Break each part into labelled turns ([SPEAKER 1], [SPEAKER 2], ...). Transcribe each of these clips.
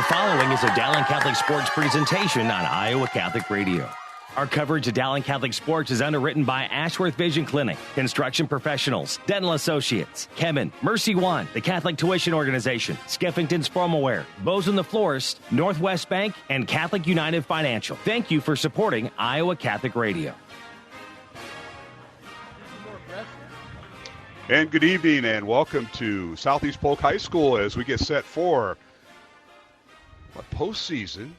[SPEAKER 1] The following is a Dowling Catholic Sports presentation on Iowa Catholic Radio. Our coverage of Dowling Catholic Sports is underwritten by Ashworth Vision Clinic, Construction Professionals, Dental Associates, Kemen, Mercy One, the Catholic Tuition Organization, Skeffington's Formalware, Bozen the Florist, Northwest Bank, and Catholic United Financial. Thank you for supporting Iowa Catholic Radio.
[SPEAKER 2] And good evening and welcome to Southeast Polk High School as we get set for a postseason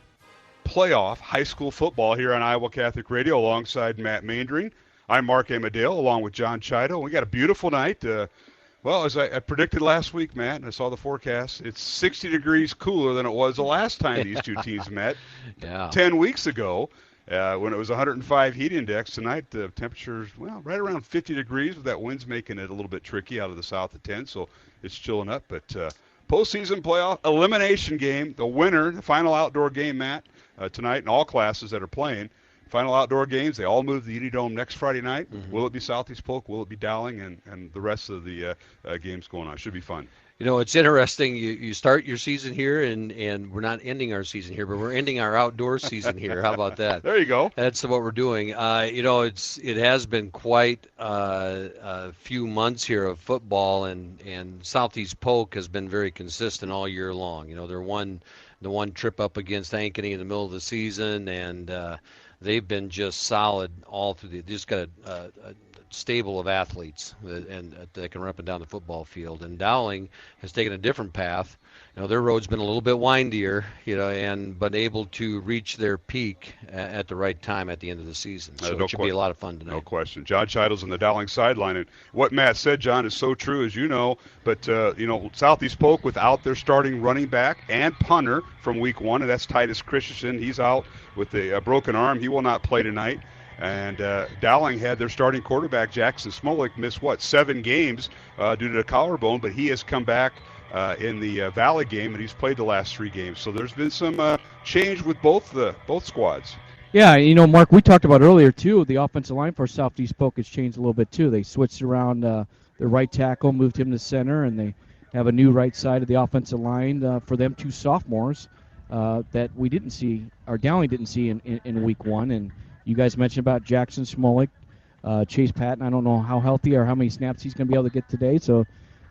[SPEAKER 2] playoff high school football here on Iowa Catholic Radio alongside Matt Maindring. I'm Mark Amadale along with John Chido. We got a beautiful night. Well, as I predicted last week, Matt, and I saw the forecast, it's 60 degrees cooler than it was the last time these two teams met 10 weeks ago when it was 105 heat index. Tonight, the temperature's, well, right around 50 degrees with that wind's making it a little bit tricky out of the south of 10, so it's chilling up. But postseason playoff elimination game, the winner, the final outdoor game, Matt, tonight in all classes that are playing. Final outdoor games, they all move to the Unidome next Friday night. Mm-hmm. Will it be Southeast Polk? Will it be Dowling? And the rest of the games going on. Should be fun.
[SPEAKER 3] You know, it's interesting. You start your season here, and we're not ending our season here, but we're ending our outdoor season here. How about that?
[SPEAKER 2] There you go.
[SPEAKER 3] That's what we're doing. You know, it has been quite a few months here of football, and Southeast Polk has been very consistent all year long. You know, they're the one trip up against Ankeny in the middle of the season, and they've been just solid all through. They just got a stable of athletes that can run up and down the football field. And Dowling has taken a different path. You know, their road's been a little bit windier, you know, but able to reach their peak at the right time at the end of the season. So it should be a lot of fun tonight.
[SPEAKER 2] No question. John Chido's on the Dowling sideline, and what Matt said, John, is so true, as you know. But you know, Southeast Polk without their starting running back and punter from week one, and that's Titus Christensen. He's out with a broken arm. He will not play tonight. And Dowling had their starting quarterback, Jackson Smolik, miss, 7 games due to the collarbone, but he has come back in the Valley game, and he's played the last 3 games. So there's been some change with both squads.
[SPEAKER 4] Yeah, you know, Mark, we talked about earlier, too, the offensive line for Southeast Polk has changed a little bit, too. They switched around their right tackle, moved him to center, and they have a new right side of the offensive line for them 2 sophomores that we didn't see, or Dowling didn't see in week 1. And you guys mentioned about Jackson Smolik, Chase Patton. I don't know how healthy or how many snaps he's going to be able to get today. So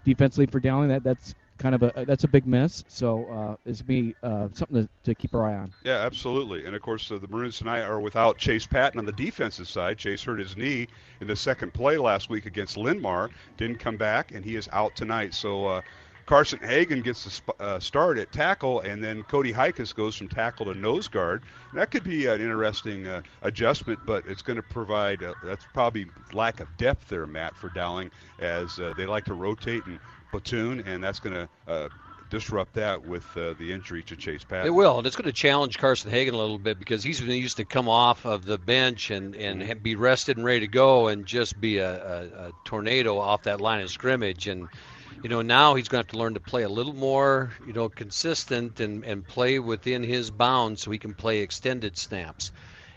[SPEAKER 4] defensively for Dowling, that's kind of a big miss. So it's be something to keep our eye on.
[SPEAKER 2] Yeah, absolutely. And of course, the Maroons tonight are without Chase Patton on the defensive side. Chase hurt his knee in the second play last week against Marr, didn't come back, and he is out tonight. So Carson Hagan gets the start at tackle, and then Cody Hikus goes from tackle to nose guard. And that could be an interesting adjustment, but it's going to provide that's probably lack of depth there, Matt, for Dowling, as they like to rotate and platoon, and that's going to disrupt that with the injury to Chase Patton.
[SPEAKER 3] It will, and it's going to challenge Carson Hagan a little bit because he's been used to come off of the bench and be rested and ready to go and just be a tornado off that line of scrimmage. And you know, now he's going to have to learn to play a little more, you know, consistent and play within his bounds so he can play extended snaps.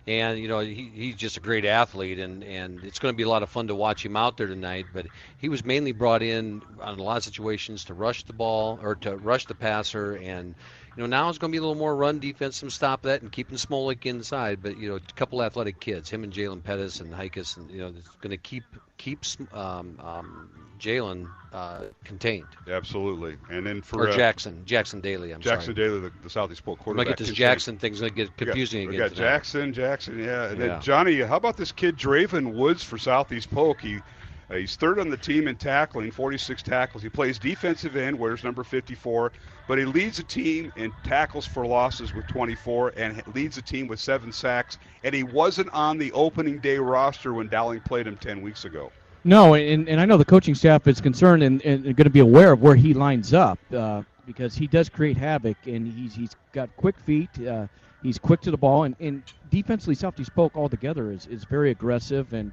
[SPEAKER 3] And, you know, he's just a great athlete, and it's going to be a lot of fun to watch him out there tonight. But he was mainly brought in on a lot of situations to rush the ball or to rush the passer. And, you know, now it's going to be a little more run defense, some stop that, and keeping Smolik inside. But, you know, a couple athletic kids, him and Jalen Pettis and Hikus, and, you know, it's going to keep Jalen contained.
[SPEAKER 2] Absolutely. And then for
[SPEAKER 3] Jackson Daly.
[SPEAKER 2] Jackson Daly, the Southeast Polk quarterback.
[SPEAKER 3] I get this Jackson thing's going to get confusing
[SPEAKER 2] we
[SPEAKER 3] again.
[SPEAKER 2] We got Jackson, yeah. And then Johnny, how about this kid Draven Woods for Southeast Polk? He's third on the team in tackling, 46 tackles. He plays defensive end, wears number 54, but he leads the team in tackles for losses with 24 and leads the team with 7 sacks. And he wasn't on the opening day roster when Dowling played him 10 weeks ago.
[SPEAKER 4] No, and I know the coaching staff is concerned and going to be aware of where he lines up because he does create havoc, and he's got quick feet. He's quick to the ball, and defensively, Southeast Polk altogether is very aggressive, and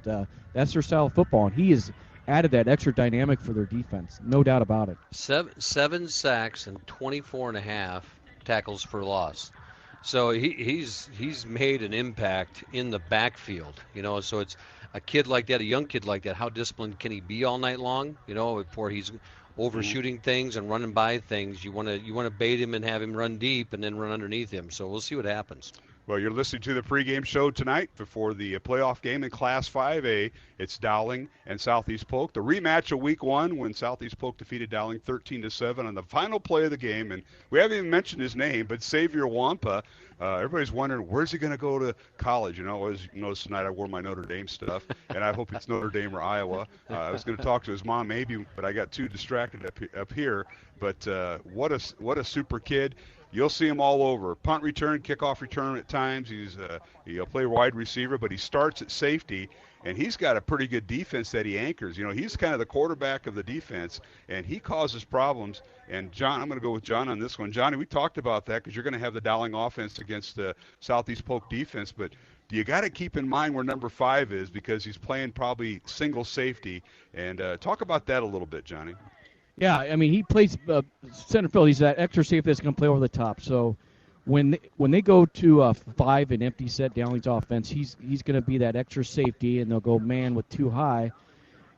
[SPEAKER 4] that's their style of football. And he has added that extra dynamic for their defense, no doubt about it.
[SPEAKER 3] 7 sacks and 24.5 tackles for loss. So he's made an impact in the backfield, you know. So it's a kid like that, a young kid like that. How disciplined can he be all night long, you know, before he's overshooting things and running by things. You want to bait him and have him run deep and then run underneath him. So we'll see what happens.
[SPEAKER 2] Well, you're listening to the pregame show tonight before the playoff game in Class 5A. It's Dowling and Southeast Polk. The rematch of Week 1 when Southeast Polk defeated Dowling 13-7 on the final play of the game. And we haven't even mentioned his name, but Xavier Wampa. Everybody's wondering, where's he going to go to college? As you noticed tonight, I wore my Notre Dame stuff, and I hope it's Notre Dame or Iowa. I was going to talk to his mom maybe, but I got too distracted up here. But what a super kid. You'll see him all over. Punt return, kickoff return at times. He'll play wide receiver, but he starts at safety, and he's got a pretty good defense that he anchors. He's kind of the quarterback of the defense, and he causes problems. And, John, I'm going to go with John on this one. Johnny, we talked about that because you're going to have the Dowling offense against the Southeast Polk defense, but you got to keep in mind where number 5 is because he's playing probably single safety. And talk about that a little bit, Johnny.
[SPEAKER 4] Yeah, I mean, he plays center field. He's that extra safety that's going to play over the top. So when they go to 5 and empty set Dowling's offense, he's going to be that extra safety, and they'll go man with 2 high.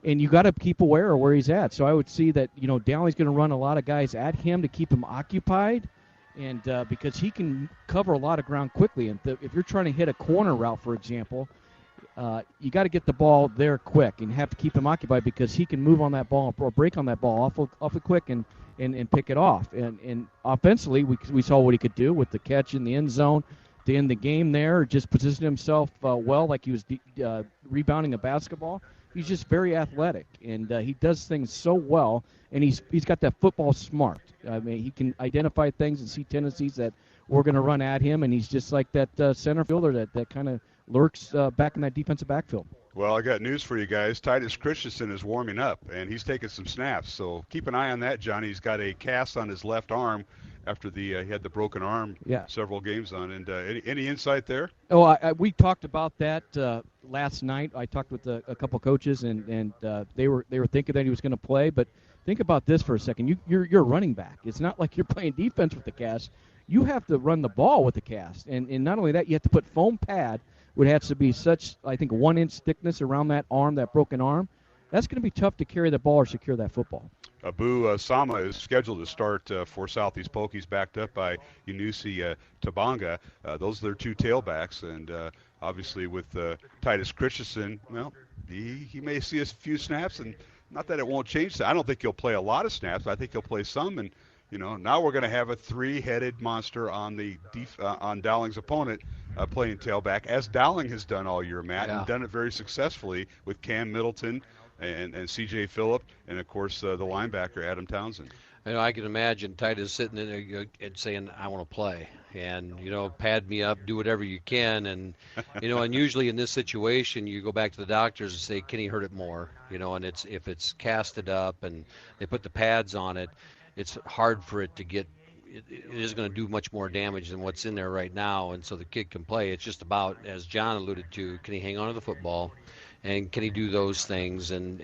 [SPEAKER 4] And you got to keep aware of where he's at. So I would see that, Dowling's going to run a lot of guys at him to keep him occupied, and because he can cover a lot of ground quickly. And if you're trying to hit a corner route, for example, you got to get the ball there quick and have to keep him occupied because he can move on that ball or break on that ball awfully quick and pick it off. And offensively, we saw what he could do with the catch in the end zone to end the game there, just positioned himself well like he was rebounding a basketball. He's just very athletic, and he does things so well, and he's got that football smart. I mean, he can identify things and see tendencies that we're going to run at him, and he's just like that center fielder that kind of lurks back in that defensive backfield.
[SPEAKER 2] Well, I got news for you guys. Titus Christensen is warming up, and he's taking some snaps. So keep an eye on that, Johnny. He's got a cast on his left arm after he had the broken arm several games on. And any insight there?
[SPEAKER 4] Oh, we talked about that last night. I talked with a couple coaches, and they were thinking that he was going to play. But think about this for a second. You're a running back. It's not like you're playing defense with the cast. You have to run the ball with the cast. And not only that, you have to put foam pad, would have to be such, I think, 1-inch thickness around that arm, that broken arm. That's going to be tough to carry the ball or secure that football.
[SPEAKER 2] Abu Sama is scheduled to start for Southeast Polk. He's backed up by Yunusi Tabanga. Those are their 2 tailbacks. And obviously with Titus Christensen, well, he may see a few snaps. And not that it won't change. I don't think he'll play a lot of snaps. I think he'll play some. And, now we're going to have a 3-headed monster on on Dowling's opponent playing tailback, as Dowling has done all year, Matt, and done it very successfully with Cam Middleton and C.J. Phillip, and, of course, the linebacker, Adam Townsend.
[SPEAKER 3] I can imagine Titus sitting in there and saying, I want to play. And, pad me up, do whatever you can. And, and usually in this situation, you go back to the doctors and say, can he hurt it more? And if it's casted up and they put the pads on it, it's hard for it to get – it is going to do much more damage than what's in there right now. And so the kid can play. It's just about, as John alluded to, can he hang on to the football? And can he do those things and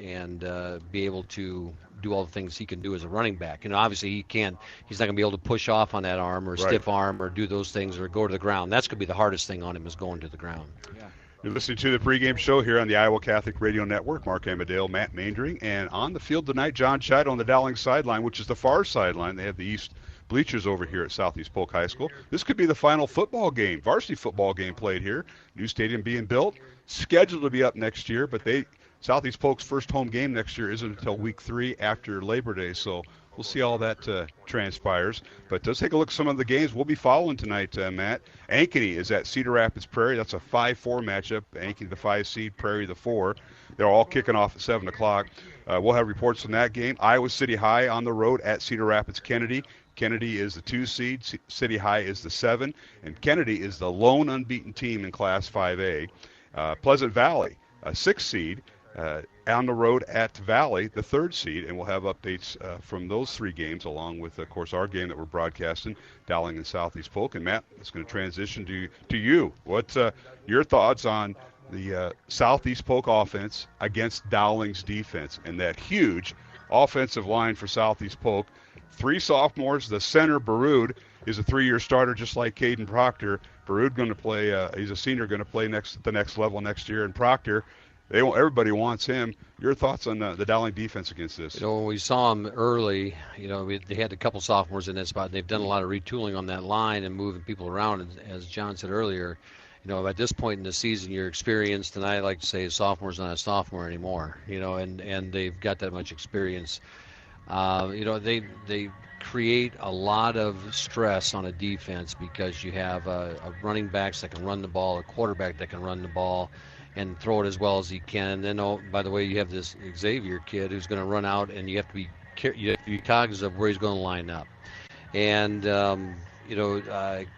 [SPEAKER 3] be able to do all the things he can do as a running back? Obviously he's not going to be able to push off on that arm or stiff arm or do those things or go to the ground. That's going to be the hardest thing on him is going to the ground. Yeah.
[SPEAKER 2] You're listening to the pregame show here on the Iowa Catholic Radio Network. Mark Amadale, Matt Maindring, and on the field tonight, John Chido on the Dowling sideline, which is the far sideline. They have the east bleachers over here at Southeast Polk High School. This could be the final football game, varsity football game played here. New stadium being built, scheduled to be up next year, but Southeast Polk's first home game next year isn't until week 3 after Labor Day, so we'll see how that transpires. But let's take a look at some of the games we'll be following tonight, Matt. Ankeny is at Cedar Rapids Prairie. That's a 5-4 matchup. Ankeny, the 5 seed, Prairie, the 4. They're all kicking off at 7 o'clock. We'll have reports from that game. Iowa City High on the road at Cedar Rapids Kennedy. Kennedy is the 2 seed. City High is the 7. And Kennedy is the lone unbeaten team in Class 5A. Pleasant Valley, a 6 seed. On the road at Valley, the 3rd seed, and we'll have updates from those 3 games along with, of course, our game that we're broadcasting, Dowling and Southeast Polk. And, Matt, it's going to transition to you. What's your thoughts on the Southeast Polk offense against Dowling's defense and that huge offensive line for Southeast Polk? 3 sophomores. The center, Barud, is a 3-year starter just like Caden Proctor. Barud going to play, he's a senior, going to play at the next level next year. And Proctor, Everybody wants him. Your thoughts on the Dowling defense against this?
[SPEAKER 3] When we saw him early, they had a couple sophomores in that spot. And they've done a lot of retooling on that line and moving people around. And as John said earlier, at this point in the season, you're experienced, and I like to say a sophomore's not a sophomore anymore. And they've got that much experience. They create a lot of stress on a defense because you have a running backs that can run the ball, a quarterback that can run the ball and throw it as well as he can. And then, by the way, you have this Xavier kid who's going to run out, and you have to be cognizant of where he's going to line up. And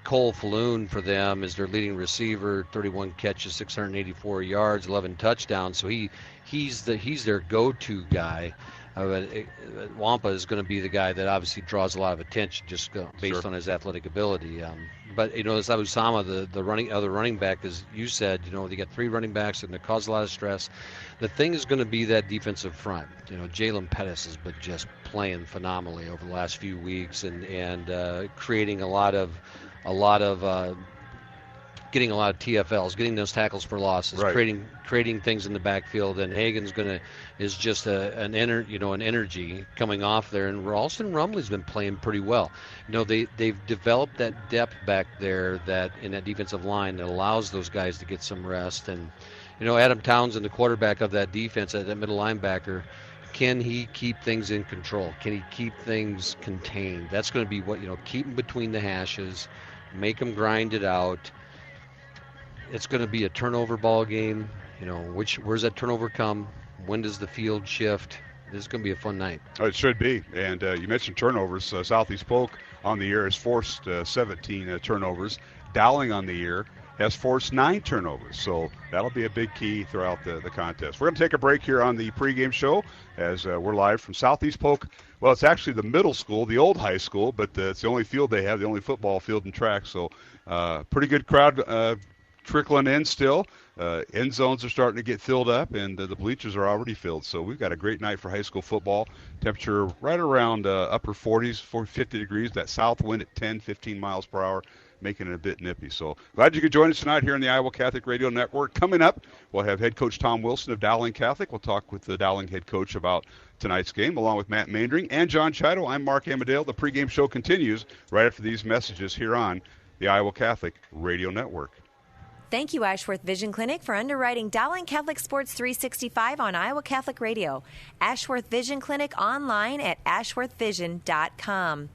[SPEAKER 3] Cole Falloon for them is their leading receiver, 31 catches, 684 yards, 11 touchdowns. So he's their go-to guy. Wampa is going to be the guy that obviously draws a lot of attention just based on his athletic ability. But this Usama, the other running back, as you said, they got 3 running backs and they cause a lot of stress. The thing is going to be that defensive front. Jalen Pettis has been just playing phenomenally over the last few weeks and creating a lot of getting a lot of TFLs, getting those tackles for losses,
[SPEAKER 2] right.
[SPEAKER 3] creating things in the backfield. And Hagen's is just an energy coming off there. And Ralston Rumley's been playing pretty well. They've developed that depth back there that in that defensive line that allows those guys to get some rest. And Adam Townsend, the quarterback of that defense, that middle linebacker, can he keep things in control? Can he keep things contained? That's going to be what keep them between the hashes, make them grind it out. It's going to be a turnover ball game. Where's that turnover come? When does the field shift? This is going to be a fun night.
[SPEAKER 2] Oh, it should be. And you mentioned turnovers. Southeast Polk on the year has forced 17 turnovers. Dowling on the year has forced 9 turnovers. So that'll be a big key throughout the contest. We're going to take a break here on the pregame show as we're live from Southeast Polk. Well, it's actually the middle school, the old high school, but it's the only field they have, the only football field and track. So pretty good crowd trickling in still. End zones are starting to get filled up, and the bleachers are already filled. So we've got a great night for high school football. Temperature right around upper 40s, 50 degrees. That south wind at 10, 15 miles per hour, making it a bit nippy. So glad you could join us tonight here on the Iowa Catholic Radio Network. Coming up, we'll have head coach Tom Wilson of Dowling Catholic. We'll talk with the Dowling head coach about tonight's game, along with Matt Maindring and John Chido. I'm Mark Amadale. The pregame show continues right after these messages here on the Iowa Catholic Radio Network.
[SPEAKER 5] Thank you, Ashworth Vision Clinic, for underwriting Dowling Catholic Sports 365 on Iowa Catholic Radio. Ashworth Vision Clinic online at ashworthvision.com.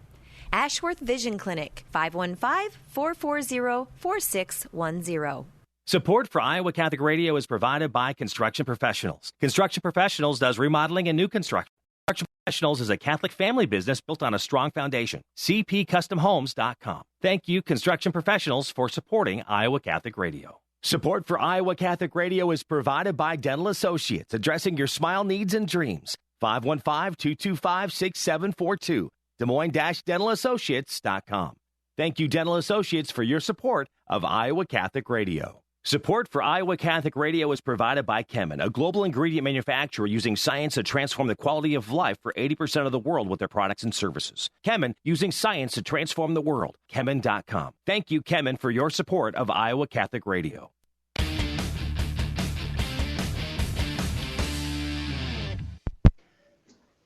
[SPEAKER 5] Ashworth Vision Clinic, 515-440-4610.
[SPEAKER 1] Support for Iowa Catholic Radio is provided by Construction Professionals. Construction Professionals does remodeling and new construction. Construction Professionals is a Catholic family business built on a strong foundation. CPCustomHomes.com. Thank you, Construction Professionals, for supporting Iowa Catholic Radio. Support for Iowa Catholic Radio is provided by Dental Associates, addressing your smile needs and dreams. 515-225-6742. Des Moines-DentalAssociates.com. Thank you, Dental Associates, for your support of Iowa Catholic Radio. Support for Iowa Catholic Radio is provided by Chemin, a global ingredient manufacturer using science to transform the quality of life for 80% of the world with their products and services. Chemin, using science to transform the world. Chemin.com. Thank you, Chemin, for your support of Iowa Catholic Radio.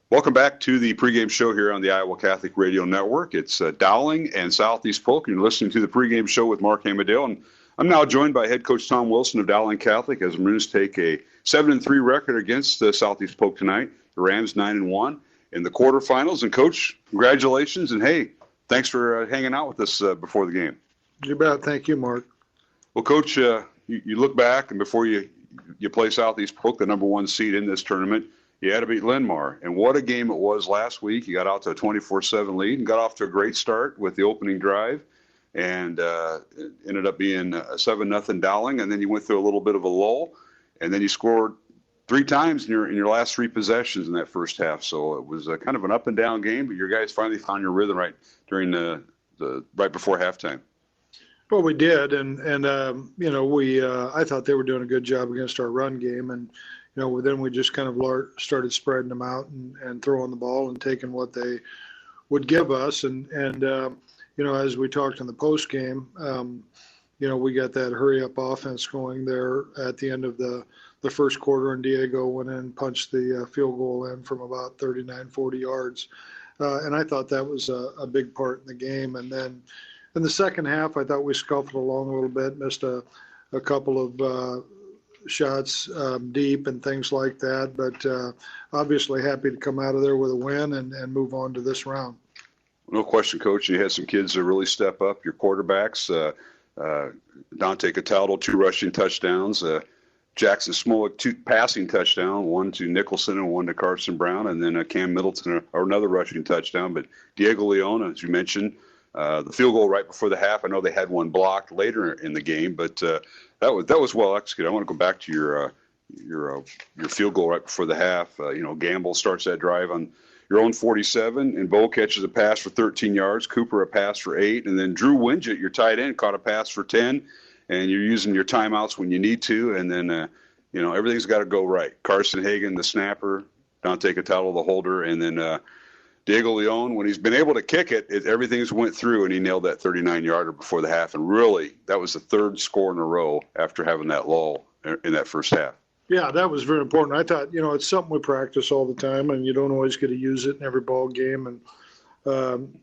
[SPEAKER 2] Welcome back to the pregame show here on the Iowa Catholic Radio Network. It's Dowling and Southeast Polk. You're listening to the pregame show with Mark Amadale, and I'm now joined by head coach Tom Wilson of Dowling Catholic as the Maroons take a 7-3 record against Southeast Polk tonight. The Rams 9-1 in the quarterfinals. And coach, congratulations, and hey, thanks for hanging out with us before the game.
[SPEAKER 6] You bet. Thank you, Mark.
[SPEAKER 2] Well, coach, you look back, and before you play Southeast Polk, the number 1 seed in this tournament, you had to beat Marr. And what a game it was last week. You got out to a 24-7 lead and got off to a great start with the opening drive. And ended up being a 7-0 Dowling, and then you went through a little bit of a lull, and then you scored 3 times in your last 3 possessions in that first half. So it was kind of an up and down game, but your guys finally found your rhythm right during the right before halftime.
[SPEAKER 6] Well, we did, and we I thought they were doing a good job against our run game, and then we just kind of started spreading them out and throwing the ball and taking what they would give us, and as we talked in the post game, we got that hurry up offense going there at the end of the the first quarter, and Diego went in and punched the field goal in from about 39, 40 yards. And I thought that was a big part in the game. And then in the second half, I thought we scuffled along a little bit, missed a couple of shots deep and things like that. But obviously happy to come out of there with a win and move on to this round.
[SPEAKER 2] No question, Coach. You had some kids that really step up. Your quarterbacks, Dante Cataldo, 2 rushing touchdowns. Jackson Smolik, 2 passing touchdowns, 1 to Nicholson and 1 to Carson Brown, and then Cam Middleton, or another rushing touchdown. But Diego Leon, as you mentioned, the field goal right before the half. I know they had one blocked later in the game, but that was well executed. I want to go back to your field goal right before the half. Gamble starts that drive on your own 47, and Bo catches a pass for 13 yards, Cooper a pass for 8, and then Drew Winget, your tight end, caught a pass for 10, and you're using your timeouts when you need to, and then, everything's got to go right. Carson Hagan, the snapper, Dante Cataldo, the holder, and then Diego Leon, when he's been able to kick it, everything's went through, and he nailed that 39-yarder before the half, and really, that was the 3rd score in a row after having that lull in that first half. Yeah, that was very important. I thought, it's something we practice all the time, and you don't always get to use it in every ball game. And,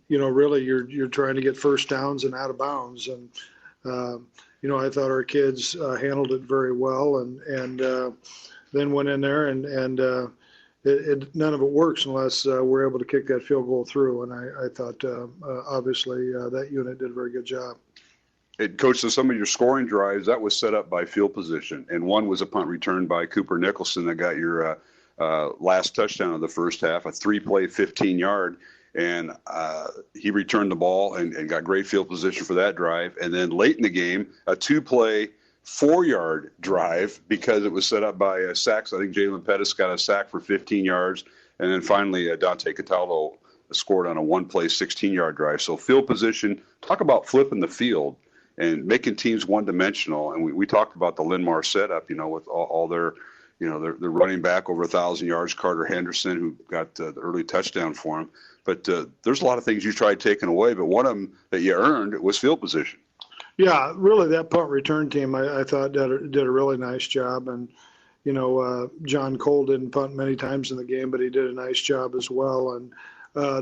[SPEAKER 2] really you're trying to get first downs and out of bounds. And, I thought our kids handled it very well and then went in there and none of it works unless we're able to kick that field goal through. And I thought, obviously, that unit did a very good job. Coach, so some of your scoring drives, that was set up by field position, and one was a punt return by Cooper Nicholson that got your last touchdown of the first half, a 3-play, 15-yard, and he returned the ball and got great field position for that drive. And then late in the game, a 2-play, 4-yard drive because it was set up by sacks. I think Jalen Pettis got a sack for 15 yards, and then finally Dante Cataldo scored on a 1-play, 16-yard drive. So field position, talk about flipping the field and making teams one-dimensional. And we talked about the Linn-Mar setup, with all their, their running back over 1,000 yards, Carter Henderson, who got the early touchdown for him. But there's a lot of things you tried taking away, but one of them that you earned was field position. Yeah, really, that punt return team, I thought did a really nice job. And, John Cole didn't punt many times in the game, but he did a nice job as well. And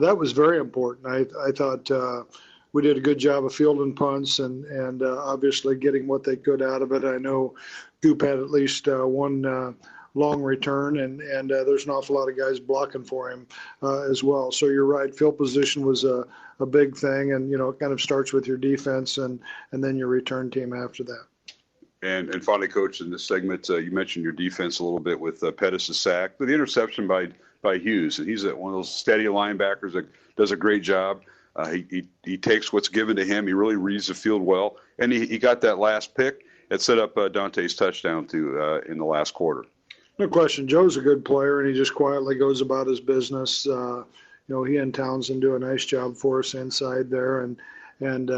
[SPEAKER 2] that was very important. I thought we did a good job of fielding punts and obviously getting what they could out of it. I know Goop had at least one long return, and there's an awful lot of guys blocking for him as well. So you're right, field position was a big thing, and it kind of starts with your defense and then your return team after that. And finally, Coach, in this segment, you mentioned your defense a little bit with Pettis' sack, but the interception by Hughes. And he's one of those steady linebackers that does a great job. He takes what's given to him. He really reads the field well, and he got that last pick. It set up Dante's touchdown in the last quarter. No question. Joe's a good player, and he just quietly goes about his business. He and Townsend do a nice job for us inside there, and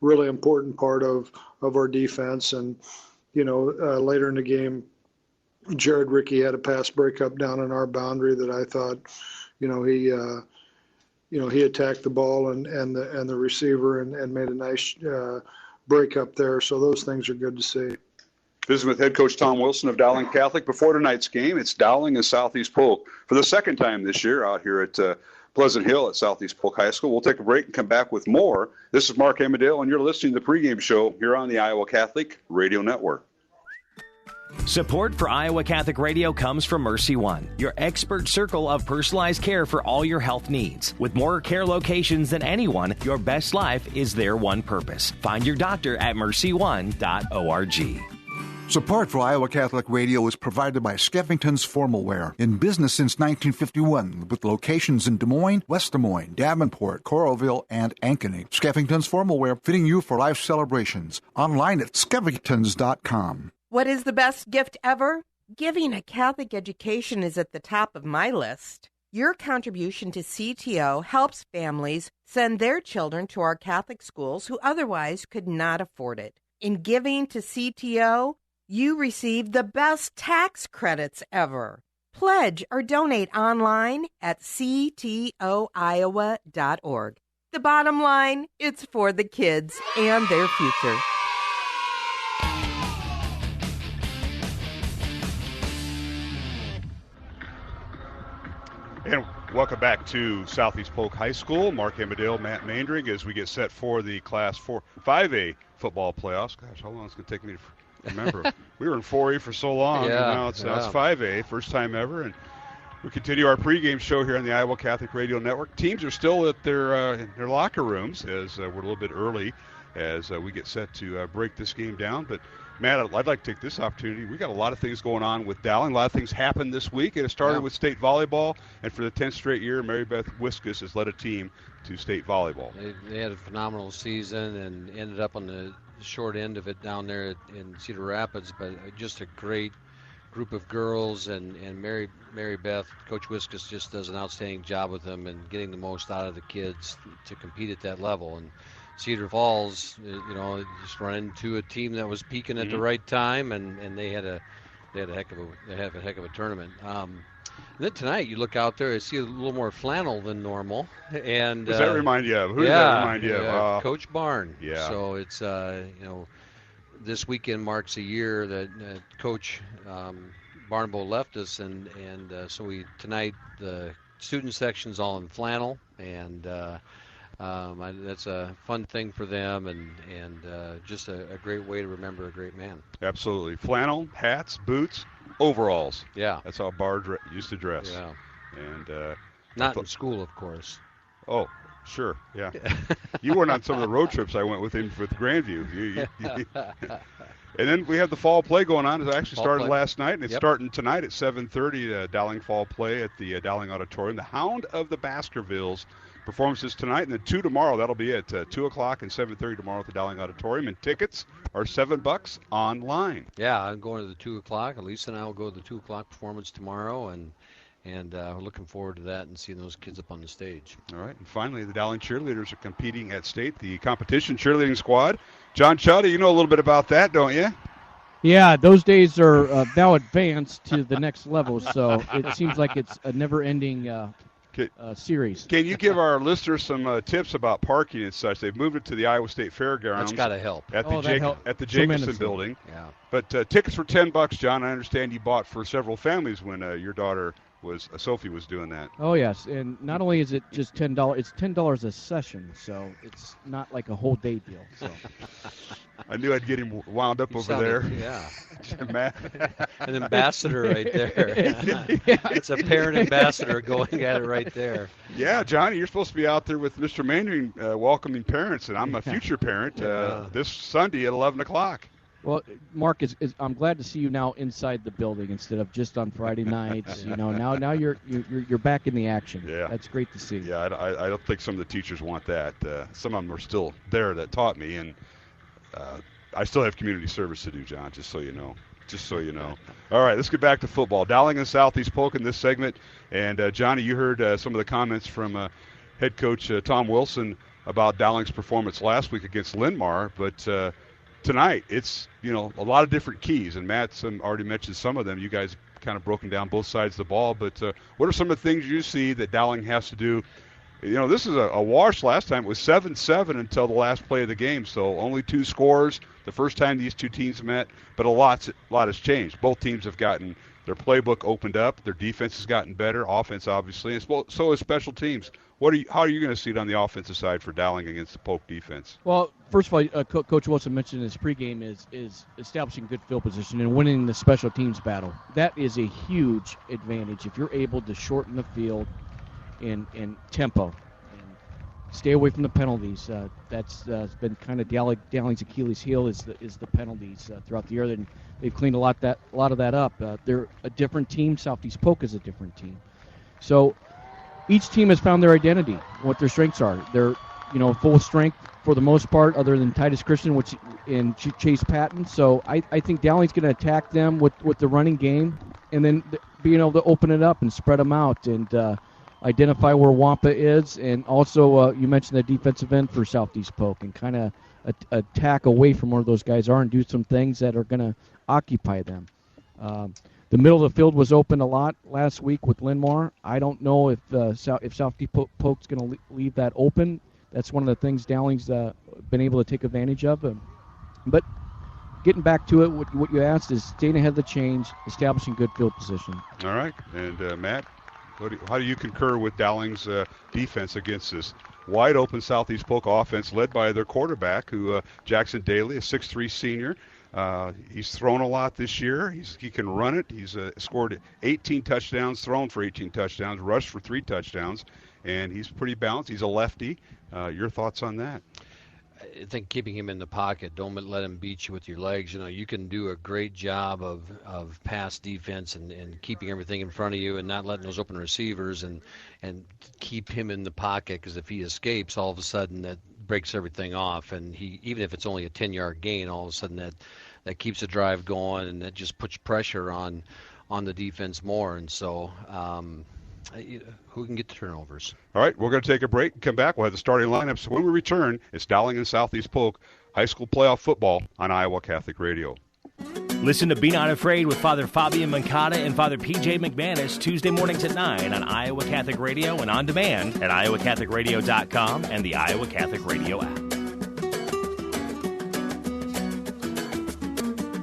[SPEAKER 2] really important part of our defense. And later in the game, Jared Rickey had a pass breakup down in our boundary that I thought, he attacked the ball and the receiver and made a nice break up there. So those things are good to see. Visiting with head coach Tom Wilson of Dowling Catholic. Before tonight's game, it's Dowling and Southeast Polk for the second time this year out here at Pleasant Hill at Southeast Polk High School. We'll take a break and come back with more. This is Mark Amadale, and you're listening to the pregame show here on the Iowa Catholic Radio Network.
[SPEAKER 1] Support for Iowa Catholic Radio comes from Mercy One, your expert circle of personalized care for all your health needs. With more care locations than anyone, your best life is their one purpose. Find your doctor at mercyone.org.
[SPEAKER 7] Support for Iowa Catholic Radio is provided by Skeffington's Formal Wear, in business since 1951, with locations in Des Moines, West Des Moines, Davenport, Coralville, and Ankeny. Skeffington's Formal Wear, fitting you for life celebrations. Online at skeffingtons.com.
[SPEAKER 8] What is the best gift ever? Giving a Catholic education is at the top of my list. Your contribution to CTO helps families send their children to our Catholic schools who otherwise could not afford it. In giving to CTO, you receive the best tax credits ever. Pledge or donate online at ctoiowa.org. The bottom line, it's for the kids and their future.
[SPEAKER 2] And welcome back to Southeast Polk High School. Mark Amadale, Matt Maindring, as we get set for the Class 5A football playoffs. Gosh, how long is it going to take me to remember? We were in 4A for so long, and now it's 5A, first time ever. And we continue our pregame show here on the Iowa Catholic Radio Network. Teams are still at their locker rooms, as we're a little bit early as we get set to break this game down. But Matt, I'd like to take this opportunity. We got a lot of things going on with Dowling. A lot of things happened this week. It started with state volleyball, and for the 10th straight year, Mary Beth Wiskus has led a team to state volleyball.
[SPEAKER 3] They had a phenomenal season and ended up on the short end of it down there in Cedar Rapids, but just a great group of girls, and Mary Beth, Coach Wiskus just does an outstanding job with them and getting the most out of the kids to compete at that level. And Cedar Falls, just run into a team that was peaking at the right time, and they had a heck of a tournament. And then tonight you look out there, I see a little more flannel than normal. And
[SPEAKER 2] does that remind you of? Who does that remind you of?
[SPEAKER 3] Coach Barn.
[SPEAKER 2] Yeah.
[SPEAKER 3] So it's this weekend marks a year that Coach Barnabo left us, and so tonight the student section's all in flannel, and that's a fun thing for them, and just a great way to remember a great man.
[SPEAKER 2] Absolutely. Flannel, hats, boots, overalls.
[SPEAKER 3] Yeah.
[SPEAKER 2] That's how Barr used to dress.
[SPEAKER 3] Yeah.
[SPEAKER 2] And
[SPEAKER 3] not in school, of course.
[SPEAKER 2] Oh, sure. Yeah. You weren't on some of the road trips I went with Grandview. And then we have the fall play going on. It actually started last night, and it's starting tonight at 7:30, Dowling fall play at the Dowling Auditorium. The Hound of the Baskervilles performances tonight, and then 2 tomorrow. That'll be at 2 o'clock and 7:30 tomorrow at the Dowling Auditorium, and tickets are $7 online.
[SPEAKER 3] Yeah, I'm going to the 2 o'clock. Elisa and I will go to the 2 o'clock performance tomorrow, and we're looking forward to that and seeing those kids up on the stage.
[SPEAKER 2] All right, and finally, the Dowling cheerleaders are competing at state, the competition cheerleading squad. John Chuddy, you know a little bit about that, don't you?
[SPEAKER 4] Yeah, those days are now advanced to the next level, so it seems like it's a never-ending series.
[SPEAKER 2] Can you give our listeners some tips about parking and such? They've moved it to the Iowa State Fairgrounds.
[SPEAKER 3] That's got to help.
[SPEAKER 2] At the Jacobson building.
[SPEAKER 3] Yeah.
[SPEAKER 2] But tickets were $10, John. I understand you bought for several families when your daughter Sophie was doing that.
[SPEAKER 4] Oh, yes, and not only is it just $10, it's $10 a session, so it's not like a whole day deal. So.
[SPEAKER 2] I knew I'd get him wound up there.
[SPEAKER 3] Yeah.
[SPEAKER 2] Matt.
[SPEAKER 3] An ambassador right there. It's a parent ambassador going at it right there.
[SPEAKER 2] Yeah, Johnny, you're supposed to be out there with Mr. Maindring welcoming parents, and I'm a future parent this Sunday at 11 o'clock.
[SPEAKER 4] Well, Mark, I'm glad to see you now inside the building instead of just on Friday nights. Now you're back in the action.
[SPEAKER 2] Yeah,
[SPEAKER 4] that's great to see.
[SPEAKER 2] Yeah, I don't think some of the teachers want that. Some of them are still there that taught me, and I still have community service to do, John. Just so you know. All right, let's get back to football. Dowling and Southeast Polk in this segment, and Johnny, you heard some of the comments from head coach Tom Wilson about Dowling's performance last week against Marr, but. Tonight, it's, a lot of different keys, and Matt's already mentioned some of them. You guys kind of broken down both sides of the ball, but what are some of the things you see that Dowling has to do? This is a wash last time. It was 7-7 until the last play of the game, so only 2 scores the first time these two teams met, but a lot has changed. Both teams have gotten their playbook opened up. Their defense has gotten better, offense obviously, and so has special teams. How are you going to see it on the offensive side for Dowling against the Polk defense?
[SPEAKER 4] Well, first of all, Coach Wilson mentioned in his pregame is establishing good field position and winning the special teams battle. That is a huge advantage if you're able to shorten the field in tempo and stay away from the penalties. That's been kind of Dowling's Achilles heel is the penalties throughout the year. And they've cleaned a lot of that up. They're a different team. Southeast Polk is a different team. So each team has found their identity, what their strengths are. They're, full strength for the most part, other than Titus Christian, and Chase Patton. So I think Dowling's going to attack them with the running game, and then being able to open it up and spread them out and identify where Wampa is, and also you mentioned the defensive end for Southeast Polk, and kind of attack away from where those guys are and do some things that are going to occupy them. The middle of the field was open a lot last week with Marr. I don't know if Southeast Polk's going to leave that open. That's one of the things Dowling's been able to take advantage of. But getting back to it, what you asked is staying ahead of the change, establishing good field position.
[SPEAKER 2] All right. And Matt? How do you concur with Dowling's defense against this wide open Southeast Polk offense led by their quarterback, who Jackson Daly, a 6'3" senior? He's thrown a lot this year. He can run it. He's scored 18 touchdowns, thrown for 18 touchdowns, rushed for 3 touchdowns, and he's pretty balanced. He's a lefty. Your thoughts on that?
[SPEAKER 3] I think keeping him in the pocket, don't let him beat you with your legs. You can do a great job of pass defense and keeping everything in front of you and not letting those open receivers and keep him in the pocket, because if he escapes, all of a sudden that breaks everything off. And even if it's only a 10-yard gain, all of a sudden that keeps the drive going, and that just puts pressure on the defense more. And so who can get the turnovers?
[SPEAKER 2] All right, we're going to take a break and come back. We'll have the starting lineup. So when we return, it's Dowling and Southeast Polk high school playoff football on Iowa Catholic Radio.
[SPEAKER 1] Listen to Be Not Afraid with Father Fabian Moncada and Father P.J. McManus Tuesday mornings at 9 on Iowa Catholic Radio and on demand at iowacatholicradio.com and the Iowa Catholic Radio app.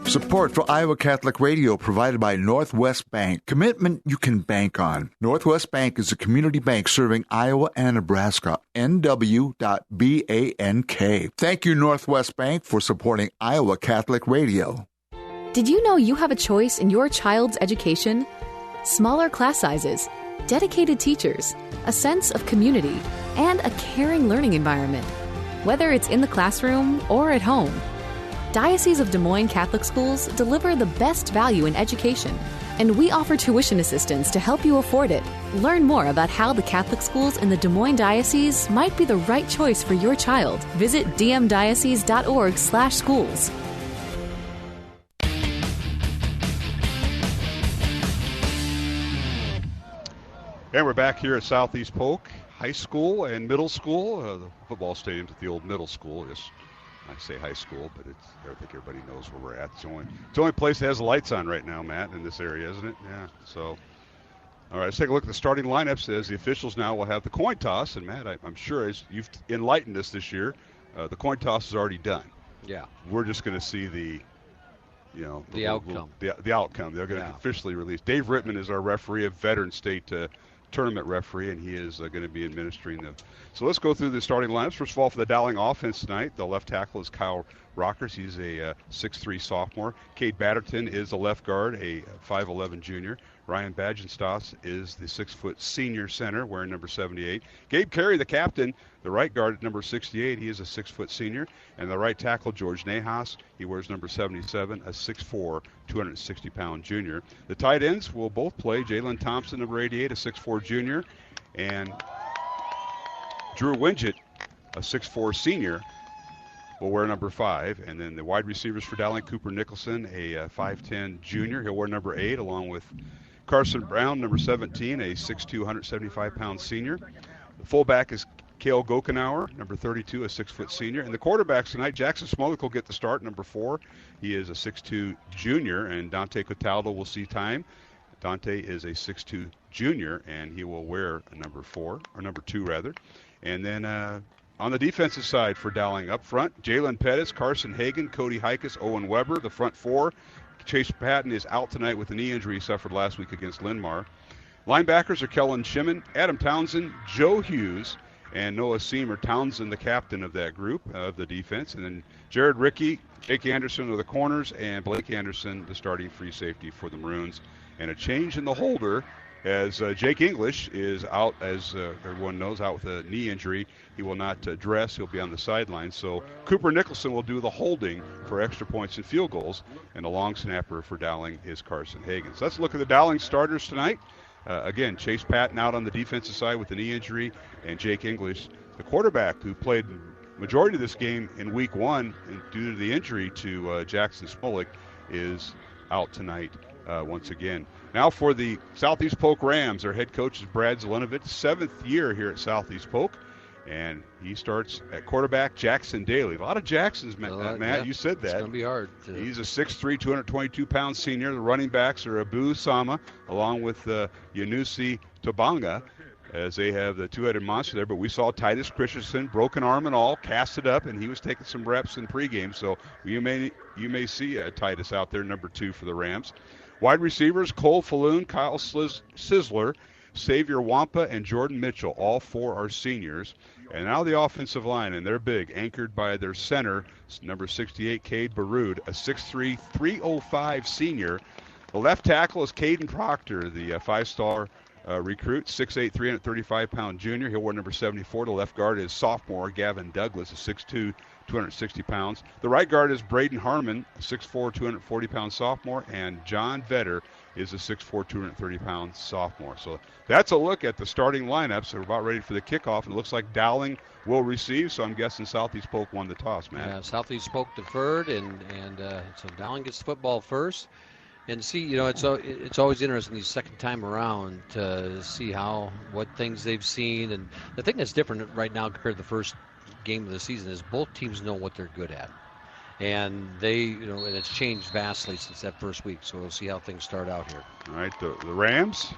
[SPEAKER 7] Support for Iowa Catholic Radio provided by Northwest Bank. Commitment you can bank on. Northwest Bank is a community bank serving Iowa and Nebraska. NW.BANK. Thank you, Northwest Bank, for supporting Iowa Catholic Radio.
[SPEAKER 9] Did you know you have a choice in your child's education? Smaller class sizes, dedicated teachers, a sense of community, and a caring learning environment. Whether it's in the classroom or at home, Diocese of Des Moines Catholic Schools deliver the best value in education, and we offer tuition assistance to help you afford it. Learn more about how the Catholic schools in the Des Moines Diocese might be the right choice for your child. Visit dmdiocese.org/schools.
[SPEAKER 2] And we're back here at Southeast Polk High School and Middle School. The football stadium's at the old middle school. I say high school, but I think everybody knows where we're at. It's the only place that has the lights on right now, Matt, in this area, isn't it? Yeah. So, all right, let's take a look at the starting lineups as the officials now will have the coin toss. And, Matt, I'm sure as you've enlightened us this year, the coin toss is already done.
[SPEAKER 3] Yeah.
[SPEAKER 2] We're just going to see the
[SPEAKER 3] outcome.
[SPEAKER 2] The outcome. They're going to officially release. Dave Rittman is our referee, a veteran state tournament referee, and he is going to be administering them. So let's go through the starting lineups. First of all, for the Dowling offense tonight, the left tackle is Kyle Rockers. He's a 6'3" sophomore. Cade Batterton is a left guard, a 5'11" junior. Ryan Badgenstoss is the 6-foot senior center, wearing number 78. Gabe Carey, the captain, the right guard at number 68. He is a 6-foot senior. And the right tackle, George Nahas, he wears number 77, a 6'4", 260-pound junior. The tight ends will both play. Jalen Thompson, number 88, a 6'4" junior. And Drew Winget, a 6'4" senior, will wear number 5. And then the wide receivers for Dowling, Cooper Nicholson, a 5'10" junior. He'll wear number 8, along with Carson Brown, number 17, a 6'2", 175-pound senior. The fullback is Cale Gokenauer, number 32, a 6-foot senior. And the quarterbacks tonight, Jackson Smolik will get the start, number 4. He is a 6'2" junior, and Dante Cataldo will see time. Dante is a 6'2" junior, and he will wear a number 4, or number 2, rather. And then on the defensive side for Dowling up front, Jalen Pettis, Carson Hagan, Cody Hikas, Owen Weber, the front 4. Chase Patton is out tonight with a knee injury he suffered last week against Linn-Mar. Linebackers are Kellen Shimon, Adam Townsend, Joe Hughes, and Noah Seamer. Townsend, the captain of that group of the defense. And then Jared Rickey, Jake Anderson are the corners, and Blake Anderson, the starting free safety for the Maroons. And a change in the holder as Jake English is out, as everyone knows, out with a knee injury. He will not dress. He'll be on the sideline. So Cooper Nicholson will do the holding for extra points and field goals. And the long snapper for Dowling is Carson Hagan. So let's look at the Dowling starters tonight. Again, Chase Patton out on the defensive side with a knee injury, and Jake English, the quarterback who played majority of this game in week 1 and due to the injury to Jackson Smolik, is out tonight once again. Now for the Southeast Polk Rams, their head coach is Brad Zelenovich, 7th year here at Southeast Polk, and he starts at quarterback Jackson Daly. A lot of Jacksons, Matt.
[SPEAKER 3] Yeah,
[SPEAKER 2] You said that.
[SPEAKER 3] It's going to be hard.
[SPEAKER 2] He's a 6'3", 222-pound senior. The running backs are Abu Sama, along with Yanusi Tobanga, as they have the two-headed monster there. But we saw Titus Christensen, broken arm and all, casted up, and he was taking some reps in pregame. So you may see Titus out there, number 2 for the Rams. Wide receivers, Cole Falloon, Kyle Sizzler, Xavier Wampa, and Jordan Mitchell. All 4 are seniors. And now the offensive line, and they're big, anchored by their center, number 68, Cade Baroud, a 6'3", 305 senior. The left tackle is Caden Proctor, the 5-star recruit, 6'8", 335-pound junior. He'll wear number 74. The left guard is sophomore Gavin Douglas, a 6'2", 260 pounds. The right guard is Braden Harmon, a 6'4", 240-pound sophomore, and John Vetter is a 6'4", 230-pound sophomore. So that's a look at the starting lineups. They're about ready for the kickoff. It looks like Dowling will receive, so I'm guessing Southeast Polk won the toss, man.
[SPEAKER 3] Yeah, Southeast Polk deferred, and so Dowling gets the football first. And see, you know, it's always interesting these second time around to see what things they've seen. And the thing that's different right now compared to the first game of the season is both teams know what they're good at. And and it's changed vastly since that first week. So we'll see how things start out here.
[SPEAKER 2] All right, the Rams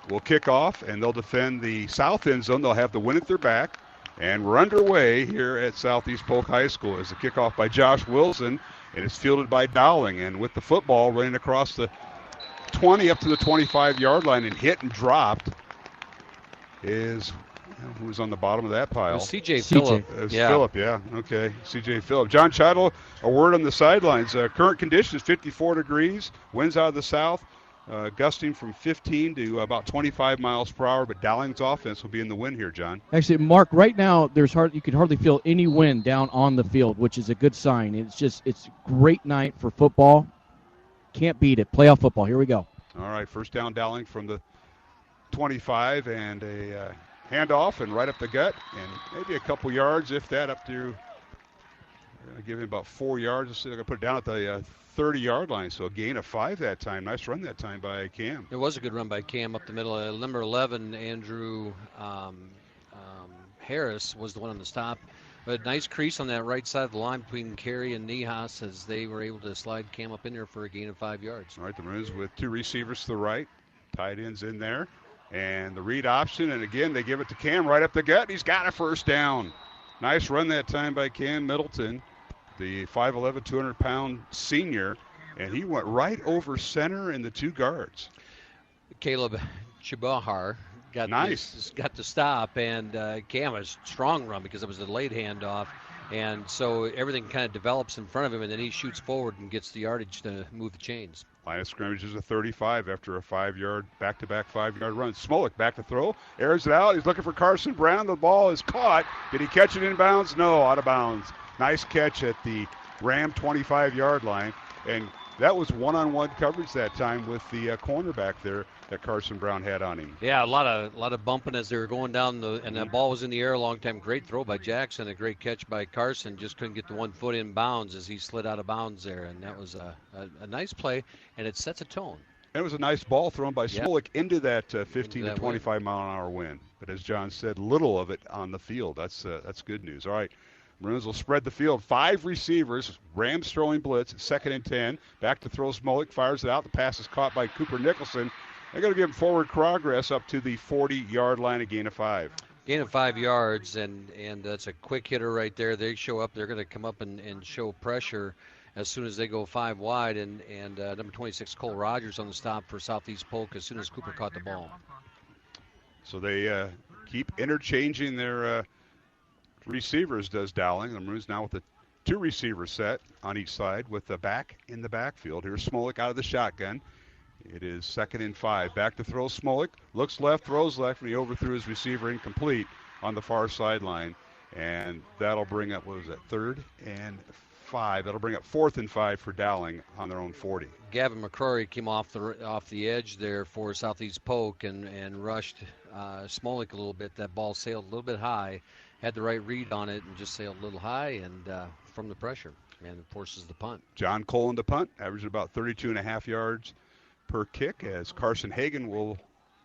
[SPEAKER 2] will kick off, and they'll defend the south end zone. They'll have the wind at their back. And we're underway here at Southeast Polk High School as a kickoff by Josh Wilson. And it's fielded by Dowling. And with the football running across the 20 up to the 25-yard line and hit and dropped is who was on the bottom of that pile?
[SPEAKER 3] C.J. Phillip.
[SPEAKER 2] Phillip, yeah. Okay, C.J. Phillip. John Chiddle, a word on the sidelines. Current conditions, 54 degrees. Winds out of the south, gusting from 15 to about 25 miles per hour. But Dowling's offense will be in the wind here, John.
[SPEAKER 4] Actually, Mark, right now you can hardly feel any wind down on the field, which is a good sign. It's a great night for football. Can't beat it. Playoff football. Here we go.
[SPEAKER 2] All right, first down Dowling from the 25, and a handoff and right up the gut, and maybe a couple yards, if that, up to, going to give him about 4 yards. They're going to put it down at the 30-yard line, so a gain of 5 that time. Nice run that time by Cam.
[SPEAKER 3] It was a good run by Cam up the middle. Number 11, Andrew Harris, was the one on the stop. But nice crease on that right side of the line between Carey and Nihas as they were able to slide Cam up in there for a gain of 5 yards.
[SPEAKER 2] All right, the Maroons with 2 receivers to the right, tight ends in there. And the read option, and again, they give it to Cam right up the gut. He's got a first down. Nice run that time by Cam Middleton, the 5'11", 200-pound senior, and he went right over center and the 2 guards.
[SPEAKER 3] Caleb Chibahar got the stop, and Cam a strong run because it was a late handoff. And so everything kind of develops in front of him, and then he shoots forward and gets the yardage to move the chains.
[SPEAKER 2] Line of scrimmage is a 35 after a back-to-back 5-yard run. Smolik back to throw, airs it out. He's looking for Carson Brown. The ball is caught. Did he catch it in bounds? No, out of bounds. Nice catch at the Ram 25-yard line. And that was one-on-one coverage that time with the cornerback there that Carson Brown had on him.
[SPEAKER 3] Yeah, a lot of bumping as they were going down, and the ball was in the air a long time. Great throw by Jackson, a great catch by Carson. Just couldn't get the 1 foot in bounds as he slid out of bounds there, and that was a nice play, and it sets a tone.
[SPEAKER 2] And it was a nice ball thrown by Smolik into that 15 to 25 mile an hour wind. But as John said, little of it on the field. That's good news. All right. Maroons will spread the field. 5 receivers. Rams throwing blitz. 2nd and 10. Back to throw Smolik. Fires it out. The pass is caught by Cooper Nicholson. They're going to give him forward progress up to the 40-yard line, a gain of 5.
[SPEAKER 3] Gain of 5 yards, and that's a quick hitter right there. They show up. They're going to come up and show pressure as soon as they go 5 wide. And number 26, Cole Rogers on the stop for Southeast Polk as soon as Cooper caught the ball.
[SPEAKER 2] So they keep interchanging their receivers, does Dowling. The Maroons now with the 2 receivers set on each side with the back in the backfield. Here's Smolik out of the shotgun. It is 2nd and 5. Back to throw Smolik. Looks left, throws left, and he overthrew his receiver incomplete on the far sideline. And that'll bring up, 3rd and 5. That'll bring up 4th and 5 for Dowling on their own 40.
[SPEAKER 3] Gavin McCrory came off the edge there for Southeast Polk and rushed Smolik a little bit. That ball sailed a little bit high, had the right read on it, and just sailed a little high and from the pressure, and forces the punt.
[SPEAKER 2] John Colin to punt, averaging about 32.5 yards per kick as Carson Hagan will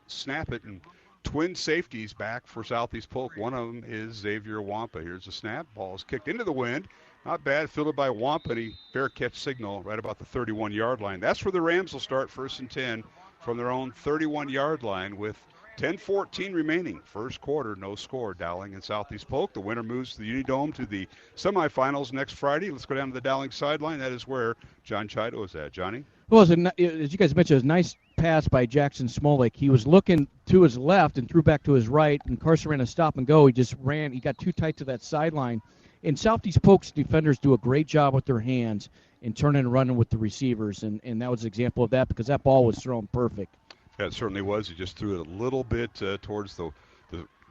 [SPEAKER 2] snap it, and twin safeties back for Southeast Polk. One of them is Xavier Wampa. Here's the snap. Ball is kicked into the wind. Not bad. Fielded by Wampa. And fair catch signal right about the 31-yard line. That's where the Rams will start 1st and 10 from their own 31-yard line with 10:14 remaining. First quarter, no score. Dowling and Southeast Polk. The winner moves to the Unidome to the semifinals next Friday. Let's go down to the Dowling sideline. That is where John Chido is at. Johnny?
[SPEAKER 4] Well, as you guys mentioned, it was a nice pass by Jackson Smolik. He was looking to his left and threw back to his right, and Carson ran a stop and go. He just ran. He got too tight to that sideline. And Southeast Polk's defenders do a great job with their hands in turning and running with the receivers, and that was an example of that because that ball was thrown perfect.
[SPEAKER 2] Yeah, it certainly was. He just threw it a little bit towards the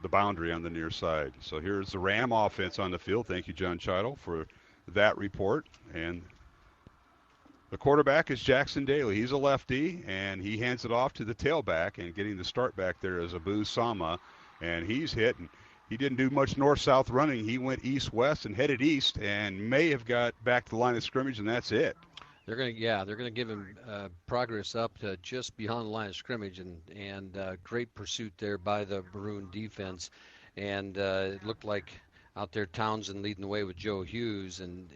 [SPEAKER 2] boundary on the near side. So here's the Ram offense on the field. Thank you, John Chiddle, for that report. And the quarterback is Jackson Daly. He's a lefty, and he hands it off to the tailback, and getting the start back there is Abu Sama, and he's hit. And he didn't do much north-south running. He went east-west and headed east, and may have got back to the line of scrimmage, and that's it.
[SPEAKER 3] They're going to give him progress up to just beyond the line of scrimmage, and great pursuit there by the Maroon defense, and it looked like out there Townsend leading the way with Joe Hughes and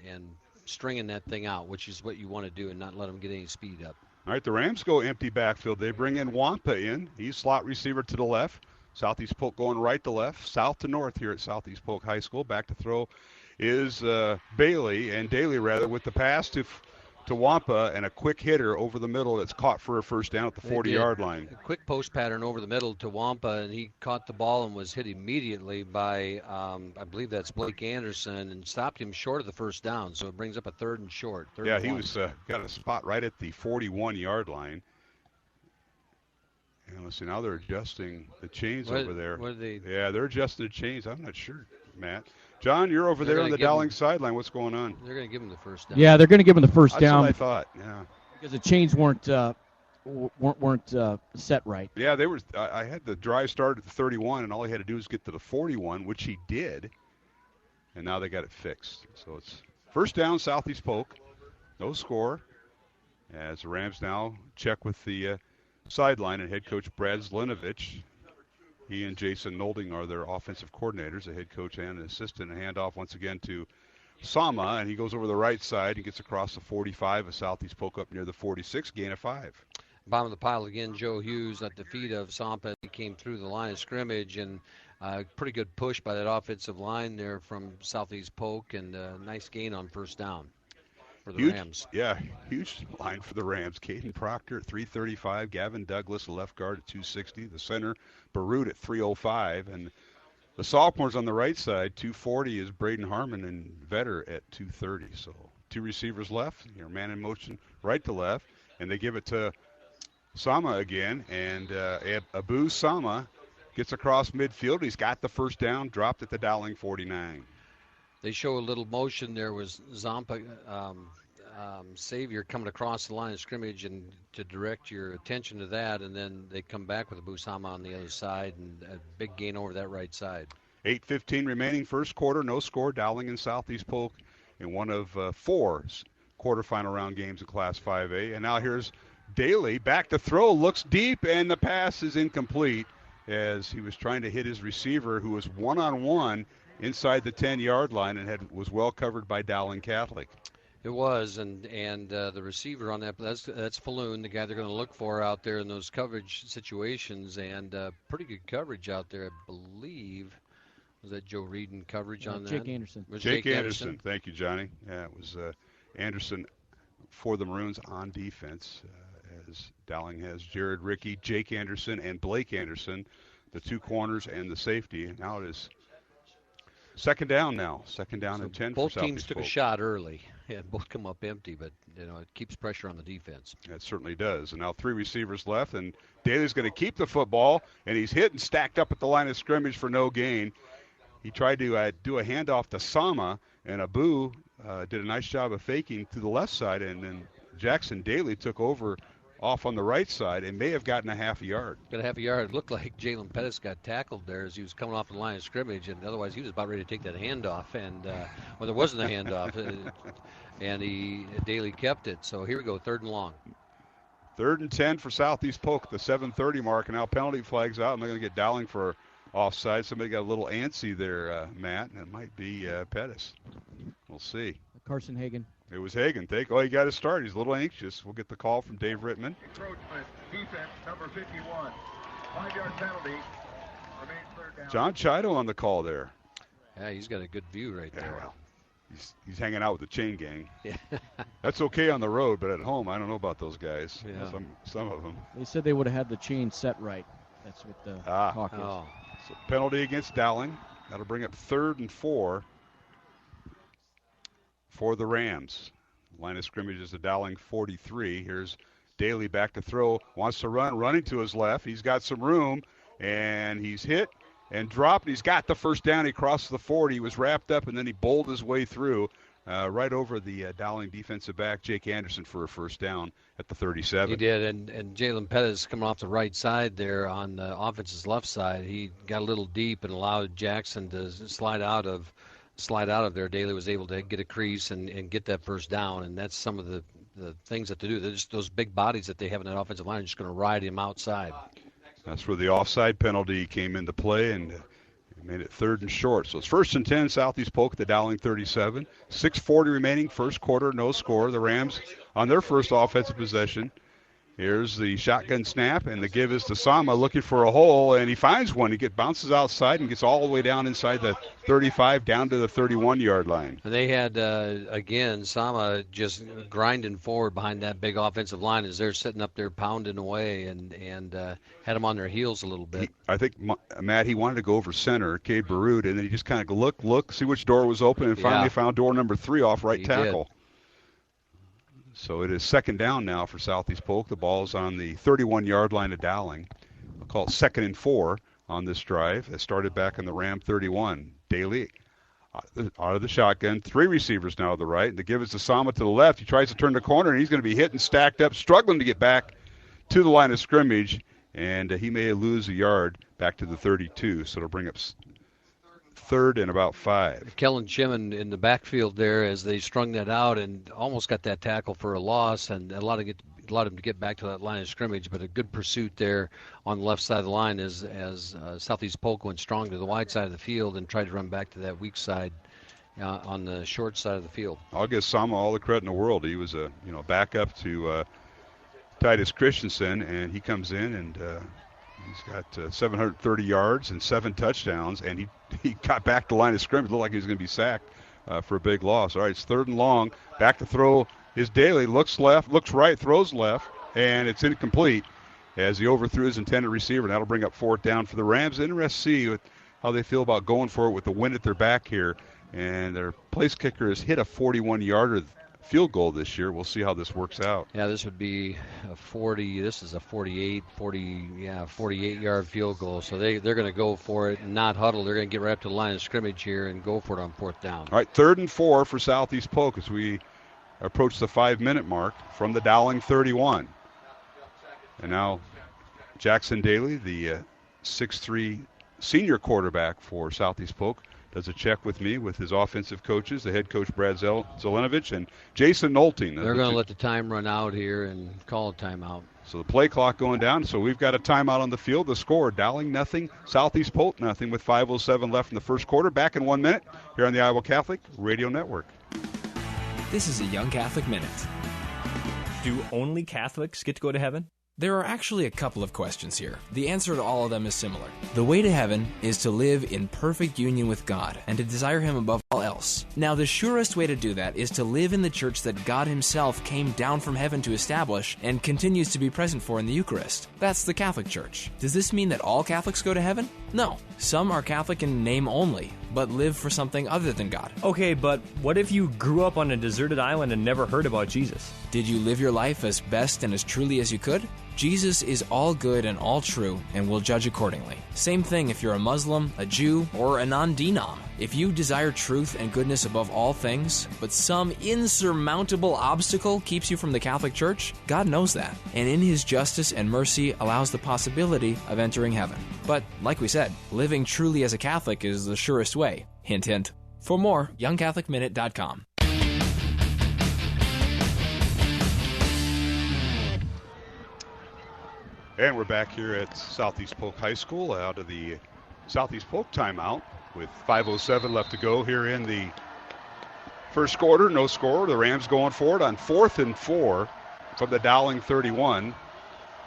[SPEAKER 3] stringing that thing out, which is what you want to do and not let them get any speed up.
[SPEAKER 2] All right, the Rams go empty backfield. They bring in Wampa in. He's slot receiver to the left. Southeast Polk going right to left, south to north here at Southeast Polk High School. Back to throw is Daly with the pass to Wampa, and a quick hitter over the middle that's caught for a first down at the 40-yard line.
[SPEAKER 3] A quick post pattern over the middle to Wampa, and he caught the ball and was hit immediately by, I believe that's Blake Anderson, and stopped him short of the first down. So it brings up a third and short.
[SPEAKER 2] He was got a spot right at the 41-yard line. And let's see, now they're adjusting the chains over there. Yeah, they're adjusting the chains. I'm not sure, Matt. John, you're over there on the Dowling sideline. What's going on?
[SPEAKER 3] They're going to give him the first down.
[SPEAKER 4] Yeah, they're going to give him the first down.
[SPEAKER 2] That's what I thought, yeah.
[SPEAKER 4] Because the chains weren't set right.
[SPEAKER 2] Yeah, they were. I had the drive start at the 31, and all he had to do was get to the 41, which he did. And now they got it fixed. So it's first down, Southeast Polk. No score. As the Rams now check with the sideline and head coach Brad Zlinovich. He and Jason Nolding are their offensive coordinators, the head coach and an assistant. A handoff once again to Sama, and he goes over the right side and gets across the 45 of Southeast Polk up near the 46, gain of 5.
[SPEAKER 3] Bottom of the pile again, Joe Hughes at the feet of Sampa. He came through the line of scrimmage, and pretty good push by that offensive line there from Southeast Polk, and a nice gain on first down for the Rams.
[SPEAKER 2] Yeah, huge line for the Rams. Caden Proctor at 335, Gavin Douglas, the left guard, at 260, the center, Barut at 305, and the sophomores on the right side, 240 is Braden Harmon and Vetter at 230. So 2 receivers left, man in motion right to left, and they give it to Sama again, and Abu Sama gets across midfield. He's got the first down, dropped at the Dowling 49.
[SPEAKER 3] They show a little motion there was Zampa Savior coming across the line of scrimmage, and to direct your attention to that, and then they come back with a Busama on the other side, and a big gain over that right side.
[SPEAKER 2] 8:15 remaining first quarter, no score. Dowling and Southeast Polk in one of 4 quarterfinal round games in Class 5A. And now here's Daly back to throw, looks deep, and the pass is incomplete as he was trying to hit his receiver, who was one-on-one inside the 10-yard line and was well covered by Dowling Catholic.
[SPEAKER 3] It was, and the receiver on that's Falloon, the guy they're going to look for out there in those coverage situations, and pretty good coverage out there, I believe. Was that Joe Reed in coverage on that?
[SPEAKER 4] Jake Anderson.
[SPEAKER 2] Jake Anderson. Thank you, Johnny. Yeah, it was Anderson for the Maroons on defense, as Dowling has Jared Rickey, Jake Anderson, and Blake Anderson, the 2 corners and the safety. Now it is second down now. Second down and 10 for Southeast Polk.
[SPEAKER 3] Both teams took a shot early. Yeah, both come up empty, but it keeps pressure on the defense.
[SPEAKER 2] It certainly does. And now 3 receivers left, and Daly's going to keep the football, and he's hit and stacked up at the line of scrimmage for no gain. He tried to do a handoff to Sama, and Abu did a nice job of faking to the left side, and then Jackson Daly took over off on the right side and may have gotten a half a yard.
[SPEAKER 3] Got a half a yard. It looked like Jalen Pettis got tackled there as he was coming off the line of scrimmage, and otherwise he was about ready to take that handoff, and well, there wasn't a handoff, and Daly kept it. So here we go, 3rd and long.
[SPEAKER 2] 3rd and 10 for Southeast Polk at the 7:30 mark, and now penalty flags out, and they're going to get Dowling for offside. Somebody got a little antsy there, Matt, and it might be Pettis. We'll see.
[SPEAKER 4] Carson Hagan.
[SPEAKER 2] It was Hagan. He got to start. He's a little anxious. We'll get the call from Dave Rittman.
[SPEAKER 10] Encroachment, defense, number 51. 5-yard penalty. Remains 3rd down.
[SPEAKER 2] John Chido on the call there.
[SPEAKER 3] Yeah, he's got a good view right there.
[SPEAKER 2] Well, he's hanging out with the chain gang.
[SPEAKER 3] Yeah.
[SPEAKER 2] That's okay on the road, but at home, I don't know about those guys.
[SPEAKER 3] Yeah.
[SPEAKER 2] Some of them.
[SPEAKER 4] They said they would have had the chain set right That's what the talk is.
[SPEAKER 2] So penalty against Dowling. That'll bring up 3rd and 4 for the Rams. Line of scrimmage is the Dowling 43. Here's Daly back to throw. Wants to running to his left. He's got some room, and he's hit and dropped. He's got the first down. He crossed the 40. He was wrapped up, and then he bowled his way through right over the Dowling defensive back, Jake Anderson, for a first down at the 37.
[SPEAKER 3] He did, and Jalen Pettis coming off the right side there on the offense's left side. He got a little deep and allowed Jackson to slide out of there. Daly was able to get a crease and get that first down, and that's some of the things that they do. They're just those big bodies that they have in that offensive line are just going to ride him outside.
[SPEAKER 2] That's where the offside penalty came into play and made it 3rd and short. So it's 1st and 10, Southeast Polk at the Dowling 37. 6:40 remaining, first quarter, no score. The Rams on their first offensive possession. Here's the shotgun snap, and the give is to Sama looking for a hole, and he finds one. He bounces outside and gets all the way down inside the 35, down to the 31-yard line.
[SPEAKER 3] And they had, again, Sama just grinding forward behind that big offensive line as they're sitting up there pounding away and had them on their heels a little bit.
[SPEAKER 2] I think, Matt, he wanted to go over center, Cade Barud, and then he just kind of look, see which door was open, and finally found door number 3 off right tackle.
[SPEAKER 3] Did.
[SPEAKER 2] So it is 2nd down now for Southeast Polk. The ball's on the 31-yard line of Dowling. We'll call it 2nd and 4 on this drive. It started back in the Ram 31. Daly out of the shotgun. 3 receivers now to the right. And the give is to Sama to the left. He tries to turn the corner, and he's going to be hit and stacked up, struggling to get back to the line of scrimmage. And he may lose a yard back to the 32. So it'll bring up 3rd and about 5.
[SPEAKER 3] Kellen Shimon in the backfield there as they strung that out and almost got that tackle for a loss and allowed him to get back to that line of scrimmage. But a good pursuit there on the left side of the line as Southeast Polk went strong to the wide side of the field and tried to run back to that weak side on the short side of the field.
[SPEAKER 2] I'll give Sama all the credit in the world. He was a backup to Titus Christensen, and he comes in and he's got 730 yards and 7 touchdowns, and he got back to the line of scrimmage. Looked like he was going to be sacked for a big loss. All right, it's 3rd and long. Back to throw is Daly. Looks left, looks right, throws left, and it's incomplete as he overthrew his intended receiver. That'll bring up 4th down for the Rams. Interesting to see how they feel about going for it with the wind at their back here. And their place kicker has hit a 41-yarder field goal this year. We'll see how this works out.
[SPEAKER 3] Yeah, this would be a 40. This is a 48-yard field goal. So they're going to go for it and not huddle. They're going to get right up to the line of scrimmage here and go for it on 4th down.
[SPEAKER 2] All right, 3rd and 4 for Southeast Polk as we approach the 5-minute mark from the Dowling 31. And now Jackson Daly, the 6'3" senior quarterback for Southeast Polk, does a check with me with his offensive coaches, the head coach Brad Zelenovich and Jason Nolting.
[SPEAKER 3] They're going to let the time run out here and call a timeout.
[SPEAKER 2] So the play clock going down. So we've got a timeout on the field. The score, Dowling nothing, Southeast Polk nothing with 5:07 left in the first quarter. Back in 1 minute here on the Iowa Catholic Radio Network.
[SPEAKER 11] This is a Young Catholic Minute.
[SPEAKER 12] Do only Catholics get to go to heaven?
[SPEAKER 11] There are actually a couple of questions here. The answer to all of them is similar. The way to heaven is to live in perfect union with God and to desire Him above all else. Now, the surest way to do that is to live in the church that God Himself came down from heaven to establish and continues to be present for in the Eucharist. That's the Catholic Church. Does this mean that all Catholics go to heaven? No. Some are Catholic in name only, but live for something other than God.
[SPEAKER 12] Okay, but what if you grew up on a deserted island and never heard about Jesus?
[SPEAKER 11] Did you live your life as best and as truly as you could? Jesus is all good and all true and will judge accordingly. Same thing if you're a Muslim, a Jew, or a non-denom. If you desire truth and goodness above all things, but some insurmountable obstacle keeps you from the Catholic Church, God knows that, and in His justice and mercy allows the possibility of entering heaven. But, like we said, living truly as a Catholic is the surest way. Hint, hint. For more, YoungCatholicMinute.com.
[SPEAKER 2] And we're back here at Southeast Polk High School out of the Southeast Polk timeout with 5:07 left to go here in the first quarter. No score. The Rams going for it on 4th and 4 from the Dowling 31.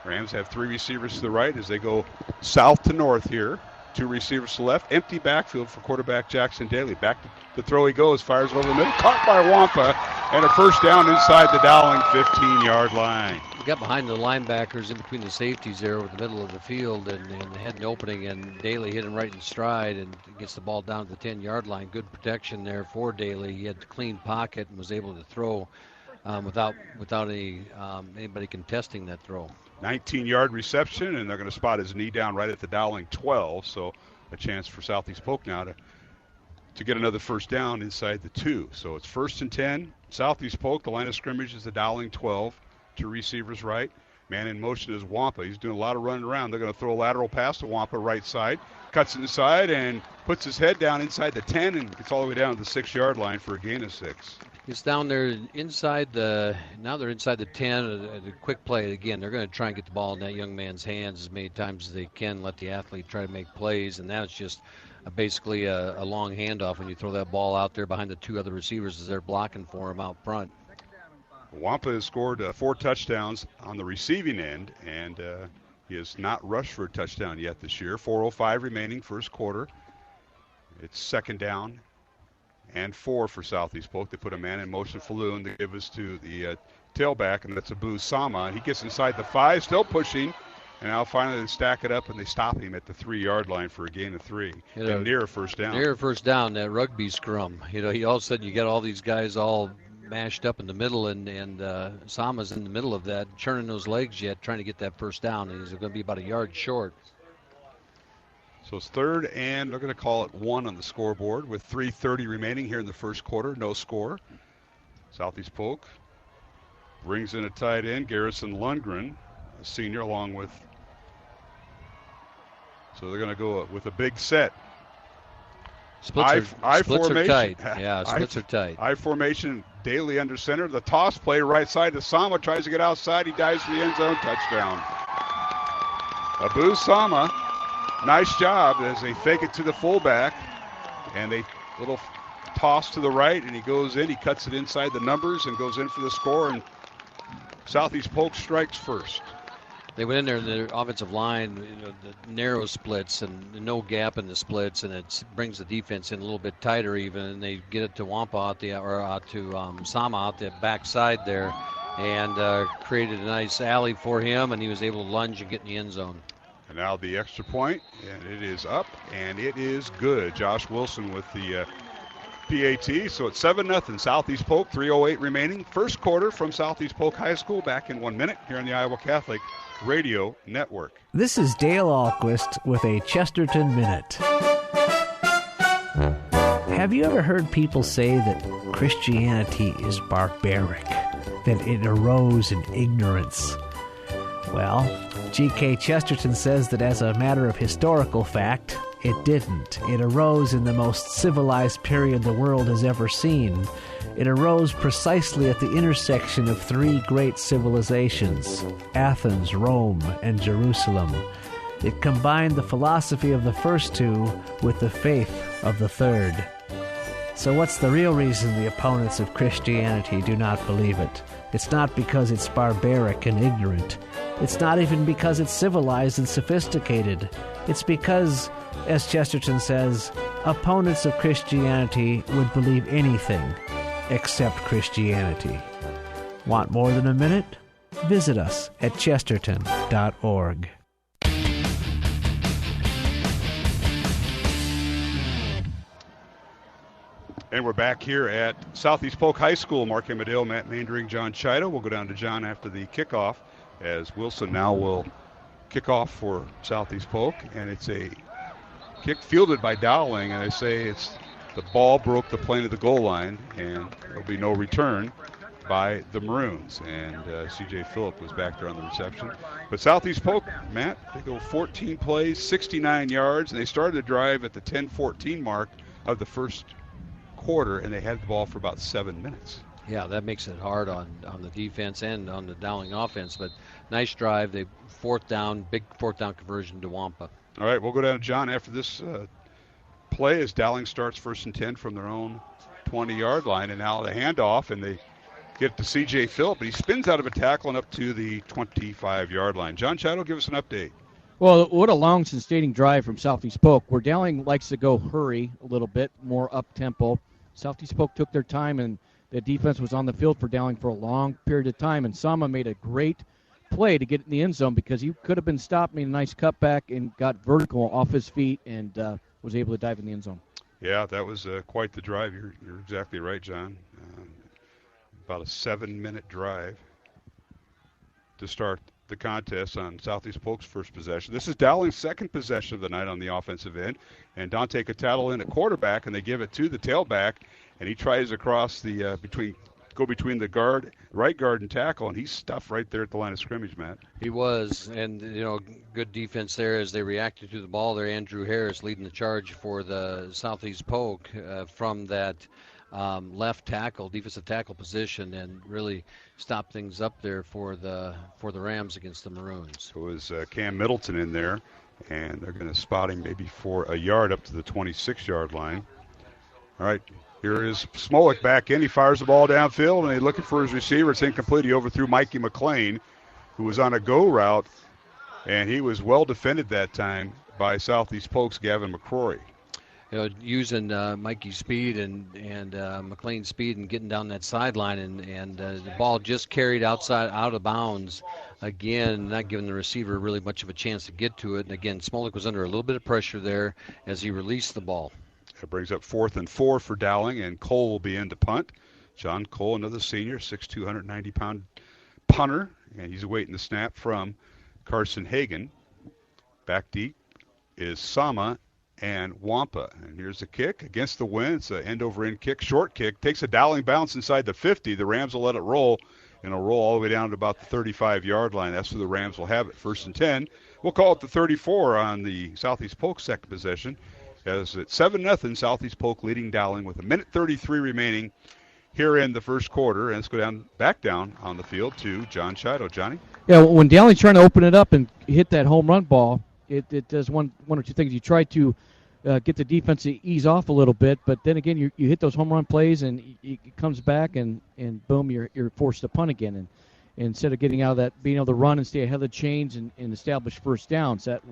[SPEAKER 2] Rams have 3 receivers to the right as they go south to north here. 2 receivers to the left. Empty backfield for quarterback Jackson Daly. Back to throw he goes. Fires over the middle. Caught by Wampa. And a first down inside the Dowling 15-yard line.
[SPEAKER 3] We got behind the linebackers in between the safeties there over the middle of the field and had an opening, and Daly hit him right in stride and gets the ball down to the 10-yard line. Good protection there for Daly. He had a clean pocket and was able to throw without anybody contesting that throw.
[SPEAKER 2] 19-yard reception, and they're going to spot his knee down right at the Dowling 12, so a chance for Southeast Polk now to get another first down inside the 2. So it's 1st and 10. Southeast Polk, the line of scrimmage is the Dowling 12. 2 receivers right. Man in motion is Wampa. He's doing a lot of running around. They're going to throw a lateral pass to Wampa right side. Cuts inside and puts his head down inside the 10 and gets all the way down to the 6-yard line for a gain of 6.
[SPEAKER 3] It's down there inside now they're inside the 10. A quick play. Again, they're going to try and get the ball in that young man's hands as many times as they can, let the athlete try to make plays, and now it's just basically a long handoff when you throw that ball out there behind the 2 other receivers as they're blocking for him out front.
[SPEAKER 2] Wampa has scored 4 touchdowns on the receiving end, and he has not rushed for a touchdown yet this year. 4:05 remaining, first quarter. It's 2nd down and 4 for Southeast Polk. They put a man in motion Falloon. They give us to the tailback, and that's Abu Sama. He gets inside the 5, still pushing, and now finally they stack it up, and they stop him at the 3-yard line for a gain of 3. And near a first down.
[SPEAKER 3] Near a first down, that rugby scrum. You all of a sudden you got all these guys all mashed up in the middle, and Sama's in the middle of that, churning those legs yet, trying to get that first down, and he's going to be about a yard short.
[SPEAKER 2] So it's 3rd, and they're going to call it 1 on the scoreboard with 3:30 remaining here in the first quarter. No score. Southeast Polk brings in a tight end, Garrison Lundgren, a senior, along with. So they're going to go with a big set.
[SPEAKER 3] Splits are tight. Yeah, splits are tight.
[SPEAKER 2] I formation, Daly under center. The toss play right side to Sama, tries to get outside. He dives to the end zone. Touchdown. Abu Sama, nice job as they fake it to the fullback. And they little toss to the right, and he goes in. He cuts it inside the numbers and goes in for the score. And Southeast Polk strikes first.
[SPEAKER 3] They went in there in the offensive line, the narrow splits and no gap in the splits, and it brings the defense in a little bit tighter even, and they get it to Wampa out to Sama out the backside there, and created a nice alley for him, and he was able to lunge and get in the end zone.
[SPEAKER 2] And now the extra point, and it is up, and it is good. Josh Wilson with the PAT, so it's 7-0 Southeast Polk, 3:08 remaining. First quarter from Southeast Polk High School, back in 1 minute here on the Iowa Catholic Radio Network.
[SPEAKER 13] This is Dale Ahlquist with a Chesterton Minute. Have you ever heard people say that Christianity is barbaric, that it arose in ignorance? Well, G.K. Chesterton says that as a matter of historical fact, it didn't. It arose in the most civilized period the world has ever seen. It arose precisely at the intersection of 3 great civilizations, Athens, Rome, and Jerusalem. It combined the philosophy of the first 2 with the faith of the third. So what's the real reason the opponents of Christianity do not believe it? It's not because it's barbaric and ignorant. It's not even because it's civilized and sophisticated. It's because, as Chesterton says, opponents of Christianity would believe anything except Christianity. Want more than a minute? Visit us at chesterton.org.
[SPEAKER 2] And we're back here at Southeast Polk High School. Mark Amadale, Matt Mandering, John Chido. We'll go down to John after the kickoff, as Wilson now will kick off for Southeast Polk. And it's a kick fielded by Dowling, and they say it's the ball broke the plane of the goal line, and there'll be no return by the Maroons. And C.J. Phillip was back there on the reception. But Southeast Polk, Matt, they go 14 plays, 69 yards, and they started the drive at the 10-14 mark of the first quarter, and they had the ball for about 7 minutes.
[SPEAKER 3] Yeah, that makes it hard on the defense and on the Dowling offense, but nice drive. They big fourth down conversion to Wampa.
[SPEAKER 2] All right, we'll go down to John after this play as Dowling starts 1st and 10 from their own 20-yard line, and now the handoff, and they get to C.J. Phillip, but he spins out of a tackle and up to the 25-yard line. John Chido, give us an update.
[SPEAKER 4] Well, what a long, sustaining drive from Southeast Polk, where Dowling likes to go hurry a little bit, more up-tempo. Southeast Polk took their time, and the defense was on the field for Dowling for a long period of time, and Sama made a great play to get in the end zone because he could have been stopped, made a nice cutback, and got vertical off his feet and was able to dive in the end zone.
[SPEAKER 2] Yeah, that was quite the drive. You're exactly right, John. About a 7-minute drive to start the contest on Southeast Polk's first possession. This is Dowling's second possession of the night on the offensive end, and Dante Cataldo in at quarterback, and they give it to the tailback, and he tries across the between the right guard and tackle, and he's stuffed right there at the line of scrimmage, Matt.
[SPEAKER 3] He was, and good defense there as they reacted to the ball there. Andrew Harris leading the charge for the Southeast Polk from that left tackle, defensive tackle position, and really stopped things up there for the Rams against the Maroons.
[SPEAKER 2] It was Cam Middleton in there, and they're going to spot him maybe for a yard up to the 26-yard line. All right. Here is Smolik back in. He fires the ball downfield, and he's looking for his receiver. It's incomplete. He overthrew Mikey McLean, who was on a go route, and he was well defended that time by Southeast Polk's Gavin McCrory.
[SPEAKER 3] Using Mikey's speed and McLean's speed and getting down that sideline, and the ball just carried out of bounds. Again, not giving the receiver really much of a chance to get to it. And again, Smolik was under a little bit of pressure there as he released the ball.
[SPEAKER 2] That brings up 4th and 4 for Dowling, and Cole will be in to punt. John Cole, another senior, 6'2", 190-pound punter, and he's awaiting the snap from Carson Hagan. Back deep is Sama and Wampa. And here's the kick against the wind. It's an end-over-end kick, short kick. Takes a Dowling bounce inside the 50. The Rams will let it roll, and it'll roll all the way down to about the 35-yard line. That's where the Rams will have it, 1st and 10. We'll call it the 34 on the Southeast Polk second possession. As it's 7-0, Southeast Polk leading Dowling with 1:33 remaining here in the first quarter. And let's go back down on the field to John Chido. Johnny?
[SPEAKER 4] Yeah, when Dowling's trying to open it up and hit that home run ball, it does one or two things. You try to get the defense to ease off a little bit, but then again, you hit those home run plays, and it comes back, and boom, you're forced to punt again. And instead of getting out of that, being able to run and stay ahead of the chains and establish first downs, that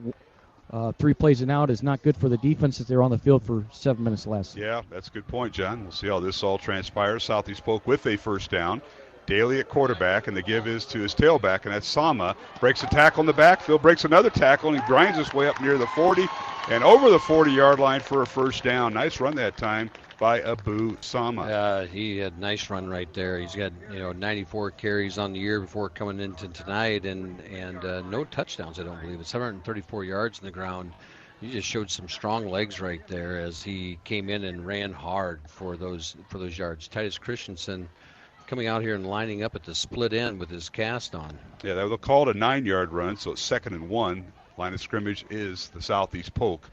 [SPEAKER 4] 3 plays and out is not good for the defense if they're on the field for 7 minutes less.
[SPEAKER 2] Yeah, that's a good point, John. We'll see how this all transpires. Southeast Polk with a first down. Daly at quarterback, and the give is to his tailback, and that's Sama. Breaks a tackle in the backfield, breaks another tackle, and he grinds his way up near the 40 and over the 40-yard line for a first down. Nice run that time by Abu Sama.
[SPEAKER 3] He had a nice run right there. He's got 94 carries on the year before coming into tonight, and no touchdowns, I don't believe. It's 734 yards in the ground. He just showed some strong legs right there as he came in and ran hard for those yards. Titus Christensen coming out here and lining up at the split end with his cast on.
[SPEAKER 2] Yeah, they'll call it a 9-yard run, so it's 2nd and 1. Line of scrimmage is the Southeast Polk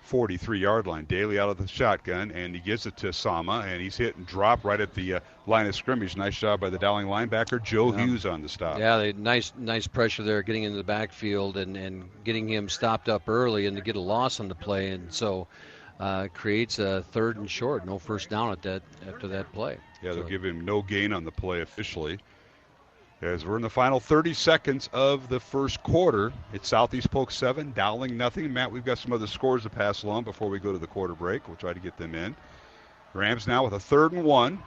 [SPEAKER 2] 43-yard line. Daly out of the shotgun, and he gives it to Sama, and he's hit and dropped right at the line of scrimmage. Nice job by the Dowling linebacker, Joe Hughes, on the stop.
[SPEAKER 3] Yeah, nice pressure there, getting into the backfield and getting him stopped up early and to get a loss on the play, and so creates a 3rd and short, no first down after that play.
[SPEAKER 2] Yeah, they'll give him no gain on the play officially. As we're in the final 30 seconds of the first quarter, it's Southeast Polk 7, Dowling nothing. Matt, we've got some other scores to pass along before we go to the quarter break. We'll try to get them in. Rams now with a 3rd and 1.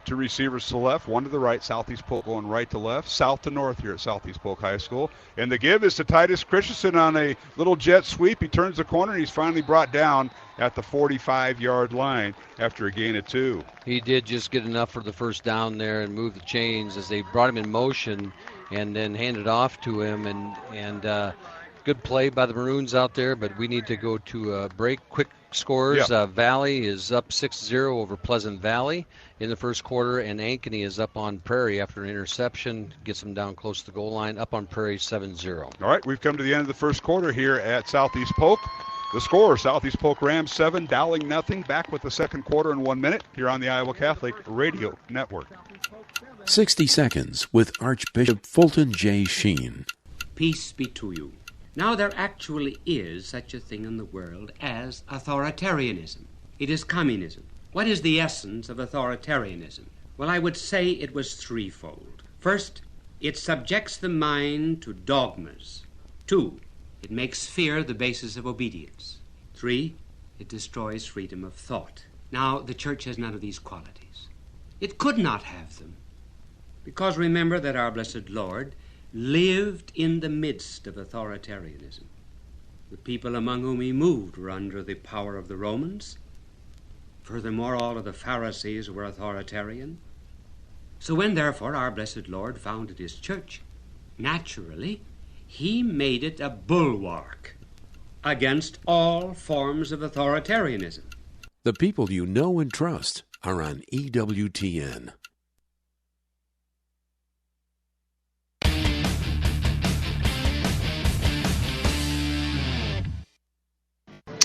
[SPEAKER 2] 2 receivers to the left, 1 to the right. Southeast Polk going right to left, south to north here at Southeast Polk High School. And the give is to Titus Christensen on a little jet sweep. He turns the corner, and he's finally brought down at the 45-yard line after a gain of 2.
[SPEAKER 3] He did just get enough for the first down there and move the chains as they brought him in motion and then handed off to him. And good play by the Maroons out there, but we need to go to a break. Quick scores.
[SPEAKER 2] Yep.
[SPEAKER 3] Valley is up 6-0 over Pleasant Valley in the first quarter, and Ankeny is up on Prairie after an interception. Gets them down close to the goal line, up on Prairie 7-0.
[SPEAKER 2] All right, we've come to the end of the first quarter here at Southeast Polk. The score, Southeast Polk Rams 7, Dowling nothing. Back with the second quarter in 1 minute here on the Iowa Catholic Radio Network.
[SPEAKER 14] 60 Seconds with Archbishop Fulton J. Sheen.
[SPEAKER 15] Peace be to you. Now there actually is such a thing in the world as authoritarianism. It is communism. What is the essence of authoritarianism? Well, I would say it was threefold. First, it subjects the mind to dogmas. 2, it makes fear the basis of obedience. 3, it destroys freedom of thought. Now, the church has none of these qualities. It could not have them. Because remember that our blessed Lord lived in the midst of authoritarianism. The people among whom he moved were under the power of the Romans. Furthermore, all of the Pharisees were authoritarian. So when, therefore, our blessed Lord founded his church, naturally, he made it a bulwark against all forms of authoritarianism.
[SPEAKER 14] The people you know and trust are on EWTN.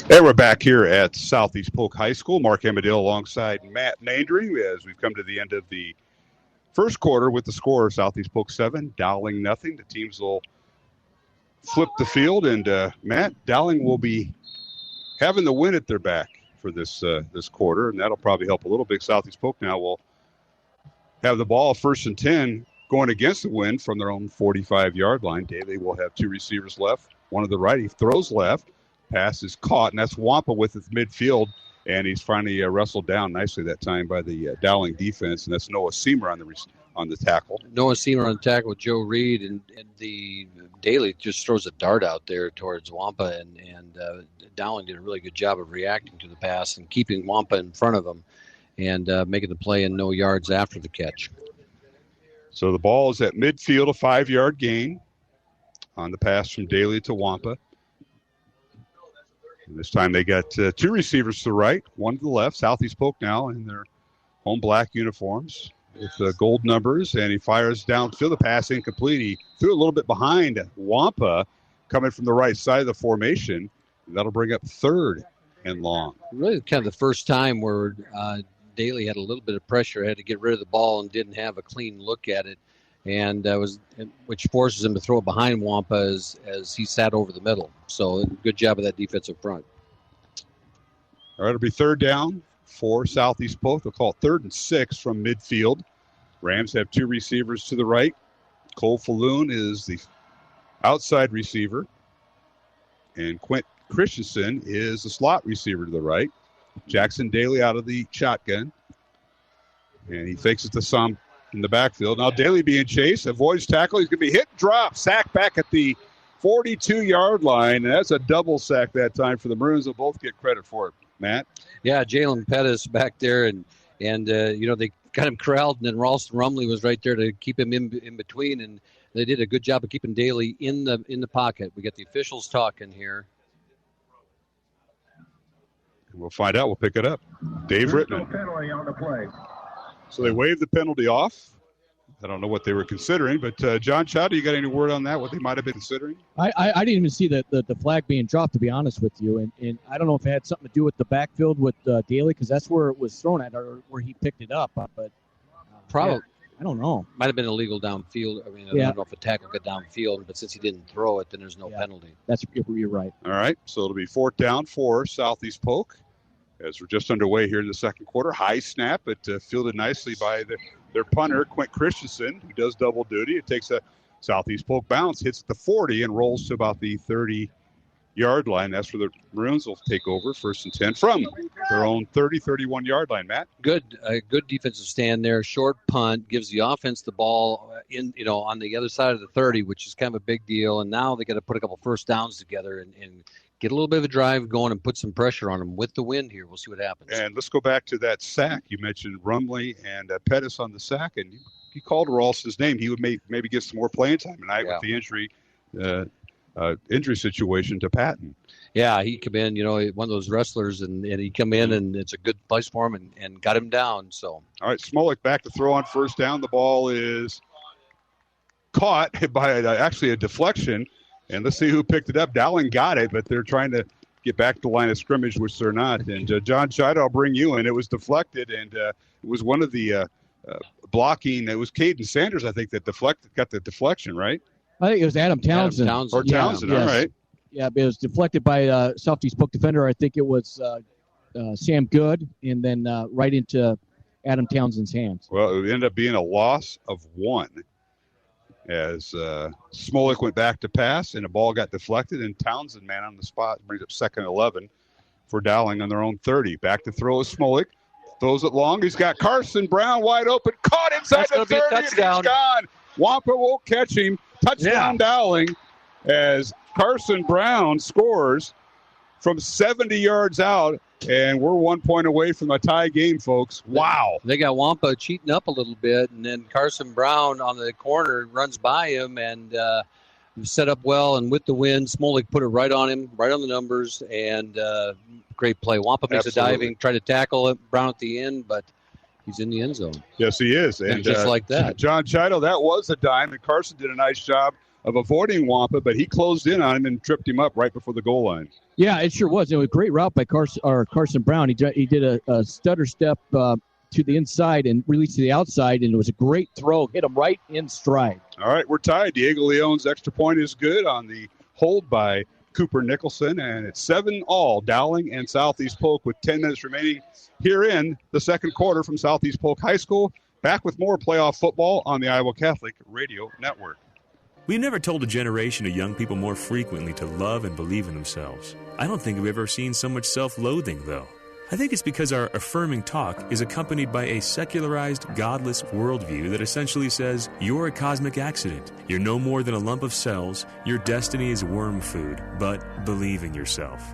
[SPEAKER 2] And we're back here at Southeast Polk High School. Mark Amadale alongside Matt Nandry as we've come to the end of the first quarter with the score of Southeast Polk 7, Dowling nothing. The teams will flip the field, and Matt, Dowling will be having the win at their back for this quarter, and that'll probably help a little bit. Southeast Polk now will have the ball 1st and 10 going against the wind from their own 45-yard line. Daly will have 2 receivers left, one to the right. He throws left. Pass is caught, and that's Wampa with his midfield, and he's finally wrestled down nicely that time by the Dowling defense, and that's Noah Seamer on the tackle.
[SPEAKER 3] Noah Seamer on the tackle with Joe Reed, and the Daly just throws a dart out there towards Wampa, and Dowling did a really good job of reacting to the pass and keeping Wampa in front of him and making the play in no yards after the catch.
[SPEAKER 2] So the ball is at midfield, a 5-yard gain on the pass from Daly to Wampa. And this time they got 2 receivers to the right, 1 to the left. Southeast Polk now in their home black uniforms with gold numbers, and he fires downfield. The pass incomplete. He threw a little bit behind Wampa coming from the right side of the formation. And that'll bring up 3rd and long.
[SPEAKER 3] Really kind of the first time where Daly had a little bit of pressure, had to get rid of the ball and didn't have a clean look at it, and which forces him to throw it behind Wampa as he sat over the middle. So good job of that defensive front.
[SPEAKER 2] All right, it'll be 3rd down for Southeast Polk. They'll call it 3rd and 6 from midfield. Rams have 2 receivers to the right. Cole Falloon is the outside receiver, and Quint Christensen is the slot receiver to the right. Jackson Daly out of the shotgun, and he fakes it to some in the backfield. Now Daly being chased, avoids tackle. He's going to be hit, drop, sack back at the 42-yard line. And that's a double sack that time for the Maroons. They'll both get credit for it, Matt.
[SPEAKER 3] Yeah, Jalen Pettis back there, and they got him corralled, and then Ralston Rumley was right there to keep him in between, and they did a good job of keeping Daly in the pocket. We got the officials talking here.
[SPEAKER 2] We'll find out. We'll pick it up. Dave Rittman.
[SPEAKER 10] Penalty on the play.
[SPEAKER 2] So they waved the penalty off. I don't know what they were considering, but John Chowder, you got any word on that, what they might have been considering?
[SPEAKER 4] I didn't even see the flag being dropped, to be honest with you. And I don't know if it had something to do with the backfield with Daly, because that's where it was thrown at, or where he picked it up. But
[SPEAKER 3] probably.
[SPEAKER 4] Yeah, I don't know.
[SPEAKER 3] Might have been illegal downfield. I mean, I don't know if a tackle got downfield, but since he didn't throw it, then there's no penalty.
[SPEAKER 4] You're right.
[SPEAKER 2] All right, so it'll be 4th down for Southeast Polk as we're just underway here in the second quarter. High snap, but fielded nicely by their punter, Quint Christensen, who does double duty. It takes a Southeast Polk bounce, hits the 40, and rolls to about the 30-yard line. That's where the Maroons will take over 1st and 10 from their own 31-yard line, Matt.
[SPEAKER 3] Good defensive stand there. Short punt gives the offense the ball on the other side of the 30, which is kind of a big deal. And now they got to put a couple first downs together and get a little bit of a drive going and put some pressure on them with the wind here. We'll see what happens.
[SPEAKER 2] And let's go back to that sack. You mentioned Rumley and Pettis on the sack, and you called Ralston's name. He would maybe get some more playing time tonight with the injury situation to Patton.
[SPEAKER 3] Yeah, he come in, one of those wrestlers, and he come in, and it's a good place for him and got him down. So,
[SPEAKER 2] all right, Smolik back to throw on 1st down. The ball is caught by actually a deflection. And let's see who picked it up. Dowling got it, but they're trying to get back to the line of scrimmage, which they're not. And John Scheid, I'll bring you in. It was deflected, and it was one of the blocking. It was Caden Sanders, I think, that got the deflection, right?
[SPEAKER 4] I think it was Adam Townsend.
[SPEAKER 2] Townsend, all right.
[SPEAKER 4] Yeah, but it was deflected by Southeast Polk defender. I think it was Sam Good, and then right into Adam Townsend's hands.
[SPEAKER 2] Well, it ended up being a loss of 1. As Smolik went back to pass, and the ball got deflected, and Townsend, man on the spot, brings up 2nd and 11 for Dowling on their own 30. Back to throw is Smolik. Throws it long. He's got Carson Brown wide open. Caught inside the 30, and he's gone. Wampa won't catch him. Touchdown Dowling as Carson Brown scores from 70 yards out, and we're 1 point away from a tie game, folks. Wow.
[SPEAKER 3] They got Wampa cheating up a little bit, and then Carson Brown on the corner runs by him and set up well, and with the wind, Smolik put it right on him, right on the numbers, and great play. Wampa makes a diving, try to tackle it, Brown at the end, but he's in the end zone.
[SPEAKER 2] Yes, he is. And
[SPEAKER 3] just like that.
[SPEAKER 2] John Chido, that was a dime, and Carson did a nice job of avoiding Wampa, but he closed in on him and tripped him up right before the goal line.
[SPEAKER 4] Yeah, it sure was. It was a great route by Carson Brown. He did a stutter step to the inside and released to the outside, and it was a great throw. Hit him right in stride.
[SPEAKER 2] All right, we're tied. Diego Leon's extra point is good on the hold by Cooper Nicholson, and it's 7-all, Dowling and Southeast Polk with 10 minutes remaining here in the second quarter from Southeast Polk High School. Back with more playoff football on the Iowa Catholic Radio Network.
[SPEAKER 16] We've never told a generation of young people more frequently to love and believe in themselves. I don't think we've ever seen so much self-loathing, though. I think it's because our affirming talk is accompanied by a secularized, godless worldview that essentially says, you're a cosmic accident, you're no more than a lump of cells, your destiny is worm food, but believe in yourself.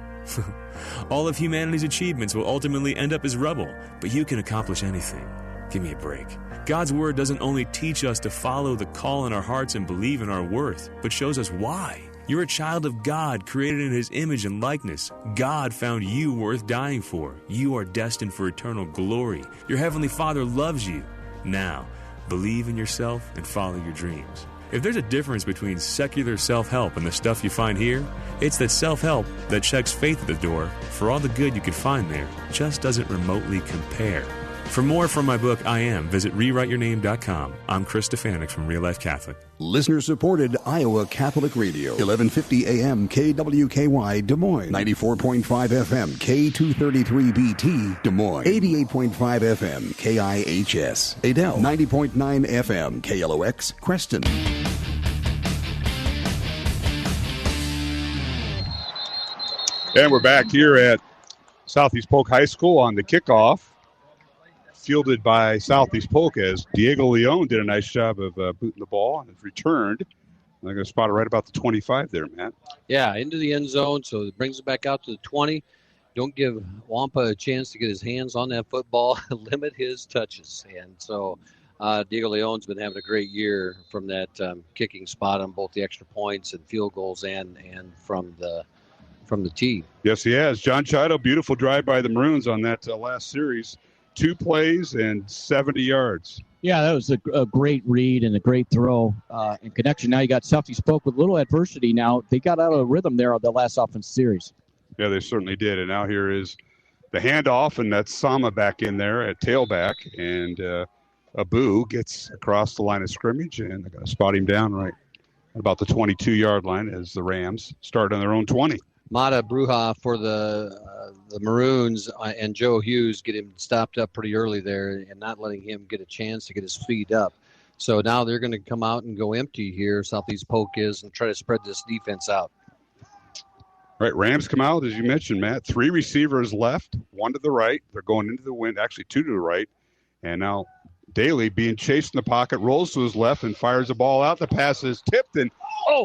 [SPEAKER 16] All of humanity's achievements will ultimately end up as rubble, but you can accomplish anything. Give me a break. God's Word doesn't only teach us to follow the call in our hearts and believe in our worth, but shows us why. You're a child of God, created in His image and likeness. God found you worth dying for. You are destined for eternal glory. Your Heavenly Father loves you. Now, believe in yourself and follow your dreams. If there's a difference between secular self-help and the stuff you find here, it's that self-help that checks faith at the door for all the good you could find there just doesn't remotely compare. For more from my book, I Am, visit rewriteyourname.com. I'm Chris Stefanik from Real Life Catholic.
[SPEAKER 17] Listener-supported Iowa Catholic Radio, 1150 AM KWKY Des Moines, 94.5 FM K233BT Des Moines, 88.5 FM KIHS Adel, 90.9 FM KLOX Creston.
[SPEAKER 2] And we're back here at Southeast Polk High School on the kickoff, fielded by Southeast Polk as Diego Leon did a nice job of booting the ball and has returned. I'm going to spot it right about the 25 there, Matt.
[SPEAKER 3] Yeah, into the end zone, so it brings it back out to the 20. Don't give Wampa a chance to get his hands on that football, limit his touches. And so Diego Leon's been having a great year from that kicking spot on both the extra points and field goals and from the tee.
[SPEAKER 2] Yes, he has. John Chido, beautiful drive by the Maroons on that last series. 2 plays and 70 yards.
[SPEAKER 4] Yeah, that was a great read and a great throw and connection. Now you got Southeast Polk with a little adversity now. They got out of the rhythm there on the last offense series.
[SPEAKER 2] Yeah, they certainly did. And now here is the handoff, and that's Sama back in there at tailback. And Abu gets across the line of scrimmage, and they're going to spot him down right at about the 22-yard line as the Rams start on their own 20.
[SPEAKER 3] Mata Bruja for the Maroons and Joe Hughes get him stopped up pretty early there and not letting him get a chance to get his feet up. So now they're going to come out and go empty here, Southeast Polk is, and try to spread this defense out.
[SPEAKER 2] Right, Rams come out, as you mentioned, Matt. 3 receivers left, 1 to the right. They're going into the wind, actually 2 to the right. And now Daly being chased in the pocket, rolls to his left and fires the ball out. The pass is tipped and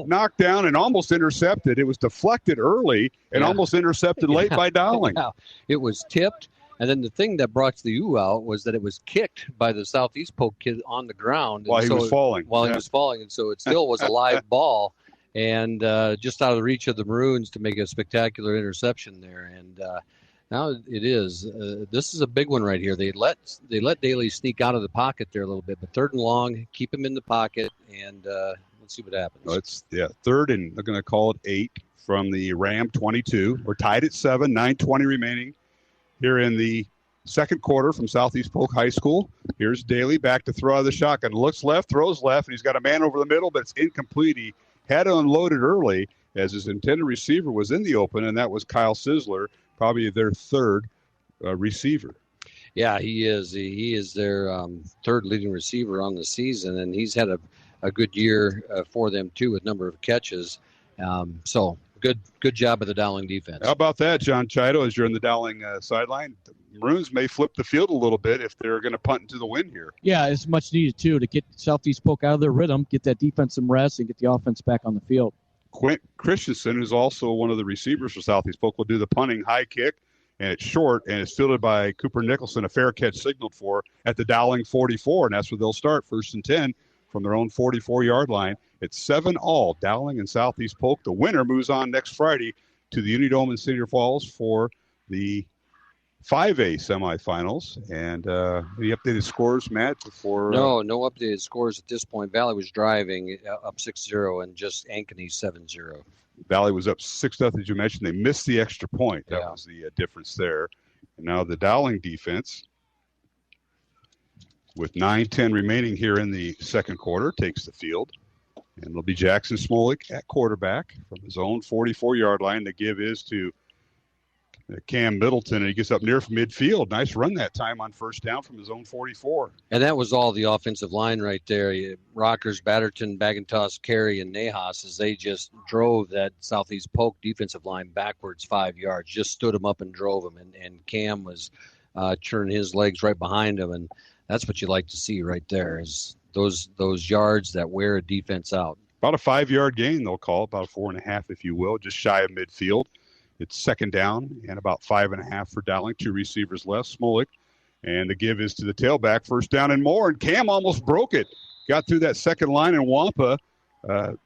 [SPEAKER 2] knocked down and almost intercepted. It was deflected early and almost intercepted late by Dowling.
[SPEAKER 3] Yeah. It was tipped, and then the thing that brought the ooh out was that it was kicked by the Southeast Polk kid on the ground.
[SPEAKER 2] While he was falling.
[SPEAKER 3] He was falling, and so it still was a live ball and just out of the reach of the Maroons to make a spectacular interception there. And now it is. This is a big one right here. They let Daly sneak out of the pocket there a little bit, but 3rd and long, keep him in the pocket, and let's see what happens.
[SPEAKER 2] Third, and they're going to call it 8 from the Ram 22. We're tied at 7, 9:20 remaining here in the second quarter from Southeast Polk High School. Here's Daly back to throw out of the shotgun. Looks left, throws left, and he's got a man over the middle, but it's incomplete. He had to unload it early as his intended receiver was in the open, and that was Kyle Sisler, probably their 3rd receiver.
[SPEAKER 3] Yeah, he is. He is their 3rd leading receiver on the season, and he's had a good year for them, too, with number of catches. So good job of the Dowling defense.
[SPEAKER 2] How about that, John Chido, as you're in the Dowling sideline? The Maroons may flip the field a little bit if they're going to punt into the wind here.
[SPEAKER 4] Yeah, it's much needed, too, to get Southeast Polk out of their rhythm, get that defense some rest, and get the offense back on the field.
[SPEAKER 2] Quint Christensen, who's also one of the receivers for Southeast Polk, will do the punting high kick, and it's short, and it's fielded by Cooper Nicholson, a fair catch signaled for at the Dowling 44, and that's where they'll start, 1st and 10 from their own 44-yard line. It's 7-all, Dowling and Southeast Polk. The winner moves on next Friday to the Unidome in Cedar Falls for the 5A semifinals. And any updated scores, Matt? Before
[SPEAKER 3] No updated scores at this point. Valley was driving up 6-0 and just Ankeny 7-0.
[SPEAKER 2] Valley was up 6-0, as you mentioned. They missed the extra point. That was the difference there. And now the Dowling defense, with 9:10 remaining here in the second quarter, takes the field. And it'll be Jackson Smolik at quarterback from his own 44-yard line. The give is to Cam Middleton, and he gets up near from midfield. Nice run that time on first down from his own 44.
[SPEAKER 3] And that was all the offensive line right there. Rockers, Batterton, Bagintosh, Carey, and Nahas, as they just drove that Southeast Polk defensive line backwards 5 yards, just stood him up and drove him. And Cam was churning his legs right behind him. And that's what you like to see right there, is those yards that wear a defense out.
[SPEAKER 2] About a 5-yard gain, they'll call, about a 4.5, if you will, just shy of midfield. It's second down and about 5.5 for Dowling. 2 receivers left, Smolik. And the give is to the tailback, first down and more. And Cam almost broke it. Got through that second line, and Wampa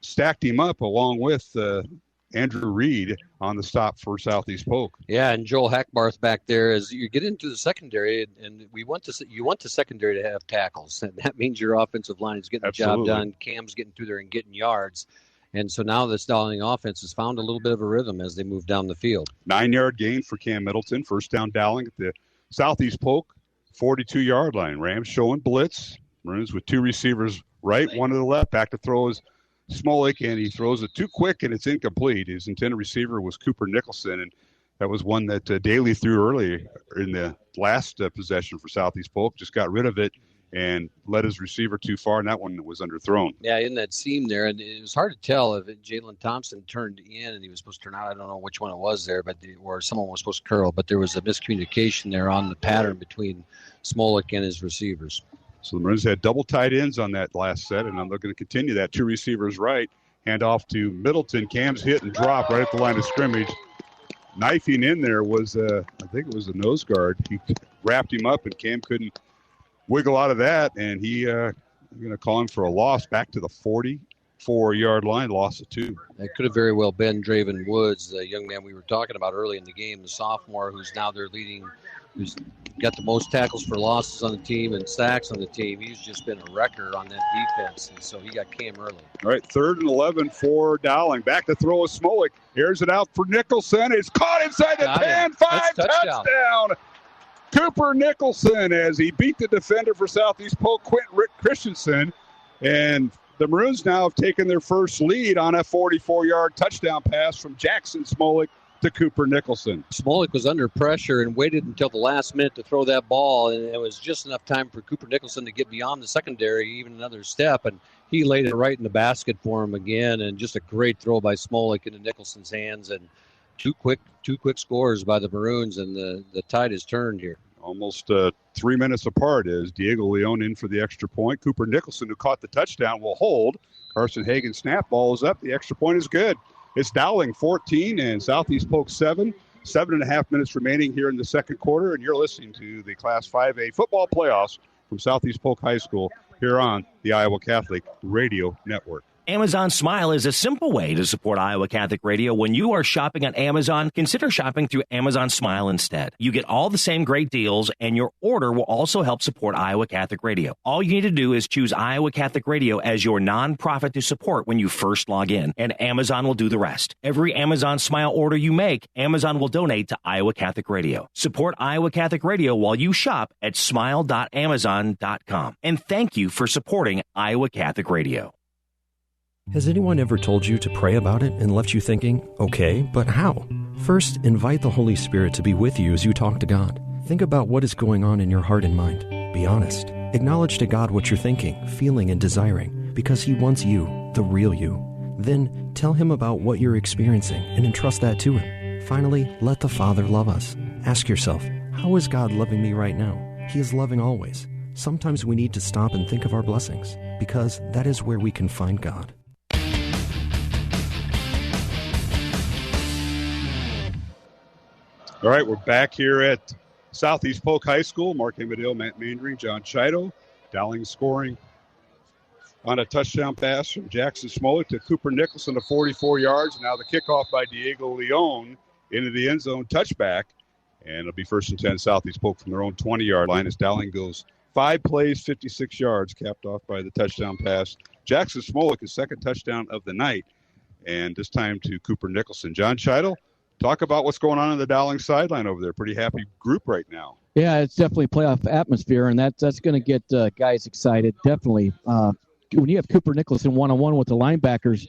[SPEAKER 2] stacked him up along with Andrew Reed on the stop for Southeast Polk.
[SPEAKER 3] Yeah, and Joel Hackbarth back there. As you get into the secondary, and you want the secondary to have tackles. And that means your offensive line is getting the job done. Cam's getting through there and getting yards. And so now this Dowling offense has found a little bit of a rhythm as they move down the field.
[SPEAKER 2] 9-yard gain for Cam Middleton. First down Dowling at the Southeast Polk 42-yard line. Rams showing blitz. Maroons with 2 receivers right, 1 to the left. Back to throw is Smolik, and he throws it too quick, and it's incomplete. His intended receiver was Cooper Nicholson, and that was one that Daly threw early in the last possession for Southeast Polk. Just got rid of it and led his receiver too far, and that one was underthrown.
[SPEAKER 3] Yeah, in that seam there, and it was hard to tell if Jalen Thompson turned in and he was supposed to turn out. I don't know which one it was there, or someone was supposed to curl, but there was a miscommunication there on the pattern between Smolik and his receivers.
[SPEAKER 2] So the Maroons had double tight ends on that last set, and they're going to continue that. 2 receivers right, hand off to Middleton. Cam's hit and drop right at the line of scrimmage. Knifing in there was, I think it was a nose guard. He wrapped him up, and Cam couldn't wiggle out of that, and he going to call him for a loss back to the 44-yard line, loss of 2.
[SPEAKER 3] It could have very well been Draven Woods, the young man we were talking about early in the game, the sophomore who's now their leading, who's got the most tackles for losses on the team and sacks on the team. He's just been a wrecker on that defense, and so he got Cam early.
[SPEAKER 2] All right, 3rd and 11 for Dowling. Back to throw is Smolik. Here's it out for Nicholson. It's caught inside the 10-5 touchdown. Cooper Nicholson, as he beat the defender for Southeast Polk, Quint Christensen. And the Maroons now have taken their first lead on a 44-yard touchdown pass from Jackson Smolik to Cooper Nicholson.
[SPEAKER 3] Smolik was under pressure and waited until the last minute to throw that ball, and it was just enough time for Cooper Nicholson to get beyond the secondary, even another step, and he laid it right in the basket for him again, and just a great throw by Smolik into Nicholson's hands, and two quick scores by the Maroons, and the tide has turned here.
[SPEAKER 2] Almost 3 minutes apart as Diego Leon in for the extra point. Cooper Nicholson, who caught the touchdown, will hold. Carson Hagen's snap ball is up. The extra point is good. It's Dowling 14 and Southeast Polk 7. 7.5 minutes remaining here in the second quarter, and you're listening to the Class 5A football playoffs from Southeast Polk High School here on the Iowa Catholic Radio Network.
[SPEAKER 1] Amazon Smile is a simple way to support Iowa Catholic Radio. When you are shopping on Amazon, consider shopping through Amazon Smile instead. You get all the same great deals, and your order will also help support Iowa Catholic Radio. All you need to do is choose Iowa Catholic Radio as your nonprofit to support when you first log in, and Amazon will do the rest. Every Amazon Smile order you make, Amazon will donate to Iowa Catholic Radio. Support Iowa Catholic Radio while you shop at smile.amazon.com. And thank you for supporting Iowa Catholic Radio.
[SPEAKER 18] Has anyone ever told you to pray about it and left you thinking, okay, but how? First, invite the Holy Spirit to be with you as you talk to God. Think about what is going on in your heart and mind. Be honest. Acknowledge to God what you're thinking, feeling, and desiring, because He wants you, the real you. Then tell him about what you're experiencing and entrust that to him. Finally, let the Father love us. Ask yourself, how is God loving me right now? He is loving always. Sometimes we need to stop and think of our blessings, because that is where we can find God.
[SPEAKER 2] All right, we're back here at Southeast Polk High School. Mark Amadale, Matt Mandring, John Chido. Dowling scoring on a touchdown pass from Jackson Smollett to Cooper Nicholson to 44 yards. Now the kickoff by Diego Leon into the end zone, touchback. And it'll be 1st and 10 Southeast Polk from their own 20-yard line as Dowling goes 5 plays, 56 yards, capped off by the touchdown pass. Jackson Smollett, his second touchdown of the night, and this time to Cooper Nicholson. John Chido, talk about what's going on the Dowling sideline over there. Pretty happy group right now. Yeah, it's definitely playoff atmosphere, and that's going to get guys excited, definitely. When you have Cooper Nicholson one-on-one with the linebackers,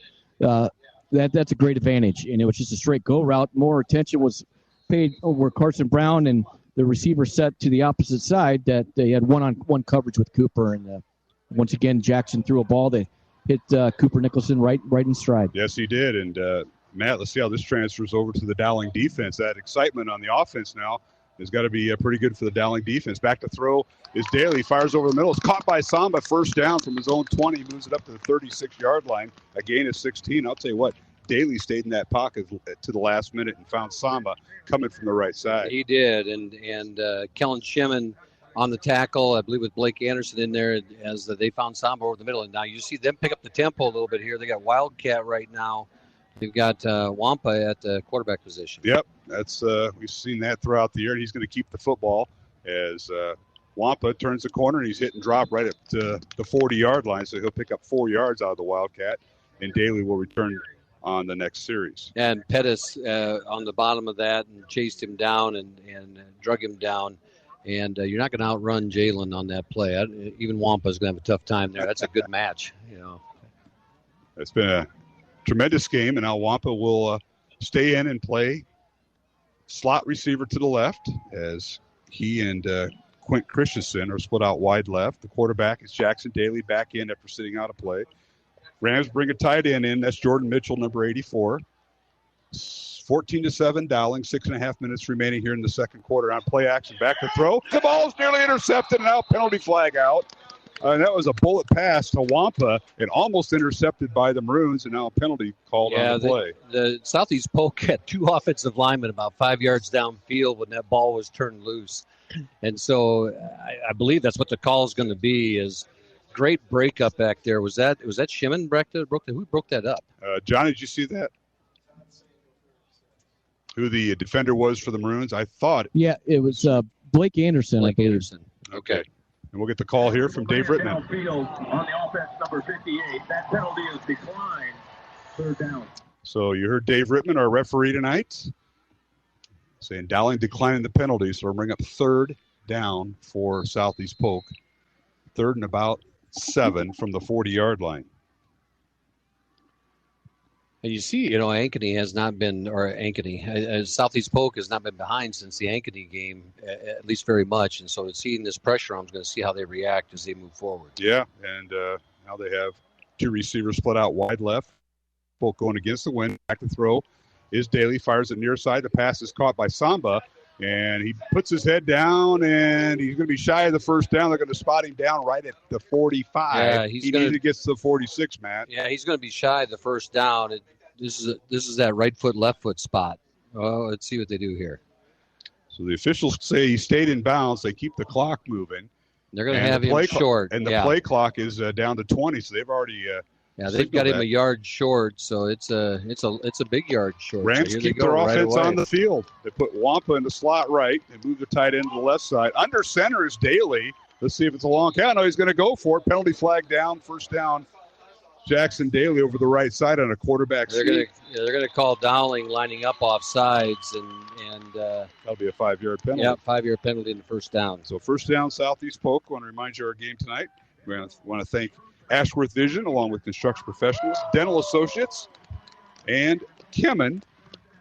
[SPEAKER 2] that's a great advantage. And it was just a straight go route. More attention was paid over Carson Brown, and the receiver set to the opposite side that they had one-on-one coverage with Cooper. And once again, Jackson threw a ball that hit Cooper Nicholson right in stride. Yes, he did. And, Matt, let's see how this transfers over to the Dowling defense. That excitement on the offense now has got to be pretty good for the Dowling defense. Back to throw is Daly. Fires over the middle. It's caught by Samba. First down from his own 20. Moves it up to the 36-yard line. A gain of 16. I'll tell you what, Daly stayed in that pocket to the last minute and found Samba coming from the right side.
[SPEAKER 3] He did. And Kellen Shimon on the tackle, I believe with Blake Anderson in there as they found Samba over the middle. And now you see them pick up the tempo a little bit here. They got Wildcat right now. They've got Wampa at the quarterback position. Yep, that's we've seen that throughout the year. And he's going to keep the football as Wampa turns the corner and he's hit and drop right at the 40-yard line. So he'll pick up 4 yards out of the Wildcat, and Daly will return on the next series. And Pettis on the bottom of that and chased him down and drug him down. And you're not going to outrun Jalen on that play. Even Wampa's going to have a tough time there. That's a good match. It's been a tremendous game, and now Wampa will stay in and play slot receiver to the left as he and Quint Christensen are split out wide left. The quarterback is Jackson Daly back in after sitting out a play. Rams bring a tight end in. That's Jordan Mitchell, number 84. 14-7 Dowling, 6.5 minutes remaining here in the second quarter. On play action, back to throw. The ball is nearly intercepted, and now penalty flag out. And that was a bullet pass to Wampa and almost intercepted by the Maroons, and now a penalty called on the play. The Southeast Polk had 2 offensive linemen about 5 yards downfield when that ball was turned loose. And so I believe that's what the call is going to be, is great breakup back there. Was that Shimon who broke that up? John, did you see that? Who the defender was for the Maroons? I thought.
[SPEAKER 4] Yeah, it was Blake Anderson.
[SPEAKER 3] Blake Anderson. Okay.
[SPEAKER 2] And we'll get the call here from Dave Rittman.
[SPEAKER 10] On the offense, number 58. That penalty is declined. 3rd down.
[SPEAKER 2] So you heard Dave Rittman, our referee tonight, saying Dowling declining the penalty. So we'll bring up 3rd down for Southeast Polk. 3rd and about 7 from the 40-yard line.
[SPEAKER 3] And you see, Ankeny has not been, Southeast Polk has not been behind since the Ankeny game, at least very much. And so seeing this pressure, I'm going to see how they react as they move forward.
[SPEAKER 2] Yeah, and now they have 2 receivers split out wide left. Polk going against the wind. Back to throw is Daly, fires it near side. The pass is caught by Samba, and he puts his head down, and he's going to be shy of the first down. They're going to spot him down right at the 45. Yeah, he needs to get to the 46, Matt.
[SPEAKER 3] Yeah, he's going to be shy of the first down. This is that right foot, left foot spot. Oh, let's see what they do here.
[SPEAKER 2] So the officials say he stayed in bounds. They keep the clock moving.
[SPEAKER 3] They're going to have him short.
[SPEAKER 2] And the play clock is down to 20, so they've already
[SPEAKER 3] they've got him a yard short, so it's a big yard short.
[SPEAKER 2] Rams keep their offense on the field. They put Wampa in the slot right. They move the tight end to the left side. Under center is Daly. Let's see if it's a long count. No, he's going to go for it. Penalty flag down, 1st down. Jackson Daly over the right side on a quarterback
[SPEAKER 3] sneak. They're going to call Dowling lining up off sides, and
[SPEAKER 2] that'll be a 5-yard penalty.
[SPEAKER 3] Yeah, 5-yard penalty in the 1st down.
[SPEAKER 2] So 1st down, Southeast Polk. I want to remind you our game tonight. We want to thank Ashworth Vision, along with Construction Professionals, Dental Associates, and Kemen.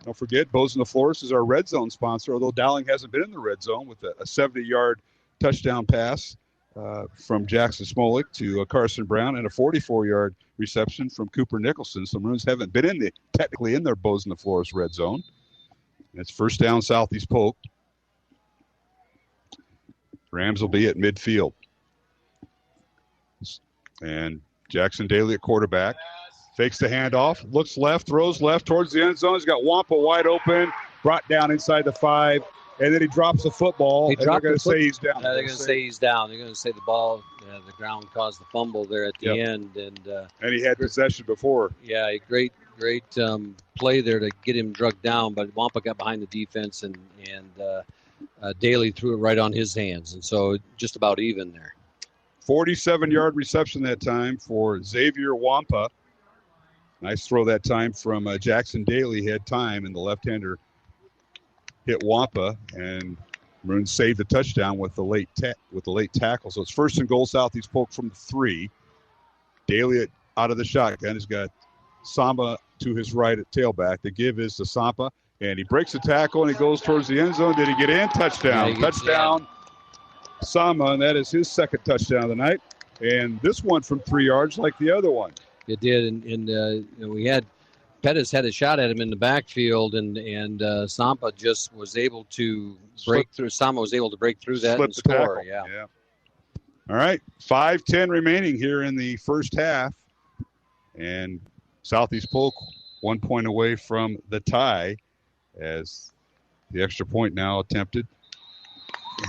[SPEAKER 2] Don't forget, Bozeman Florist is our red zone sponsor, although Dowling hasn't been in the red zone with a 70-yard touchdown pass from Jackson Smolik to Carson Brown, and a 44-yard reception from Cooper Nicholson. So Maroons haven't been technically in their Bozeman Flores red zone. It's first down, Southeast Polk. Rams will be at midfield. And Jackson Daly at quarterback. Fakes the handoff, looks left, throws left towards the end zone. He's got Wampa wide open, brought down inside the 5, and then he drops the football. They're going to say he's down.
[SPEAKER 3] They're going to say he's down. They're going to say the ball, the ground caused the fumble there at the end.
[SPEAKER 2] And he had possession before.
[SPEAKER 3] Yeah, great play there to get him drugged down, but Wampa got behind the defense, and Daly threw it right on his hands, and so just about even there.
[SPEAKER 2] 47-yard reception that time for Xavier Wampa. Nice throw that time from Jackson Daly. He had time, and the left-hander hit Wampa, and Maroons saved the touchdown with the late tackle. So it's first and goal, Southeast Polk from the 3. Daly out of the shotgun. He's got Samba to his right at tailback. The give is to Sampa, and he breaks the tackle, and he goes towards the end zone. Did he get in? Touchdown. Touchdown, Samba, and that is his second touchdown of the night. And this one from 3 yards like the other one.
[SPEAKER 3] It did, and we had Pettis had a shot at him in the backfield, and Sampa just was able to break through. Samba was able to break through that and score. Yeah.
[SPEAKER 2] All right, 5:10 remaining here in the first half, and Southeast Polk 1 point away from the tie as the extra point now attempted,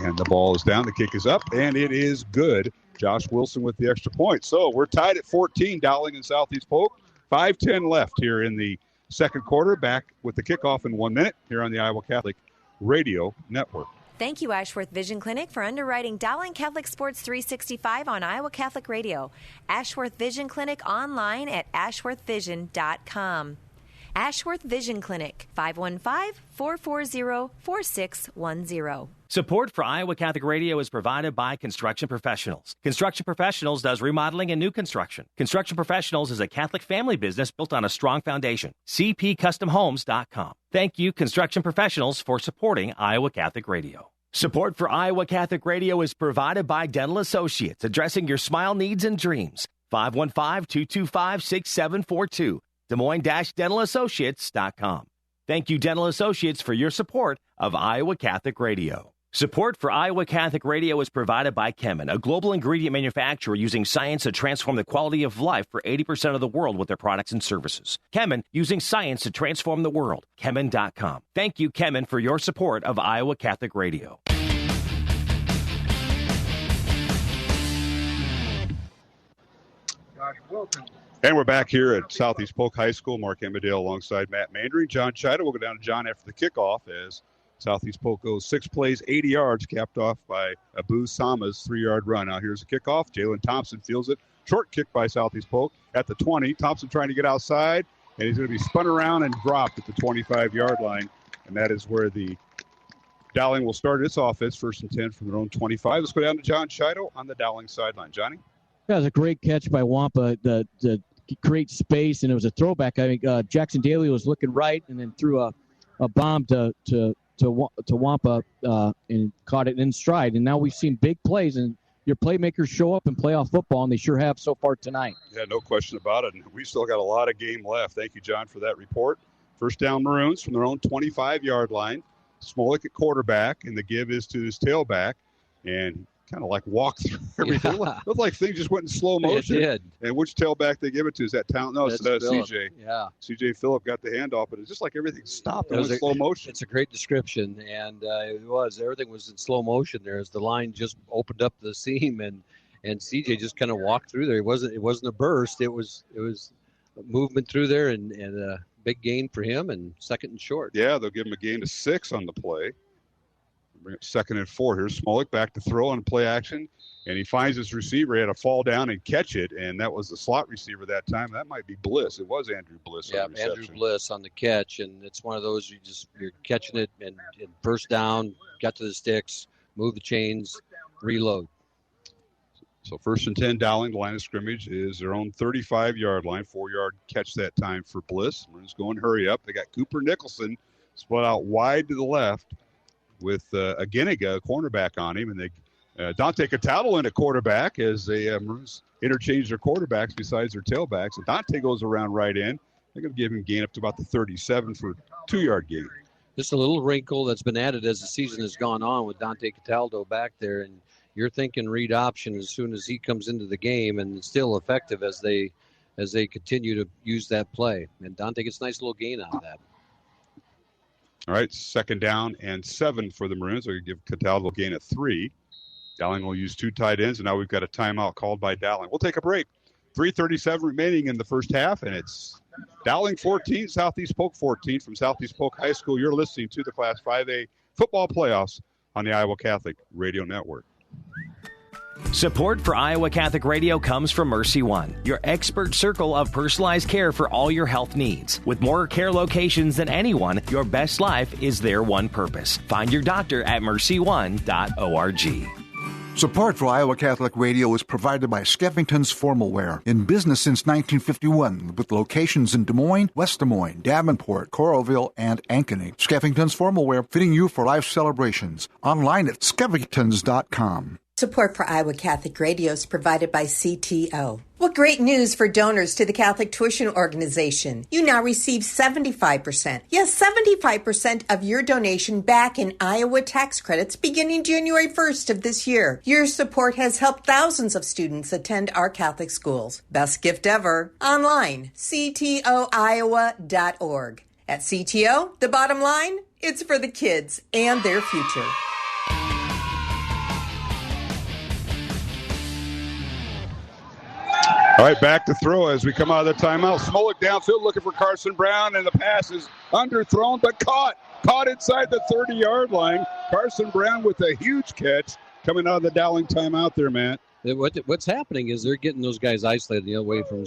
[SPEAKER 2] and the ball is down. The kick is up, and it is good. Josh Wilson with the extra point. So we're tied at 14, Dowling and Southeast Polk. 5:10 left here in the second quarter. Back with the kickoff in 1 minute here on the Iowa Catholic Radio Network.
[SPEAKER 5] Thank you, Ashworth Vision Clinic, for underwriting Dowling Catholic Sports 365 on Iowa Catholic Radio. Ashworth Vision Clinic online at ashworthvision.com. Ashworth Vision Clinic, 515-440-4610.
[SPEAKER 1] Support for Iowa Catholic Radio is provided by Construction Professionals. Construction Professionals does remodeling and new construction. Construction Professionals is a Catholic family business built on a strong foundation. CPCustomHomes.com. Thank you, Construction Professionals, for supporting Iowa Catholic Radio. Support for Iowa Catholic Radio is provided by Dental Associates, addressing your smile needs and dreams. 515-225-6742. Des Moines-DentalAssociates.com. Thank you, Dental Associates, for your support of Iowa Catholic Radio. Support for Iowa Catholic Radio is provided by Chemin, a global ingredient manufacturer using science to transform the quality of life for 80% of the world with their products and services. Chemin, using science to transform the world. Chemin.com. Thank you, Chemin, for your support of Iowa Catholic Radio.
[SPEAKER 2] And we're back here at Southeast Polk High School. Mark Emmerdale alongside Matt Mandry. John Chido. We'll go down to John after the kickoff as Southeast Polk goes 6 plays, 80 yards, capped off by Abu Sama's 3-yard run. Now here's the kickoff. Jalen Thompson fields it. Short kick by Southeast Polk at the 20. Thompson trying to get outside, and he's going to be spun around and dropped at the 25-yard line. And that is where the Dowling will start its offense, 1st and 10 from their own 25. Let's go down to John Chido on the Dowling sideline. Johnny?
[SPEAKER 4] That was a great catch by Wampa to create space, and it was a throwback. I think Jackson Daly was looking right and then threw a bomb to Wampa and caught it in stride. And now we've seen big plays, and your playmakers show up and play off football, and they sure have so far tonight.
[SPEAKER 2] Yeah, no question about it. And we still got a lot of game left. Thank you, John, for that report. First down, Maroons from their own 25-yard line. Smolik at quarterback, and the give is to his tailback. And kind of like walked through everything. Yeah. Looked like things just went in slow motion.
[SPEAKER 3] It did.
[SPEAKER 2] And which tailback they give it to? Is that Talent? No, it's CJ.
[SPEAKER 3] Yeah.
[SPEAKER 2] CJ Phillip got the handoff, but it's just like everything stopped in slow motion.
[SPEAKER 3] It's a great description, and it was. Everything was in slow motion there as the line just opened up the seam, and CJ just kind of walked through there. It wasn't a burst. It was movement through there, and a big gain for him, and 2nd and short.
[SPEAKER 2] Yeah, they'll give him a gain of 6 on the play. Bring it 2nd and 4 here. Smolik back to throw on play action, and he finds his receiver. He had to fall down and catch it, and that was the slot receiver that time. That might be Bliss. It was Andrew Bliss.
[SPEAKER 3] Yeah, Andrew Bliss on the catch, and it's one of those you're catching it and first down, got to the sticks, move the chains, reload.
[SPEAKER 2] So 1st and 10, Dowling. The line of scrimmage is their own 35-yard line. 4-yard catch that time for Bliss. Maroons going hurry up. They got Cooper Nicholson split out wide to the left with a Ginniga, a cornerback on him, and Dante Cataldo in at quarterback as they interchange their quarterbacks besides their tailbacks. And Dante goes around right in. They're going to give him gain up to about the 37 for 2-yard gain.
[SPEAKER 3] Just a little wrinkle that's been added as the season has gone on with Dante Cataldo back there. And you're thinking read option as soon as he comes into the game, and it's still effective as they continue to use that play. And Dante gets a nice little gain out of that.
[SPEAKER 2] All right, 2nd down and 7 for the Maroons. They're going to give Cataldo a gain of 3. Dowling will use 2 tight ends, and now we've got a timeout called by Dowling. We'll take a break. 3:37 remaining in the first half, and it's Dowling 14, Southeast Polk 14 from Southeast Polk High School. You're listening to the Class 5A football playoffs on the Iowa Catholic Radio Network.
[SPEAKER 1] Support for Iowa Catholic Radio comes from Mercy One, your expert circle of personalized care for all your health needs. With more care locations than anyone, your best life is their one purpose. Find your doctor at mercy1.org.
[SPEAKER 7] Support for Iowa Catholic Radio is provided by Skeffington's Formal Wear, in business since 1951, with locations in Des Moines, West Des Moines, Davenport, Coralville, and Ankeny. Skeffington's Formal Wear, fitting you for life celebrations. Online at skeffingtons.com.
[SPEAKER 19] Support for Iowa Catholic Radio is provided by CTO. What great news for donors to the Catholic Tuition Organization. You now receive 75%. Yes, 75% of your donation back in Iowa tax credits beginning January 1st of this year. Your support has helped thousands of students attend our Catholic schools. Best gift ever. Online, ctoiowa.org. At CTO, the bottom line, it's for the kids and their future.
[SPEAKER 2] All right, back to throw as we come out of the timeout. Smolik downfield looking for Carson Brown, and the pass is underthrown but caught inside the 30-yard line. Carson Brown with a huge catch coming out of the Dowling timeout there, Matt.
[SPEAKER 3] What's happening is they're getting those guys isolated the other way from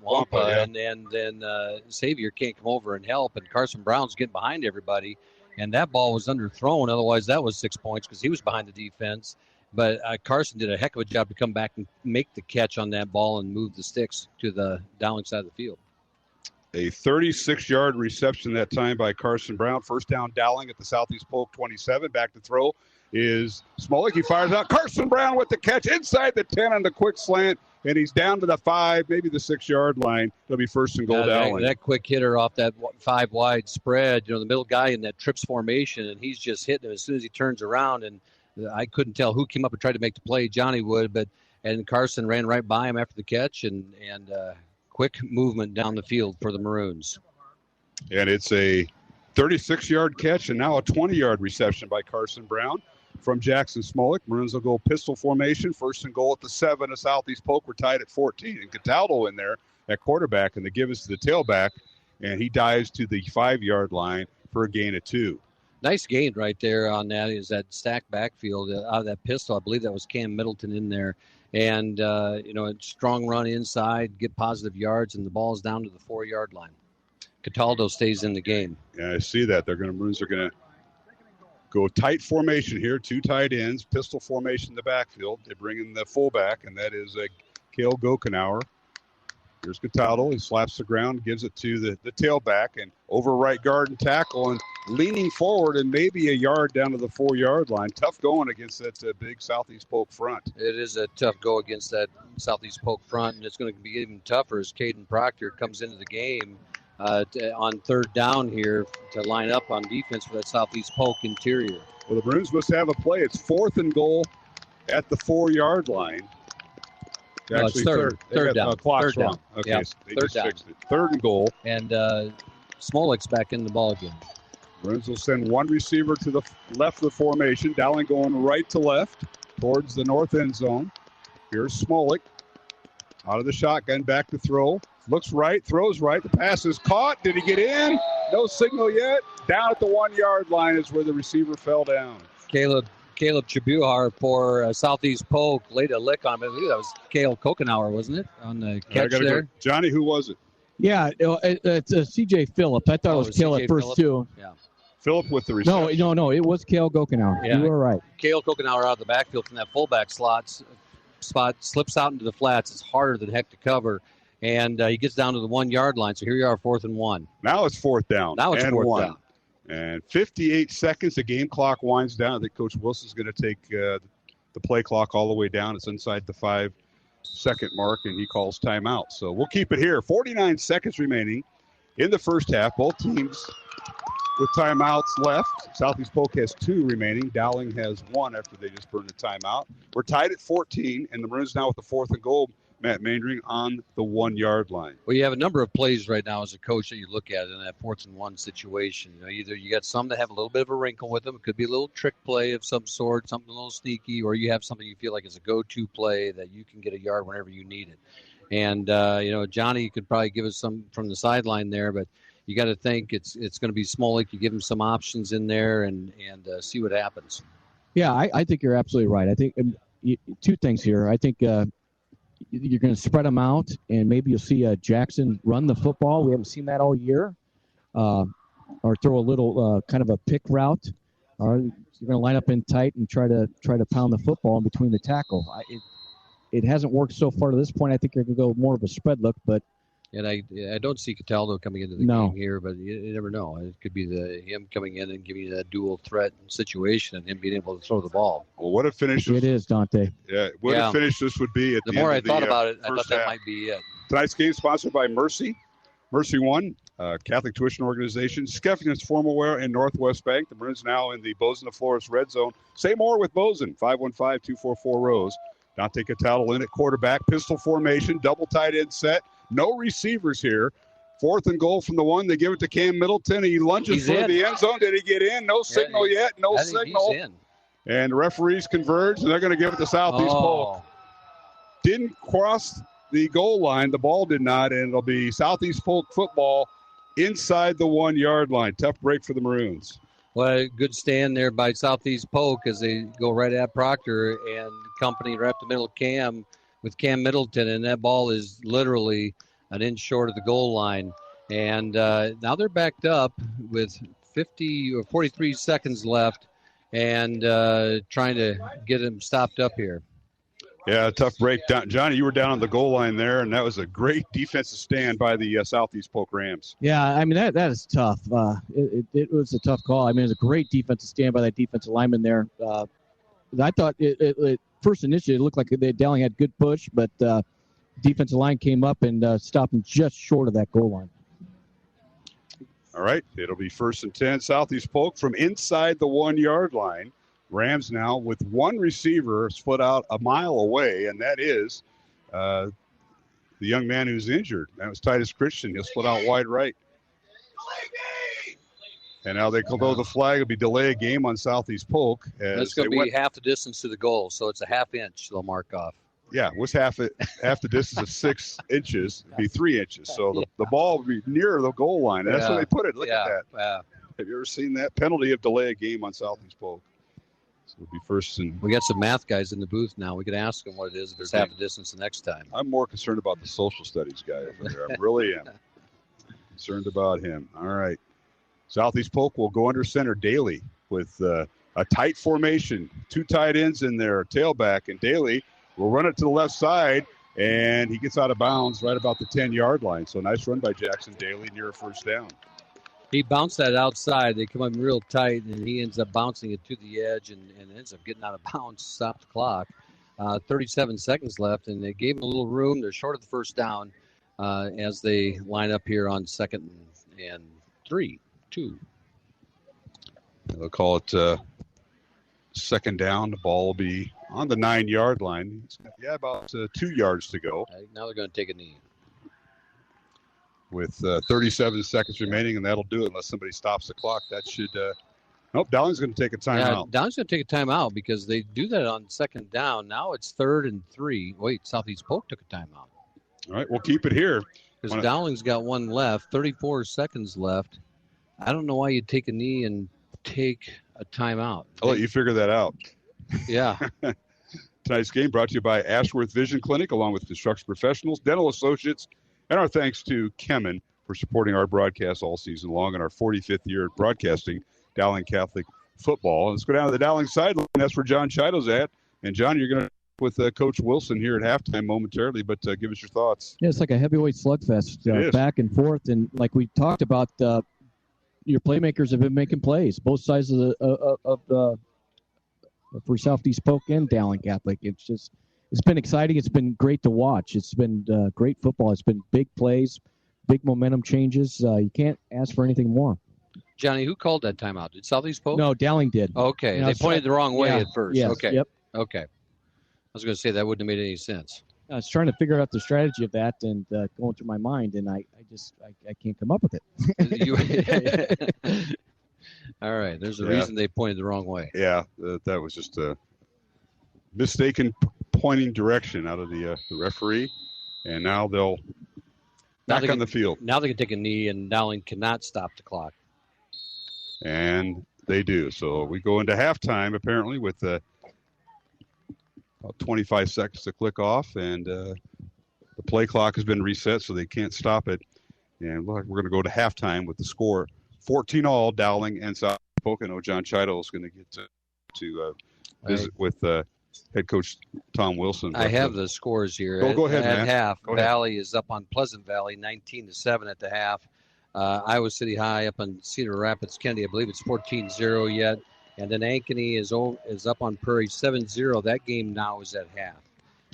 [SPEAKER 3] Wampa, yeah. and then Xavier can't come over and help, and Carson Brown's getting behind everybody, and that ball was underthrown. Otherwise, that was 6 points because he was behind the defense. But Carson did a heck of a job to come back and make the catch on that ball and move the sticks to the Dowling side of the field.
[SPEAKER 2] A 36-yard reception that time by Carson Brown. First down Dowling at the Southeast Polk 27. Back to throw is Smolik. He fires out. Carson Brown with the catch inside the 10 on the quick slant, and he's down to the 5, maybe the 6-yard line. It'll be 1st and goal Dowling.
[SPEAKER 3] That quick hitter off that 5-wide spread, the middle guy in that trips formation, and he's just hitting him as soon as he turns around, and I couldn't tell who came up and tried to make the play. Johnny would, and Carson ran right by him after the catch, and quick movement down the field for the Maroons.
[SPEAKER 2] And it's a 36-yard catch and now a 20-yard reception by Carson Brown from Jackson Smolik. Maroons will go pistol formation, 1st and goal at the 7 of Southeast Polk. We're tied at 14. And Cataldo in there at quarterback, and they give us to the tailback, and he dives to the 5-yard line for a gain of 2.
[SPEAKER 3] Nice gain right there on that is that stacked backfield out of that pistol. I believe that was Cam Middleton in there. And, a strong run inside, get positive yards, and the ball's down to the 4-yard line. Cataldo stays in the game.
[SPEAKER 2] Yeah, I see that. Maroons are going to go tight formation here, 2 tight ends, pistol formation in the backfield. They bring in the fullback, and that is Cale Gokenauer. Here's Cataldo. He slaps the ground, gives it to the tailback, and over right guard and tackle, and leaning forward and maybe a yard down to the 4-yard line. Tough going against that big Southeast Polk front.
[SPEAKER 3] It is a tough go against that Southeast Polk front, and it's going to be even tougher as Caden Proctor comes into the game on 3rd down here to line up on defense for that Southeast Polk interior.
[SPEAKER 2] Well, the Maroons must have a play. It's 4th and goal at the 4-yard line.
[SPEAKER 3] Actually, third down.
[SPEAKER 2] Clock's
[SPEAKER 3] third
[SPEAKER 2] wrong.
[SPEAKER 3] Down.
[SPEAKER 2] Okay,
[SPEAKER 3] yeah,
[SPEAKER 2] so they
[SPEAKER 3] third
[SPEAKER 2] just
[SPEAKER 3] down.
[SPEAKER 2] fixed it. 3rd and goal.
[SPEAKER 3] And Smolik's back in the ball again.
[SPEAKER 2] Maroons will send one receiver to the left of the formation. Dowling going right to left towards the north end zone. Here's Smolik out of the shotgun, back to throw. Looks right, throws right. The pass is caught. Did he get in? No signal yet. Down at the 1-yard line is where the receiver fell down.
[SPEAKER 3] Caleb Chabuhar for Southeast Polk laid a lick on him. I believe that was Cale Kokenauer, wasn't it, on the catch there?
[SPEAKER 2] Go. Johnny, who was it?
[SPEAKER 4] Yeah, it's C.J. Phillip. I thought it was Cale at first, too.
[SPEAKER 3] Yeah.
[SPEAKER 2] Phillip with the reception.
[SPEAKER 4] No, it was Cale Gokenauer.
[SPEAKER 3] Yeah.
[SPEAKER 4] You were right.
[SPEAKER 3] Cale Kokenauer out of the backfield from that fullback spot, slips out into the flats. It's harder than heck to cover, and he gets down to the 1-yard line. So here you are, 4th and 1.
[SPEAKER 2] Now it's 4th down.
[SPEAKER 3] Now it's 4th down.
[SPEAKER 2] And 58 seconds, the game clock winds down. I think Coach Wilson's going to take the the play clock all the way down. It's inside the 5-second mark, and he calls timeout. So we'll keep it here. 49 seconds remaining in the first half. Both teams with timeouts left. Southeast Polk has 2 remaining. Dowling has 1 after they just burned a timeout. We're tied at 14, and the Maroons now with the 4th and goal. Matt Mandring on the 1-yard line.
[SPEAKER 3] Well, you have a number of plays right now as a coach that you look at in that 4th and 1 situation. Either you got some that have a little bit of a wrinkle with them. It could be a little trick play of some sort, something a little sneaky, or you have something you feel like is a go-to play that you can get a yard whenever you need it. And, Johnny could probably give us some from the sideline there, but you got to think it's going to be Smolik. You give him some options in there and see what happens.
[SPEAKER 4] Yeah, I think you're absolutely right. I think 2 things here. I think you're going to spread them out, and maybe you'll see Jackson run the football. We haven't seen that all year. Or throw a little kind of a pick route. Or you're going to line up in tight and try to pound the football in between the tackle. It hasn't worked so far to this point. I think you're going to go more of a spread look, but.
[SPEAKER 3] And I don't see Cataldo coming into the game here, but you never know. It could be him coming in and giving you that dual threat situation and him being able to throw the ball.
[SPEAKER 2] Well, what a finish.
[SPEAKER 4] It is, Dante.
[SPEAKER 2] Yeah, what a finish this would be at the end
[SPEAKER 3] more
[SPEAKER 2] of
[SPEAKER 3] I thought about it, I thought that
[SPEAKER 2] half.
[SPEAKER 3] might be it.
[SPEAKER 2] Tonight's game sponsored by Mercy. Mercy One, Catholic Tuition Organization, Skeffington's Formal Wear, and Northwest Bank. The Maroons now in the Bozeman Flores red zone. Say more with Bozeman, 515-244-ROSE. Dante Cataldo in at quarterback, pistol formation, double tight end set. No receivers here. 4th and goal from the 1. They give it to Cam Middleton. He lunges for the end zone. Did he get in? No signal yet. No signal.
[SPEAKER 3] He's in.
[SPEAKER 2] And referees converge, and they're going to give it to Southeast Polk. Didn't cross the goal line. The ball did not, and it'll be Southeast Polk football inside the 1-yard line. Tough break for the Maroons.
[SPEAKER 3] Well, a good stand there by Southeast Polk as they go right at Proctor and company right up the middle of Cam with Cam Middleton, and that ball is literally an inch short of the goal line. And now they're backed up with 50 or 43 seconds left and trying to get him stopped up here.
[SPEAKER 2] Yeah, tough break. Johnny, you were down on the goal line there, and that was a great defensive stand by the Southeast Polk Rams.
[SPEAKER 4] Yeah, I mean, that is tough. It was a tough call. I mean, it was a great defensive stand by that defensive lineman there. I thought it first initially it looked like Dowling had good push, but defensive line came up and stopped him just short of that goal line.
[SPEAKER 2] All right, it'll be 1st and 10. Southeast Polk from inside the 1-yard line. Rams now with 1 receiver split out a mile away, and that is the young man who's injured. That was Titus Christian. He'll split out wide right. And now they throw the flag. It'll be delay a game on Southeast Polk.
[SPEAKER 3] That's going to be half the distance to the goal, so it's a half inch they'll mark off.
[SPEAKER 2] Yeah, what's half the distance of 6 inches? It'd be 3 inches. So the ball will be near the goal line. And that's where they put it. Look at that.
[SPEAKER 3] Yeah.
[SPEAKER 2] Have you ever seen that? Penalty of delay a game on Southeast Polk. So it'll be 1st and...
[SPEAKER 3] We got some math guys in the booth now. We can ask them what it is if it's half the distance the next time.
[SPEAKER 2] I'm more concerned about the social studies guy over there. I really am concerned about him. All right. Southeast Polk will go under center Daly with a tight formation. 2 tight ends in there, tailback, and Daly will run it to the left side, and he gets out of bounds right about the 10-yard line. So nice run by Jackson Daly near a 1st down.
[SPEAKER 3] He bounced that outside. They come up real tight, and he ends up bouncing it to the edge and ends up getting out of bounds, stop the clock. 37 seconds left, and they gave him a little room. They're short of the 1st down as they line up here on 2nd and 3. 2.
[SPEAKER 2] They'll call it 2nd down. The ball will be on the 9-yard line. Yeah, about 2 yards to go.
[SPEAKER 3] Now they're going to take a knee.
[SPEAKER 2] With 37 seconds remaining, and that'll do it unless somebody stops the clock. That should nope, Dowling's going to take a timeout.
[SPEAKER 3] Yeah, Dowling's going to take a timeout because they do that on 2nd down. Now it's 3rd and 3. Wait, Southeast Polk took a timeout.
[SPEAKER 2] All right, we'll keep it here.
[SPEAKER 3] Because Dowling's got 1 left, 34 seconds left. I don't know why you'd take a knee and take a timeout.
[SPEAKER 2] I'll let you figure that out.
[SPEAKER 3] Yeah.
[SPEAKER 2] Tonight's game brought to you by Ashworth Vision Clinic, along with construction professionals, dental associates, and our thanks to Kemen for supporting our broadcast all season long in our 45th year of broadcasting Dowling Catholic football. Let's go down to the Dowling sideline. That's where John Chido's at. And, John, you're going to with Coach Wilson here at halftime momentarily, but give us your thoughts.
[SPEAKER 4] Yeah, it's like a heavyweight slugfest, back and forth. And like we talked about, your playmakers have been making plays, both sides of for Southeast Polk and Dowling Catholic. It's been exciting. It's been great to watch. It's been great football. It's been big plays, big momentum changes. You can't ask for anything more.
[SPEAKER 3] Johnny, who called that timeout? Did Southeast Polk?
[SPEAKER 4] No, Dowling did.
[SPEAKER 3] Okay, they pointed the wrong way at first.
[SPEAKER 4] Yes,
[SPEAKER 3] okay.
[SPEAKER 4] Yep.
[SPEAKER 3] Okay. I was going to say that wouldn't have made any sense.
[SPEAKER 4] I was trying to figure out the strategy of that and going through my mind, and I can't come up with it.
[SPEAKER 3] All right. There's a reason they pointed the wrong way.
[SPEAKER 2] Yeah, that was just a mistaken pointing direction out of the referee, and now they'll back on the field.
[SPEAKER 3] Now they can take a knee, and Dowling cannot stop the clock.
[SPEAKER 2] And they do. So we go into halftime, apparently, with about 25 seconds to click off, and the play clock has been reset, so they can't stop it. And we're going to go to halftime with the score 14-all, Dowling and South Polk. I know John Chido is going to get to visit with head coach Tom Wilson.
[SPEAKER 3] I have the scores here.
[SPEAKER 2] Go ahead,
[SPEAKER 3] at
[SPEAKER 2] man.
[SPEAKER 3] Half,
[SPEAKER 2] go ahead.
[SPEAKER 3] Valley is up on Pleasant Valley, 19-7 at the half. Iowa City High up on Cedar Rapids Kennedy, I believe it's 14-0 yet. And then Ankeny is up on Prairie 7-0. That game now is at half.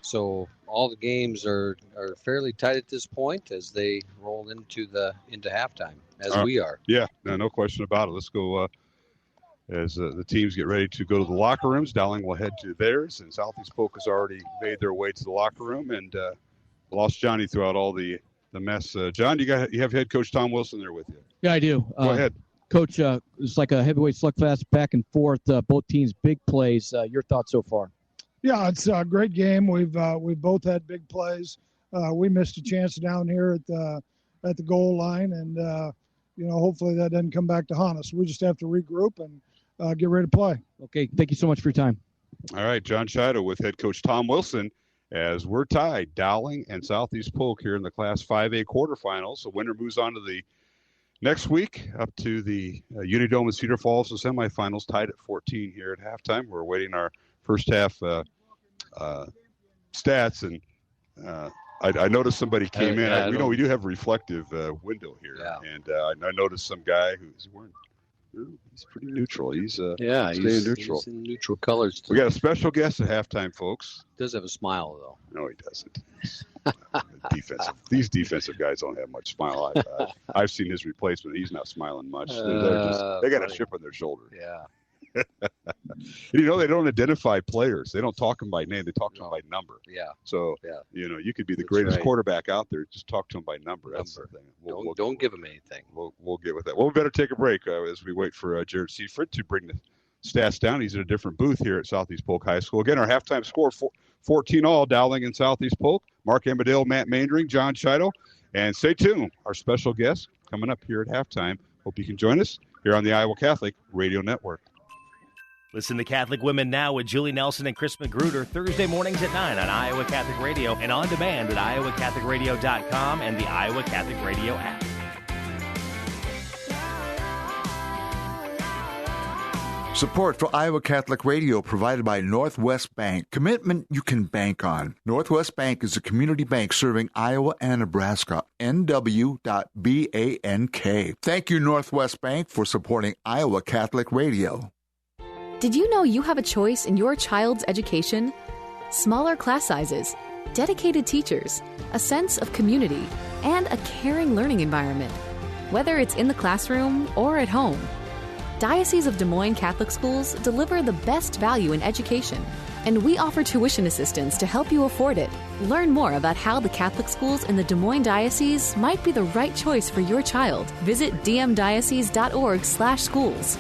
[SPEAKER 3] So all the games are fairly tight at this point as they roll into halftime, as we are.
[SPEAKER 2] Yeah, no question about it. Let's go as the teams get ready to go to the locker rooms. Dowling will head to theirs, and Southeast Polk has already made their way to the locker room and lost Johnny throughout all the mess. John, you have head coach Tom Wilson there with you.
[SPEAKER 4] Yeah, I do.
[SPEAKER 2] Go ahead.
[SPEAKER 4] Coach, it's like a heavyweight slugfest back and forth. Both teams, big plays. Your thoughts so far?
[SPEAKER 6] Yeah, it's a great game. We've both had big plays. We missed a chance down here at the goal line, and hopefully that doesn't come back to haunt us. We just have to regroup and get ready to play.
[SPEAKER 4] Okay, thank you so much for your time.
[SPEAKER 2] All right, John Chido with head coach Tom Wilson. As we're tied, Dowling and Southeast Polk here in the Class 5A quarterfinals. So winner moves on to the next week up to the Unidome in Cedar Falls, the semifinals, tied at 14 here at halftime. We're awaiting our first half stats, and I noticed somebody came in. We do have a reflective window here, and I noticed some guy who's wearing. He's pretty neutral. He's staying neutral.
[SPEAKER 3] He's in neutral colors.
[SPEAKER 2] We got a special guest at halftime, folks.
[SPEAKER 3] Does have a smile though.
[SPEAKER 2] No, he doesn't. These defensive guys don't have much smile. I've seen his replacement. He's not smiling much. They got a chip on their shoulder.
[SPEAKER 3] Yeah.
[SPEAKER 2] They don't identify players. They don't talk them by name. They talk to them by number.
[SPEAKER 3] Yeah.
[SPEAKER 2] So you could be the greatest quarterback out there. Just talk to them by number. That's the thing.
[SPEAKER 3] Don't give them anything.
[SPEAKER 2] We'll get with that. Well, we better take a break as we wait for Jared Seifert to bring the stats down. He's in a different booth here at Southeast Polk High School. Again, our halftime score 14-all, Dowling and Southeast Polk. Mark Amadale, Matt Maindring, John Chido, and stay tuned. Our special guest coming up here at halftime. Hope you can join us here on the Iowa Catholic Radio Network.
[SPEAKER 1] Listen to Catholic Women Now with Julie Nelson and Chris Magruder Thursday mornings at 9 on Iowa Catholic Radio and on demand at iowacatholicradio.com and the Iowa Catholic Radio app.
[SPEAKER 7] Support for Iowa Catholic Radio provided by Northwest Bank. Commitment you can bank on. Northwest Bank is a community bank serving Iowa and Nebraska. NW.BANK. Thank you, Northwest Bank, for supporting Iowa Catholic Radio.
[SPEAKER 9] Did you know you have a choice in your child's education? Smaller class sizes, dedicated teachers, a sense of community, and a caring learning environment. Whether it's in the classroom or at home, Diocese of Des Moines Catholic Schools deliver the best value in education, and we offer tuition assistance to help you afford it. Learn more about how the Catholic schools in the Des Moines Diocese might be the right choice for your child. Visit dmdiocese.org/schools.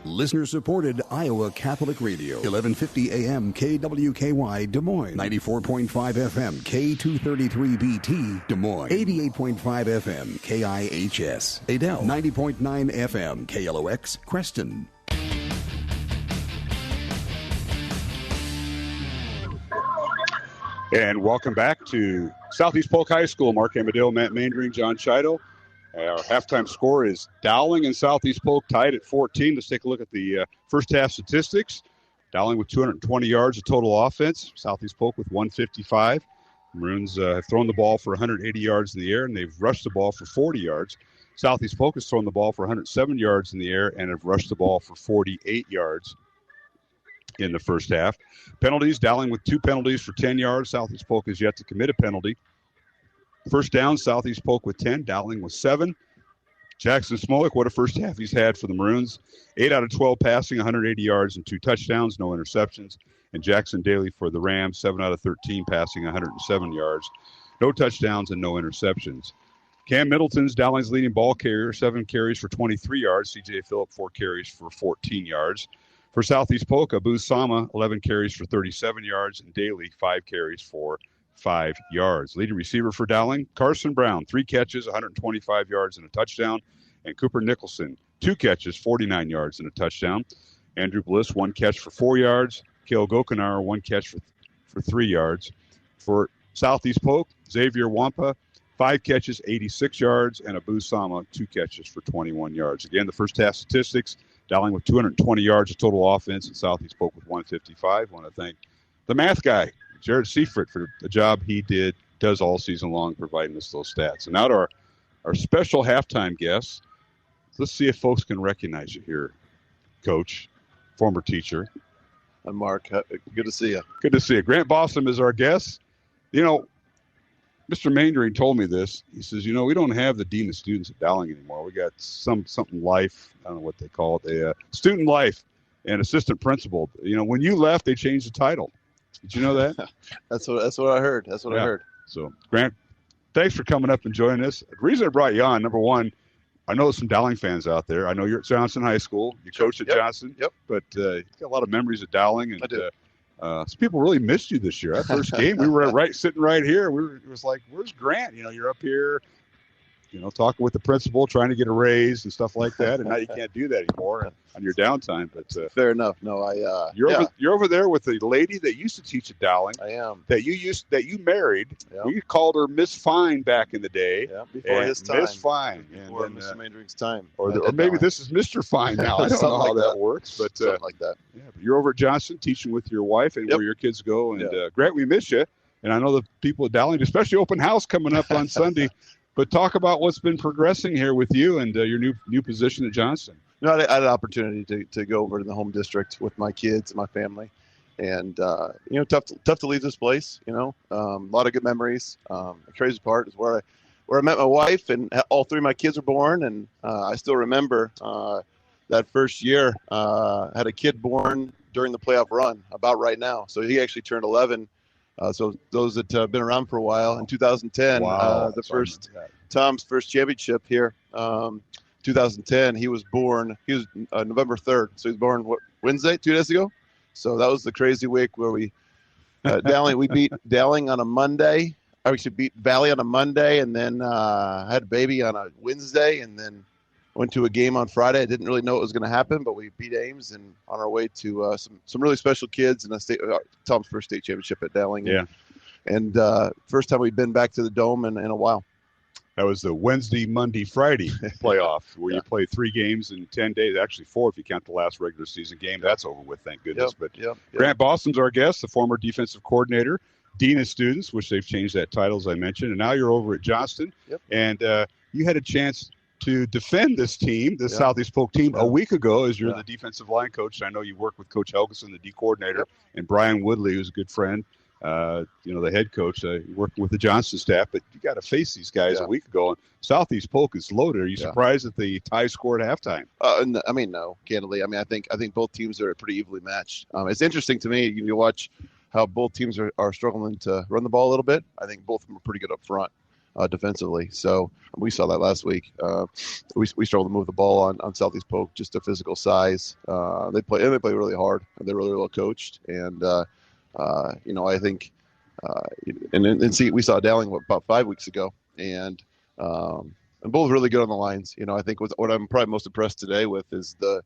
[SPEAKER 17] Listener-supported Iowa Catholic Radio, 1150 AM KWKY Des Moines, 94.5 FM K233BT Des Moines, 88.5 FM KIHS Adel, 90.9 FM KLOX Creston.
[SPEAKER 2] And welcome back to Southeast Polk High School. Mark Amadale, Matt Maindring, John Chido. Our halftime score is Dowling and Southeast Polk tied at 14. Let's take a look at the first half statistics. Dowling with 220 yards of total offense. Southeast Polk with 155. Maroons have thrown the ball for 180 yards in the air, and they've rushed the ball for 40 yards. Southeast Polk has thrown the ball for 107 yards in the air and have rushed the ball for 48 yards. in the first half. Penalties, Dowling with 2 penalties for 10 yards. Southeast Polk has yet to commit a penalty. First down, Southeast Polk with 10, Dowling with 7. Jackson Smolik, what a first half he's had for the Maroons. 8 out of 12 passing, 180 yards and 2 touchdowns, no interceptions. And Jackson Daly for the Rams, 7 out of 13 passing, 107 yards, no touchdowns and no interceptions. Cam Middleton's Dowling's leading ball carrier, 7 carries for 23 yards. C.J. Phillip, 4 carries for 14 yards. For Southeast Polk, Abu Sama, 11 carries for 37 yards, and Daly, 5 carries for 5 yards. Leading receiver for Dowling, Carson Brown, 3 catches, 125 yards and a touchdown. And Cooper Nicholson, 2 catches, 49 yards and a touchdown. Andrew Bliss, 1 catch for 4 yards. Kale Gokenauer, 1 catch for 3 yards. For Southeast Polk, Xavier Wampa, 5 catches, 86 yards, and Abu Sama, 2 catches for 21 yards. Again, the first half statistics, Dowling with 220 yards of total offense, and Southeast Polk with 155. I want to thank the math guy, Jared Seifert, for the job he does all season long, providing us those stats. And now to our special halftime guests. Let's see if folks can recognize you here, Coach, former teacher.
[SPEAKER 20] I'm Mark. Good to see you.
[SPEAKER 2] Good to see you. Grant Bossum is our guest. You know, Mr. Mandering told me this. He says, we don't have the dean of students at Dowling anymore. We got something life. I don't know what they call it. Student life and assistant principal. When you left, they changed the title. Did you know that?
[SPEAKER 20] That's what I heard. That's what I heard.
[SPEAKER 2] So, Grant, thanks for coming up and joining us. The reason I brought you on, number one, I know there's some Dowling fans out there. I know you're at Johnson High School. You coached at Johnson.
[SPEAKER 20] Yep.
[SPEAKER 2] But you got a lot of memories of Dowling. And,
[SPEAKER 20] I do.
[SPEAKER 2] Some people really missed you this year. Our first game, we were sitting right here. It was like, where's Grant? You're up here, talking with the principal, trying to get a raise and stuff like that. And now you can't do that anymore on your downtime. But
[SPEAKER 20] fair enough. No,
[SPEAKER 2] you're over there with the lady that used to teach at Dowling.
[SPEAKER 20] I am.
[SPEAKER 2] That you married. Yeah. We called her Miss Fine back in the day.
[SPEAKER 20] Yeah, before his time.
[SPEAKER 2] Miss Fine.
[SPEAKER 20] Before Mr. Mandering's time.
[SPEAKER 2] Or maybe this is Mr. Fine now. I don't know how that works, but
[SPEAKER 20] something like that.
[SPEAKER 2] Yeah, but you're over at Johnson teaching with your wife and where your kids go. And Grant, we miss you. And I know the people at Dowling, especially open house coming up on Sunday. But talk about what's been progressing here with you and your new position at Johnson.
[SPEAKER 20] I had an opportunity to go over to the home district with my kids and my family, and tough to leave this place. A lot of good memories. The crazy part is where I met my wife, and all 3 of my kids were born, and I still remember that first year. Had a kid born during the playoff run, about right now. So he actually turned 11. So those that have been around for a while, in 2010, Tom's first championship here, 2010, he was born, November 3rd. So he was born, Wednesday, 2 days ago? So that was the crazy week where we beat Dowling on a Monday. I actually beat Valley on a Monday, and then had a baby on a Wednesday, and then went to a game on Friday. I didn't really know what was going to happen, but we beat Ames and on our way to some really special kids and Tom's first state championship at Dowling.
[SPEAKER 2] Yeah.
[SPEAKER 20] And first time we've been back to the Dome in a while.
[SPEAKER 2] That was the Wednesday, Monday, Friday playoff where you play 3 games in 10 days. Actually 4 if you count the last regular season game. That's over with, thank goodness. Grant Bossum's our guest, the former defensive coordinator, dean of students, which they've changed that title, as I mentioned. And now you're over at Johnston.
[SPEAKER 20] Yep.
[SPEAKER 2] And you had a chance to defend this team, the Southeast Polk team, a week ago as you're the defensive line coach. I know you worked with Coach Helgeson, the D coordinator, and Brian Woodley, who's a good friend, the head coach, working with the Johnson staff. But you got to face these guys a week ago. And Southeast Polk is loaded. Are you surprised at the tie score at halftime?
[SPEAKER 20] No, candidly. I think both teams are pretty evenly matched. It's interesting to me. You watch how both teams are struggling to run the ball a little bit. I think both of them are pretty good up front. Defensively. So we saw that last week. We struggled to move the ball on Southeast Polk, just a physical size. They play really hard. They're really well coached. And, I think, we saw Dowling about 5 weeks ago and both really good on the lines. I think what I'm probably most impressed today with is the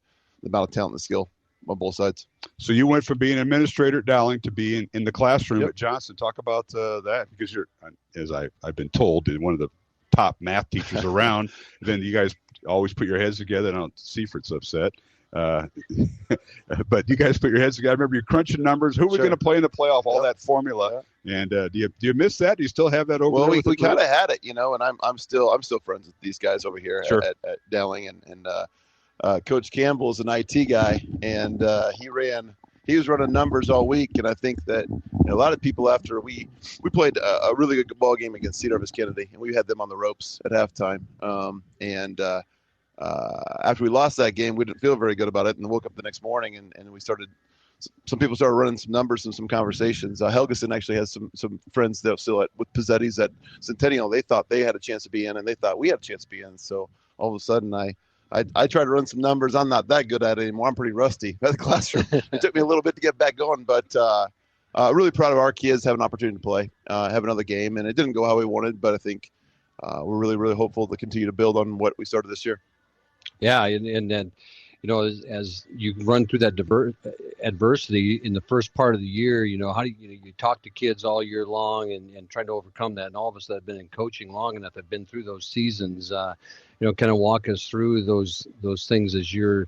[SPEAKER 20] amount of talent and skill on both sides.
[SPEAKER 2] So you went from being an administrator at Dowling to being in the classroom at Johnson. Talk about that, because you're, as I've been told, one of the top math teachers around. Then you guys always put your heads together. I don't know, Seifert's upset. But you guys put your heads together. I remember you crunching numbers. Who we're going to play in the playoff, all that formula. And do you miss that? Do you still have that over there?
[SPEAKER 20] Well, we kind of had it, and I'm still friends with these guys over here at Dowling, and Coach Campbell is an IT guy, and he he was running numbers all week, and I think that a lot of people, after we played a really good ball game against Cedar Harvest Kennedy, and we had them on the ropes at halftime. After we lost that game, we didn't feel very good about it, and woke up the next morning, and we started. Some people started running some numbers and some conversations. Helgeson actually has some friends that still with Pizzetti's at Centennial. They thought they had a chance to be in, and they thought we had a chance to be in. So all of a sudden, I tried to run some numbers. I'm not that good at it anymore. I'm pretty rusty at the classroom. It took me a little bit to get back going, but really proud of our kids having an opportunity to play, have another game. And it didn't go how we wanted, but I think we're really, really hopeful to continue to build on what we started this year.
[SPEAKER 3] Yeah, and then, as you run through that adversity in the first part of the year, how do you talk to kids all year long and try to overcome that. And all of us that have been in coaching long enough have been through those seasons, kind of walk us through those things as you're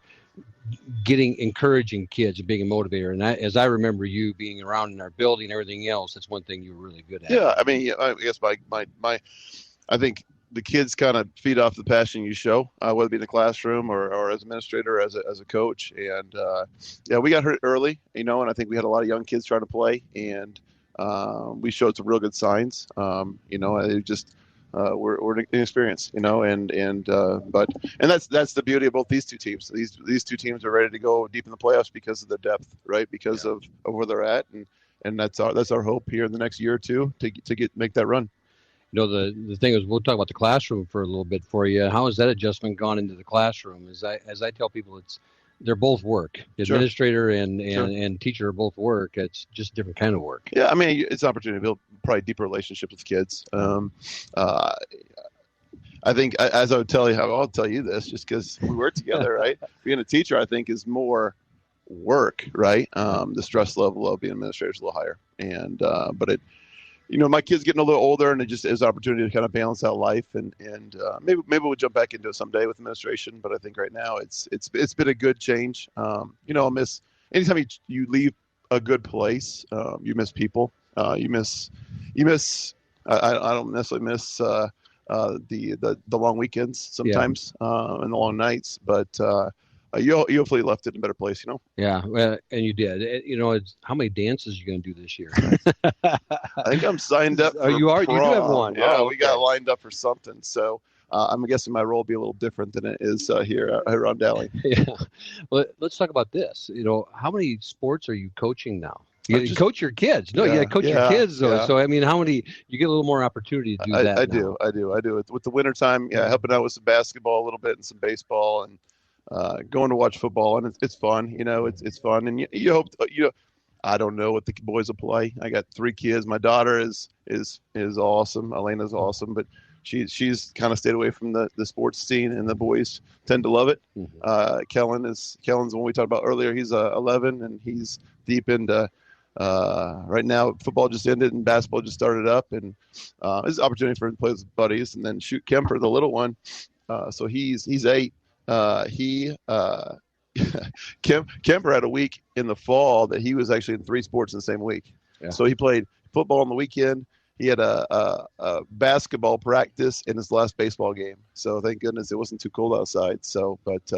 [SPEAKER 3] encouraging kids and being a motivator. And as I remember you being around in our building and everything else, that's one thing you were really good at.
[SPEAKER 20] Yeah, I mean, I guess I think the kids kind of feed off the passion you show, whether it be in the classroom or as administrator, as a coach. And we got hurt early, and I think we had a lot of young kids trying to play, and we showed some real good signs. It just we're inexperienced, and that's the beauty of both these two teams. These two teams are ready to go deep in the playoffs because of the depth, right? Because of where they're at, and that's our hope here in the next year or two to make that run.
[SPEAKER 3] The thing is, we'll talk about the classroom for a little bit for you. How has that adjustment gone into the classroom? As I tell people, they're both work. The administrator and teacher are both work. It's just a different kind of work.
[SPEAKER 20] Yeah, I mean, it's an opportunity to build probably deeper relationships with kids. I think, as I would tell you, I'll tell you this just because we work together, right? Being a teacher, I think, is more work, right? The stress level of being an administrator is a little higher, but my kid's getting a little older, and it just is an opportunity to kind of balance out life, and maybe we'll jump back into it someday with administration. But I think right now it's been a good change. I'll miss anytime you leave a good place. You miss people. You miss. I don't necessarily miss the long weekends sometimes and the long nights, but. You hopefully left it in a better place,
[SPEAKER 3] Yeah, well, and you did. How many dances are you going to do this year?
[SPEAKER 20] I think I'm signed up.
[SPEAKER 3] You do have one.
[SPEAKER 20] Yeah, we got lined up for something. So I'm guessing my role will be a little different than it is here on Dowling.
[SPEAKER 3] Yeah. Well, let's talk about this. How many sports are you coaching now? You coach your kids. No, you coach your kids. Though. Yeah. So, I mean, how many? You get a little more opportunity to do that.
[SPEAKER 20] I do. With the wintertime, helping out with some basketball a little bit and some baseball and. Going to watch football, and it's fun. It's fun, and you hope. I don't know what the boys will play. I got 3 kids. My daughter is awesome. Elena's awesome, but she's kind of stayed away from the sports scene, and the boys tend to love it. Mm-hmm. Kellen's the one we talked about earlier. He's 11, and he's deep into. Right now, football just ended and basketball just started up, and it's an opportunity for him to play with his buddies, and then shoot Kemper, the little one. So he's 8. Kemper had a week in the fall that he was actually in 3 sports in the same week. Yeah. So he played football on the weekend. He had a basketball practice in his last baseball game. So thank goodness it wasn't too cold outside. So, but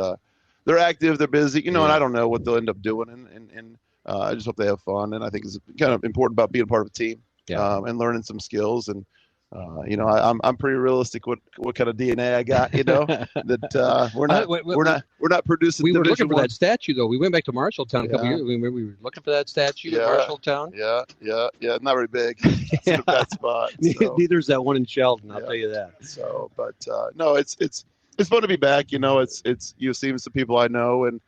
[SPEAKER 20] they're active, they're busy, and I don't know what they'll end up doing. And I just hope they have fun. And I think it's kind of important about being part of a team and learning some skills. And I'm pretty realistic. What kind of DNA I got? That we're not producing.
[SPEAKER 3] We were looking for that statue though. We went back to Marshalltown a couple years. We were looking for that statue at Marshalltown.
[SPEAKER 20] Yeah. Not very big. It's a bad spot. So.
[SPEAKER 3] Neither is that one in Sheldon. I'll tell you that.
[SPEAKER 20] So, but no, it's fun to be back. It's seeing some people I know, and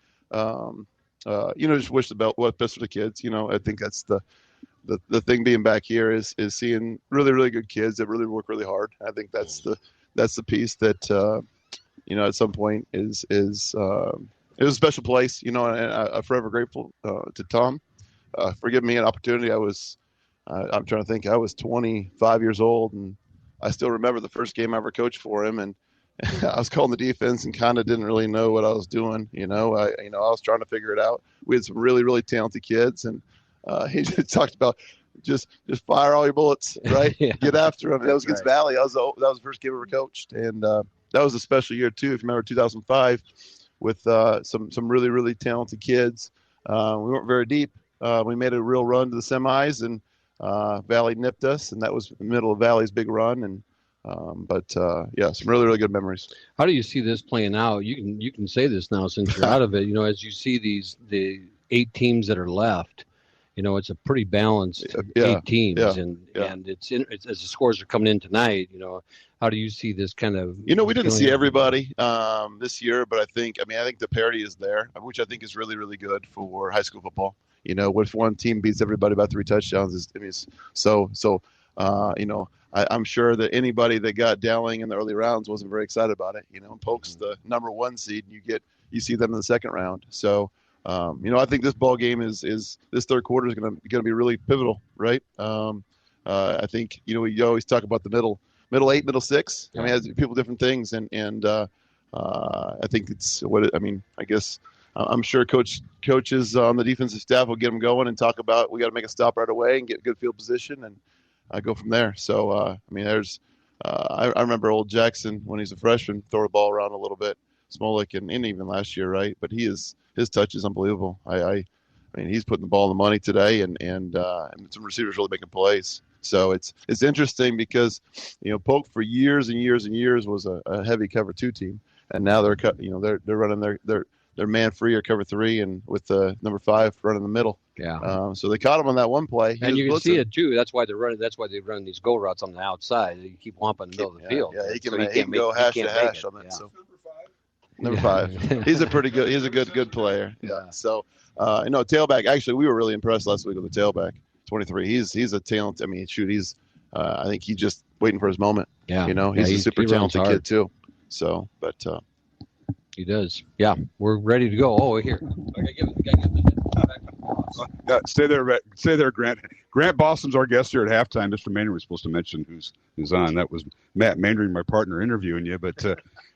[SPEAKER 20] just wish what's best for the kids. I think that's the thing being back here is seeing really, really good kids that really work really hard. I think that's the piece that at some point is it was a special place, and I'm forever grateful to Tom for giving me an opportunity. I'm trying to think. I was 25 years old, and I still remember the first game I ever coached for him, and I was calling the defense and kind of didn't really know what I was doing. I was trying to figure it out. We had some really, really talented kids, and he just talked about just fire all your bullets, right? Get after them. That was against Valley. That was the first game I ever coached, and that was a special year too. If you remember 2005, with some really, really talented kids. We weren't very deep, We made a real run to the semis, and Valley nipped us, and that was the middle of Valley's big run. And yeah, some really, really good memories.
[SPEAKER 3] How do you see this playing out? You can say this now since you're out of it. As you see the 8 teams that are left, it's a pretty balanced 8 teams, and it's as the scores are coming in tonight. How do you see this kind of?
[SPEAKER 20] We didn't see everybody this year, but I think the parity is there, which I think is really, really good for high school football. If one team beats everybody by 3 touchdowns, I'm sure that anybody that got Dowling in the early rounds wasn't very excited about it. Polk's the number 1 seed, and you see them in the second round. So, I think this ball game is this third quarter is going to be really pivotal, right? I think we always talk about the middle 8, middle 6. As people different things, and I think it's I guess I'm sure coaches on the defensive staff will get them going and talk about we got to make a stop right away and get good field position and go from there. So there's I remember old Jackson when he's a freshman throw the ball around a little bit, Smolik and even last year, right? But his touch is unbelievable. He's putting the ball in the money today, and some receivers really making plays. So it's interesting because Polk for years and years and years was a heavy cover 2 team, and now they're running their man free or cover 3, and with the number 5 running the middle.
[SPEAKER 3] Yeah.
[SPEAKER 20] So they caught him on that one play.
[SPEAKER 3] And you can see it too. That's why they're running. That's why they run these go routes on the outside. They keep whumping in the middle of the field.
[SPEAKER 20] Yeah, he can go hash to hash on that. So number 5. He's a pretty good. He's a good player. Yeah. So tailback. Actually, we were really impressed last week with the tailback. 23. He's a talent. He's. I think he's just waiting for his moment.
[SPEAKER 3] Yeah.
[SPEAKER 20] He's a super talented kid too. So, but.
[SPEAKER 3] He does. Yeah, we're ready to go. Oh, here.
[SPEAKER 2] Stay there, Grant. Grant Boston's our guest here at halftime. Mr. Maynard was supposed to mention who's on. That was Matt Maynard, my partner, interviewing you. But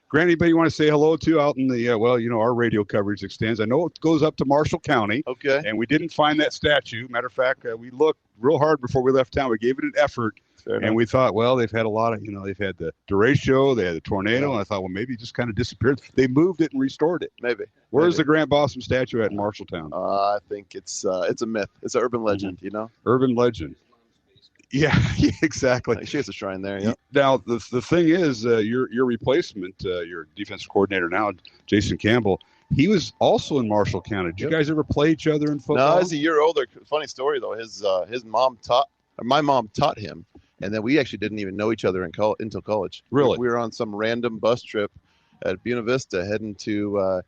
[SPEAKER 2] Grant, anybody you want to say hello to out in the our radio coverage extends. I know it goes up to Marshall County.
[SPEAKER 20] Okay.
[SPEAKER 2] And we didn't find that statue. Matter of fact, we looked real hard before we left town. We gave it an effort. And we thought, well, they've had a lot of, they've had the derecho, they had the tornado, and I thought, well, maybe it just kind of disappeared. They moved it and restored it.
[SPEAKER 20] Maybe.
[SPEAKER 2] Where's the Grant Boston statue at in Marshalltown?
[SPEAKER 20] I think it's a myth. It's an urban legend,
[SPEAKER 2] Urban legend. Yeah, exactly.
[SPEAKER 20] She has a shrine there, yeah.
[SPEAKER 2] Now, the thing is, your replacement, your defensive coordinator now, Jason Campbell, he was also in Marshall County. Did you guys ever play each other in football?
[SPEAKER 20] No, he's a year older. Funny story, though. My mom taught him. And then we actually didn't even know each other until college.
[SPEAKER 2] Really?
[SPEAKER 20] We were on some random bus trip at Buena Vista heading to, I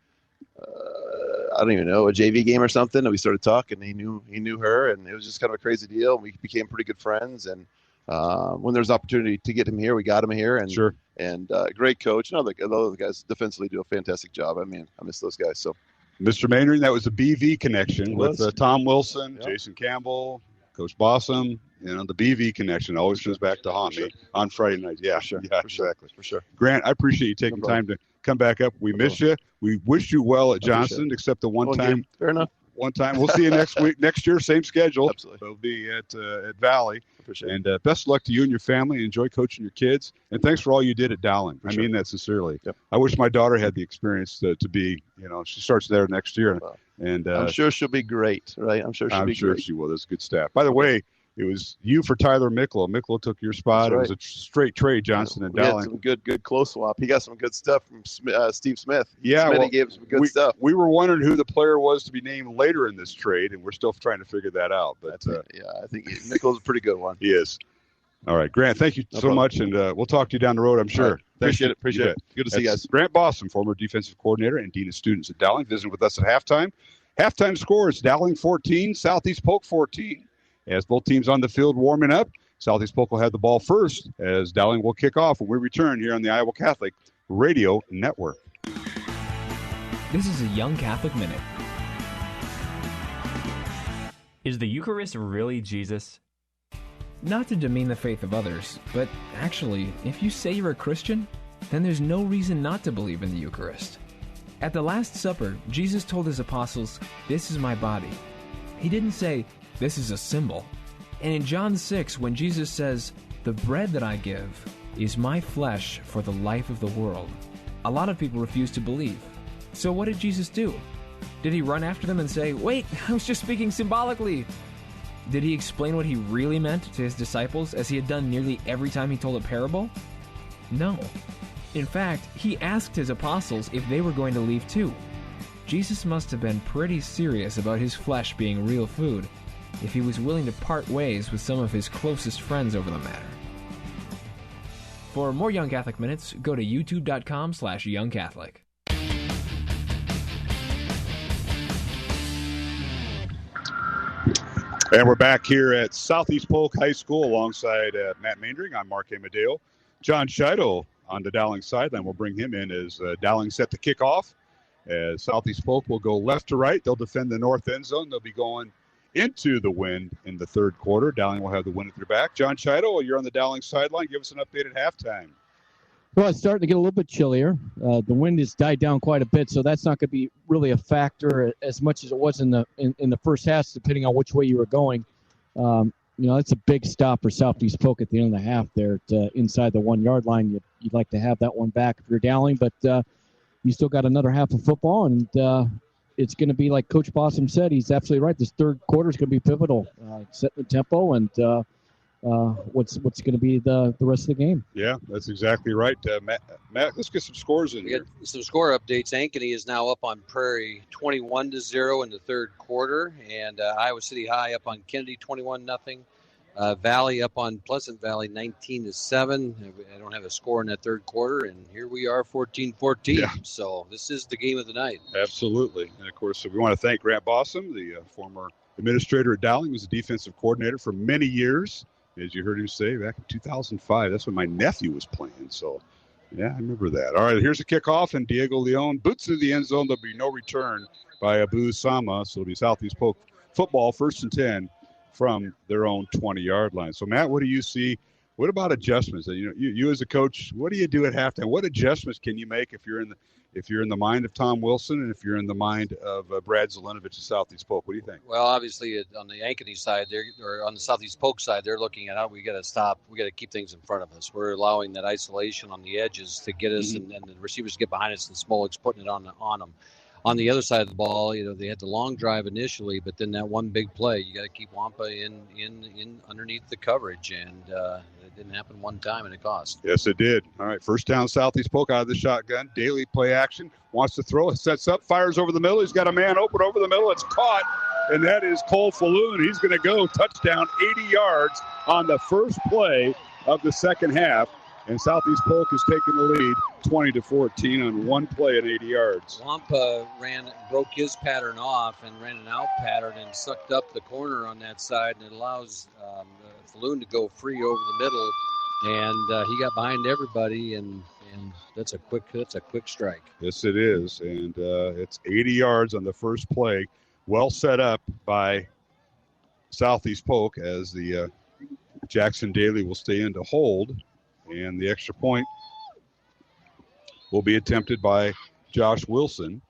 [SPEAKER 20] don't even know, a JV game or something. And we started talking. He knew her, and it was just kind of a crazy deal. We became pretty good friends. And when there was an opportunity to get him here, we got him here. And
[SPEAKER 2] sure.
[SPEAKER 20] And great coach. The other guys defensively do a fantastic job. I miss those guys. So,
[SPEAKER 2] Mr. Maynard, that was a BV connection with Tom Wilson, Jason Campbell, Coach Bossum. The BV connection always goes back to haunt me on Friday nights. Yeah,
[SPEAKER 20] sure.
[SPEAKER 2] Yeah,
[SPEAKER 20] exactly. For sure.
[SPEAKER 2] Grant, I appreciate you taking time to come back up. We miss you. We wish you well at Johnson, except the one time.
[SPEAKER 20] Fair enough.
[SPEAKER 2] One time. We'll see you next week. Next year, same schedule.
[SPEAKER 20] Absolutely.
[SPEAKER 2] We'll be at Valley.
[SPEAKER 20] Appreciate
[SPEAKER 2] it. And best of luck to you and your family. Enjoy coaching your kids. And thanks for all you did at Dowling. I mean that sincerely.
[SPEAKER 20] Yep.
[SPEAKER 2] I wish my daughter had the experience to be, she starts there next year.
[SPEAKER 20] Wow.
[SPEAKER 2] And
[SPEAKER 20] I'm sure she'll be great, right? I'm sure she'll be great.
[SPEAKER 2] She will. There's good staff. By the way, it was you for Tyler Micklow. Micklow took your spot. Right. It was a straight trade, Johnson and Dowling.
[SPEAKER 20] Had some good close swap. He got some good stuff from Steve Smith.
[SPEAKER 2] Yeah,
[SPEAKER 20] Smitty gave some good stuff.
[SPEAKER 2] We were wondering who the player was to be named later in this trade, and we're still trying to figure that out. But
[SPEAKER 20] I think Micklow's a pretty good one.
[SPEAKER 2] He is. All right, Grant, thank you so much, and we'll talk to you down the road, I'm sure.
[SPEAKER 20] Right. Appreciate it. Good to see you guys.
[SPEAKER 2] Grant Boston, former defensive coordinator and dean of students at Dowling, visiting with us at halftime. Halftime scores, Dowling 14, Southeast Polk 14. As both teams on the field warming up, Southeast Polk will have the ball first as Dowling will kick off when we return here on the Iowa Catholic Radio Network.
[SPEAKER 12] This is a Young Catholic Minute. Is the Eucharist really Jesus?
[SPEAKER 11] Not to demean the faith of others, but actually, if you say you're a Christian, then there's no reason not to believe in the Eucharist. At the Last Supper, Jesus told his apostles, "This is my body." He didn't say, "This is a symbol." And in John 6, when Jesus says, "The bread that I give is my flesh for the life of the world," a lot of people refuse to believe. So what did Jesus do? Did he run after them and say, "Wait, I was just speaking symbolically"? Did he explain what he really meant to his disciples, as he had done nearly every time he told a parable? No. In fact, he asked his apostles if they were going to leave too. Jesus must have been pretty serious about his flesh being real food, if he was willing to part ways with some of his closest friends over the matter. For more Young Catholic Minutes, go to youtube.com/youngcatholic.
[SPEAKER 2] And we're back here at Southeast Polk High School alongside Matt Maindring. I'm Mark Amadeo. John Scheidel on the Dowling sideline. We'll bring him in as Dowling set to kick off. As Southeast Polk will go left to right. They'll defend the north end zone. They'll be going into the wind in the third quarter. Dowling will have the wind at their back. John Scheidel, you're on the Dowling sideline. Give us an update at halftime.
[SPEAKER 4] Well, it's starting to get a little bit chillier. The wind has died down quite a bit, so that's not going to be really a factor as much as it was in the first half, depending on which way you were going. That's a big stop for Southeast Polk at the end of the half there inside the 1 yard line. You'd like to have that one back if you're Dowling, but you still got another half of football, and it's going to be like Coach Bossum said. He's absolutely right. This third quarter is going to be pivotal, setting the tempo and what's going to be the rest of the game.
[SPEAKER 2] Yeah, that's exactly right. Matt, let's get some scores in here.
[SPEAKER 3] Some score updates. Ankeny is now up on Prairie 21-0 in the third quarter, and Iowa City High up on Kennedy 21-0. Valley up on Pleasant Valley 19-7. I don't have a score in that third quarter, and here we are 14-14.
[SPEAKER 2] Yeah.
[SPEAKER 3] So this is the game of the night.
[SPEAKER 2] Absolutely. And, of course, we want to thank Grant Bossum, the former administrator at Dowling, was the defensive coordinator for many years. As you heard him say, back in 2005, that's when my nephew was playing. So, yeah, I remember that. All right, here's a kickoff, and Diego Leon boots to the end zone. There'll be no return by Abu Sama, so it'll be Southeast Polk football, 1st and 10 from their own 20-yard line. So, Matt, what do you see? What about adjustments? You as a coach, what do you do at halftime? What adjustments can you make if you're in the mind of Tom Wilson and if you're in the mind of Brad Zelenovich at Southeast Polk? What do you think?
[SPEAKER 3] Well, obviously on the Ankeny side, or on the Southeast Polk side, they're looking at how we got to stop. We got to keep things in front of us. We're allowing that isolation on the edges to get us, and the receivers get behind us, and Smolik's putting it on them. On the other side of the ball, they had the long drive initially, but then that one big play, you got to keep Wampa in underneath the coverage, and it didn't happen one time, and it cost.
[SPEAKER 2] Yes, it did. All right, first down, Southeast Polk out of the shotgun. Daly play action, wants to throw, sets up, fires over the middle. He's got a man open over the middle. It's caught, and that is Cole Falloon. He's going to go touchdown, 80 yards on the first play of the second half. And Southeast Polk has taken the lead 20-14 on one play at 80 yards.
[SPEAKER 3] Wampa broke his pattern off and ran an out pattern and sucked up the corner on that side, and it allows Falloon to go free over the middle, and he got behind everybody, and that's a quick strike.
[SPEAKER 2] Yes, it is, and it's 80 yards on the first play. Well set up by Southeast Polk as the Jackson Daly will stay in to hold. And the extra point will be attempted by Josh Wilson.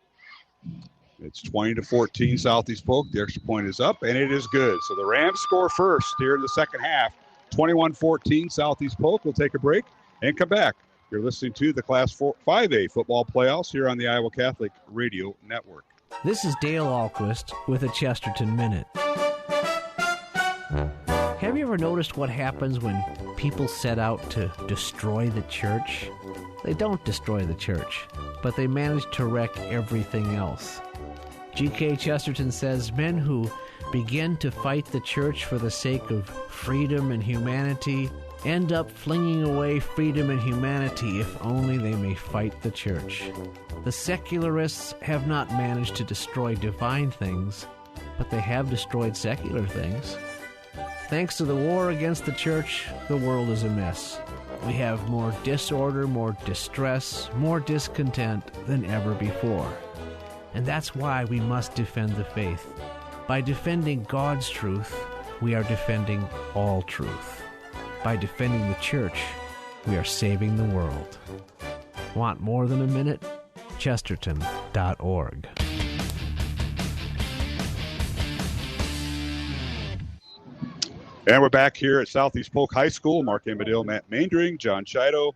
[SPEAKER 2] It's 20-14 Southeast Polk. The extra point is up, and it is good. So the Rams score first here in the second half. 21-14 Southeast Polk. We'll take a break and come back. You're listening to the Class 5A football playoffs here on the Iowa Catholic Radio Network.
[SPEAKER 13] This is Dale Ahlquist with a Chesterton Minute. Have you ever noticed what happens when people set out to destroy the church? They don't destroy the church, but they manage to wreck everything else. G.K. Chesterton says men who begin to fight the church for the sake of freedom and humanity end up flinging away freedom and humanity if only they may fight the church. The secularists have not managed to destroy divine things, but they have destroyed secular things. Thanks to the war against the church, the world is a mess. We have more disorder, more distress, more discontent than ever before. And that's why we must defend the faith. By defending God's truth, we are defending all truth. By defending the church, we are saving the world. Want more than a minute? Chesterton.org.
[SPEAKER 2] And we're back here at Southeast Polk High School. Mark Amadale, Matt Maindring, John Scheidel.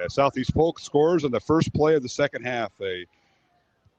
[SPEAKER 2] Southeast Polk scores on the first play of the second half. A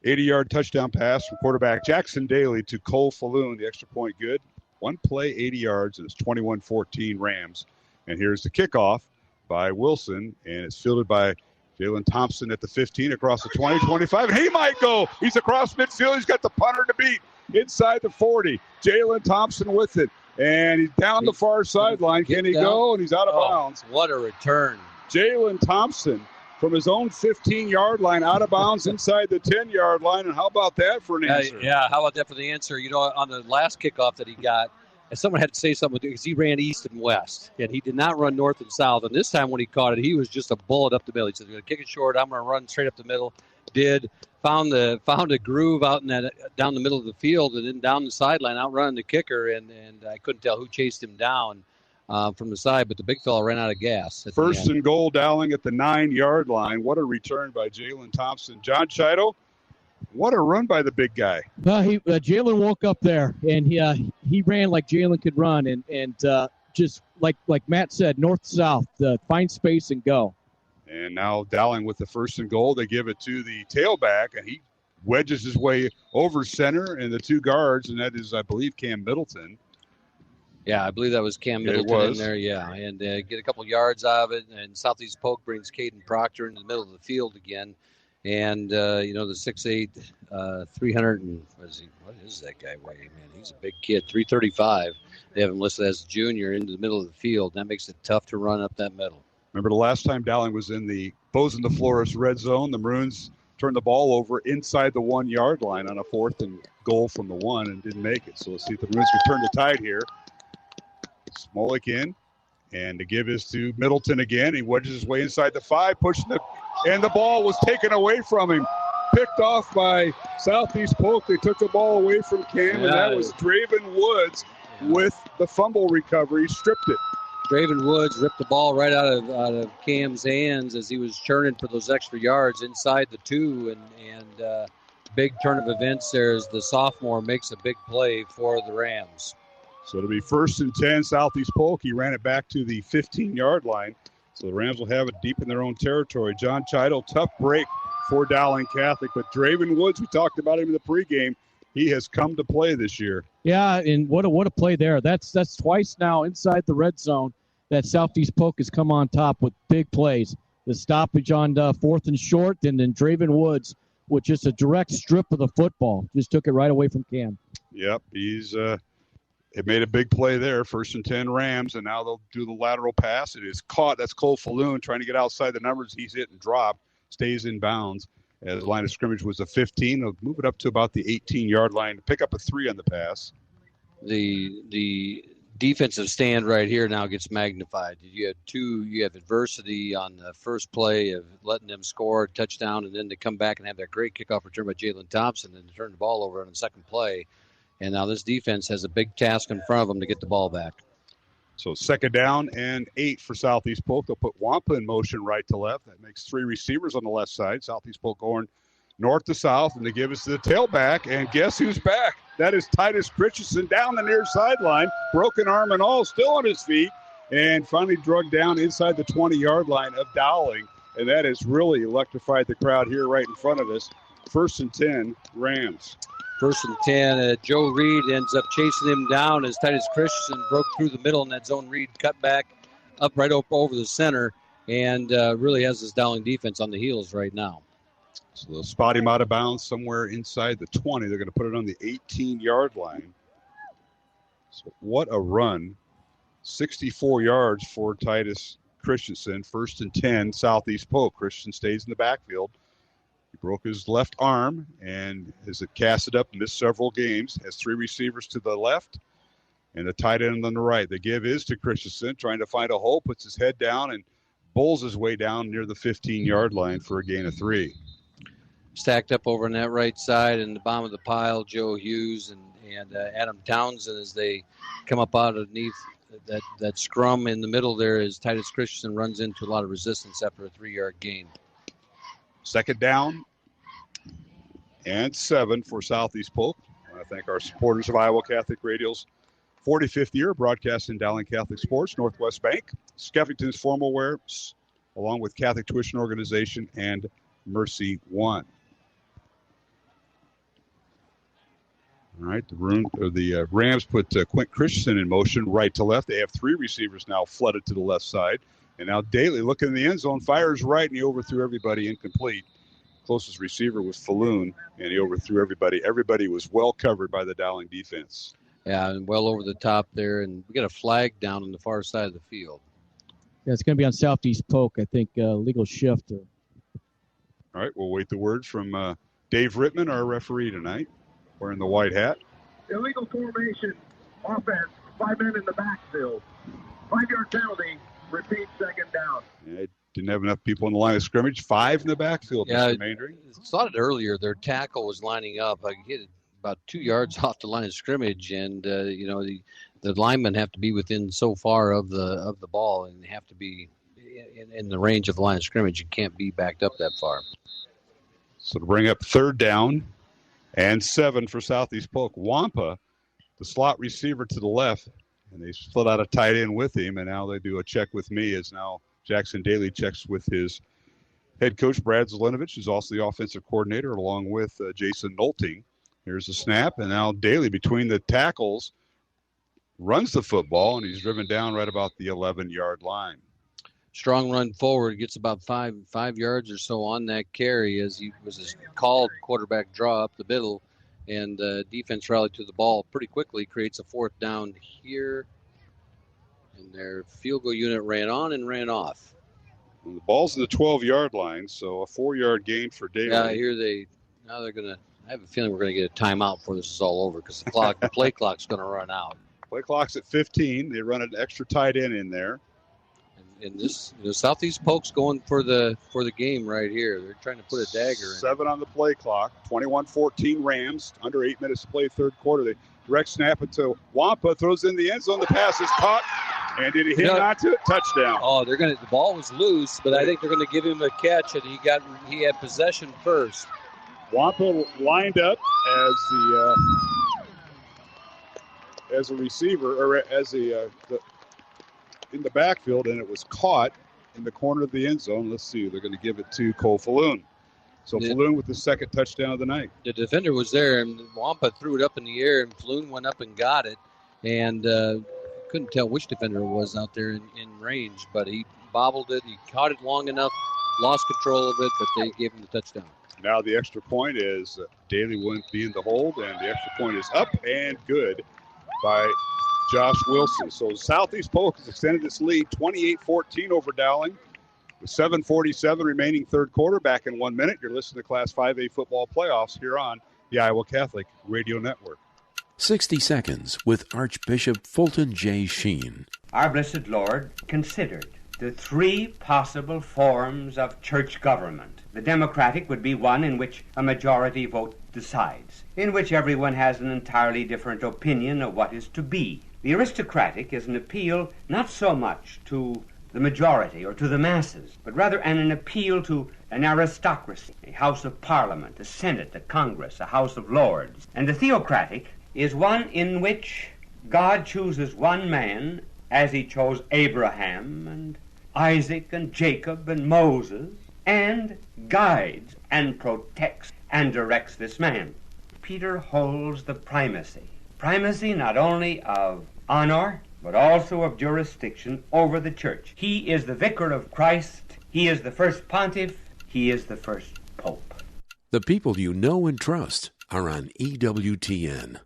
[SPEAKER 2] 80-yard touchdown pass from quarterback Jackson Daly to Cole Falloon. The extra point good. One play, 80 yards, and it's 21-14 Rams. And here's the kickoff by Wilson, and it's fielded by Jalen Thompson at the 15, across the 20, 25. And he might go. He's across midfield. He's got the punter to beat inside the 40. Jalen Thompson with it. And he's down the far sideline. Can he go? And he's out of bounds.
[SPEAKER 3] What a return.
[SPEAKER 2] Jalen Thompson from his own 15-yard line, out of bounds inside the 10-yard line. And how about that for an answer?
[SPEAKER 3] Yeah, how about that for the answer? You know, on the last kickoff that he got, and someone had to say something because he ran east and west, and he did not run north and south. And this time when he caught it, he was just a bullet up the middle. He said, "I'm going to kick it short. I'm going to run straight up the middle." Did. Found a groove out in that down the middle of the field, and then down the sideline, outrunning the kicker, and I couldn't tell who chased him down from the side, but the big fella ran out of gas.
[SPEAKER 2] First and goal, Dowling at the 9-yard line. What a return by Jalen Thompson. John Chido, what a run by the big guy.
[SPEAKER 4] Jalen woke up there, and he ran like Jalen could run, and just like Matt said, north-south, find space and go.
[SPEAKER 2] And now Dowling with the first and goal. They give it to the tailback, and he wedges his way over center and the two guards, and that is, I believe, Cam Middleton.
[SPEAKER 3] Yeah, I believe that was Cam Middleton in there, yeah. And get a couple yards out of it, and Southeast Polk brings Caden Proctor into the middle of the field again. And, the 6'8", 300 and what is that guy weighing? Man, he's a big kid, 335. They have him listed as a junior into the middle of the field. That makes it tough to run up that middle.
[SPEAKER 2] Remember the last time Dowling was in the Bozeman the Florist red zone, the Maroons turned the ball over inside the 1-yard line on a 4th and goal from the 1 and didn't make it. So let's see if the Maroons can turn the tide here. Smolik in, and the give is to Middleton again. He wedges his way inside the 5, and the ball was taken away from him. Picked off by Southeast Polk. They took the ball away from Cam, and that was Draven Woods with the fumble recovery. He stripped it.
[SPEAKER 3] Draven Woods ripped the ball right out of Cam's hands as he was churning for those extra yards inside the 2, and big turn of events there as the sophomore makes a big play for the Rams.
[SPEAKER 2] So it'll be 1st and 10, Southeast Polk. He ran it back to the 15-yard line. So the Rams will have it deep in their own territory. John Chido, tough break for Dowling Catholic. But Draven Woods, we talked about him in the pregame, he has come to play this year.
[SPEAKER 4] Yeah, and what a play there. That's twice now inside the red zone that Southeast Polk has come on top with big plays. The stoppage on 4th and short, and then Draven Woods with just a direct strip of the football. Just took it right away from Cam.
[SPEAKER 2] Yep, it made a big play there, 1st and 10 Rams, and now they'll do the lateral pass. It is caught. That's Cole Falloon trying to get outside the numbers. He's hit and dropped, stays in bounds. As the line of scrimmage was a 15, they'll move it up to about the 18-yard line to pick up a 3 on the pass.
[SPEAKER 3] The defensive stand right here now gets magnified. You have adversity on the first play of letting them score a touchdown, and then to come back and have that great kickoff return by Jalen Thompson and to turn the ball over on the second play. And now this defense has a big task in front of them to get the ball back.
[SPEAKER 2] So 2nd down and 8 for Southeast Polk. They'll put Wampa in motion right to left. That makes 3 receivers on the left side. Southeast Polk going north to south, and they give us the tailback. And guess who's back? That is Titus Christensen down the near sideline. Broken arm and all, still on his feet. And finally drugged down inside the 20-yard line of Dowling. And that has really electrified the crowd here right in front of us. 1st and 10, Rams.
[SPEAKER 3] 1st and 10. Joe Reed ends up chasing him down as Titus Christensen broke through the middle in that zone. Reed cut back up right over the center and really has this Dowling defense on the heels right now.
[SPEAKER 2] So they'll spot him out of bounds somewhere inside the 20. They're going to put it on the 18-yard line. So what a run. 64 yards for Titus Christensen. 1st and 10, Southeast Polk. Christensen stays in the backfield. He broke his left arm and has it casted up, missed several games, has 3 receivers to the left and a tight end on the right. The give is to Christensen, trying to find a hole, puts his head down and bowls his way down near the 15-yard line for a gain of 3.
[SPEAKER 3] Stacked up over on that right side in the bottom of the pile, Joe Hughes and Adam Townsend as they come up out underneath that scrum in the middle there as Titus Christensen runs into a lot of resistance after a 3-yard gain.
[SPEAKER 2] 2nd down and 7 for Southeast Polk. I want to thank our supporters of Iowa Catholic Radio's 45th year broadcasting Dowling Catholic Sports, Northwest Bank, Skeffington's Formal Wear, along with Catholic Tuition Organization and Mercy One. All right, the Rams put Quint Christensen in motion right to left. They have 3 receivers now flooded to the left side. And now Daly looking in the end zone, fires right, and he overthrew everybody, incomplete. Closest receiver was Falloon, and he overthrew everybody. Everybody was well covered by the Dowling defense.
[SPEAKER 3] Yeah, and well over the top there. And we got a flag down on the far side of the field.
[SPEAKER 4] Yeah, it's going to be on Southeast Polk, I think, legal shift.
[SPEAKER 2] All right, we'll wait the words from Dave Rittman, our referee tonight, wearing the white hat.
[SPEAKER 10] Illegal formation, offense, 5 men in the backfield. 5-yard penalty, repeat, second down.
[SPEAKER 2] Yeah, didn't have enough people in the line of scrimmage. 5 in the backfield,
[SPEAKER 3] yeah,
[SPEAKER 2] Mr. Maindring.
[SPEAKER 3] I saw it earlier. Their tackle was lining up. I hit it about 2 yards off the line of scrimmage, and the linemen have to be within so far of the ball, and they have to be in the range of the line of scrimmage. You can't be backed up that far.
[SPEAKER 2] So to bring up 3rd down and 7 for Southeast Polk. Wampa, the slot receiver to the left, and they split out a tight end with him, and now they do a check with me as now Jackson Daly checks with his head coach, Brad Zelenovich, who's also the offensive coordinator, along with Jason Nolting. Here's the snap, and now Daly between the tackles runs the football, and he's driven down right about the 11-yard line.
[SPEAKER 3] Strong run forward, gets about five yards or so on that carry as he was a called quarterback draw up the middle, and defense rallied to the ball pretty quickly, creates a 4th down here, and their field goal unit ran on and ran off.
[SPEAKER 2] And the ball's in the 12-yard line, so a 4-yard gain for Daly.
[SPEAKER 3] Yeah, I have a feeling we're going to get a timeout before this is all over because the play clock's going to run out.
[SPEAKER 2] Play clock's at 15. They run an extra tight end in there.
[SPEAKER 3] And this, Southeast Polk's going for the game right here. They're trying to put a dagger in.
[SPEAKER 2] 7 on the play clock. 21-14 Rams. Under 8 minutes to play, 3rd quarter. They direct snap it to Wampa. Throws in the end zone. The pass is caught. And did he hit onto it? Touchdown.
[SPEAKER 3] Oh, the ball was loose, but I think they're going to give him a catch, and he had possession first.
[SPEAKER 2] Wampa lined up as a receiver, or as in the backfield, and it was caught in the corner of the end zone. Let's see. They're going to give it to Cole Falloon. So Falloon with the 2nd touchdown of the night.
[SPEAKER 3] The defender was there, and Wampa threw it up in the air, and Falloon went up and got it. And couldn't tell which defender it was out there in range, but he bobbled it. He caught it long enough, lost control of it, but they gave him the touchdown.
[SPEAKER 2] Now the extra point is Daly wouldn't be in the hold, and the extra point is up and good by Josh Wilson. So Southeast Polk has extended its lead 28-14 over Dowling with 7:47 remaining 3rd quarter. Back in 1 minute. You're listening to Class 5A football playoffs here on the Iowa Catholic Radio Network.
[SPEAKER 14] 60 Seconds with Archbishop Fulton J. Sheen.
[SPEAKER 15] Our blessed Lord considered the 3 possible forms of church government. The democratic would be one in which a majority vote decides, in which everyone has an entirely different opinion of what is to be. The aristocratic is an appeal not so much to the majority or to the masses, but rather an appeal to an aristocracy, a House of Parliament, a Senate, a Congress, a House of Lords. And the theocratic is one in which God chooses one man as he chose Abraham and Isaac and Jacob and Moses, and guides and protects and directs this man. Peter holds the primacy not only of honor, but also of jurisdiction over the church. He is the vicar of Christ. He is the first pontiff. He is the first pope.
[SPEAKER 14] The people you know and trust are on EWTN.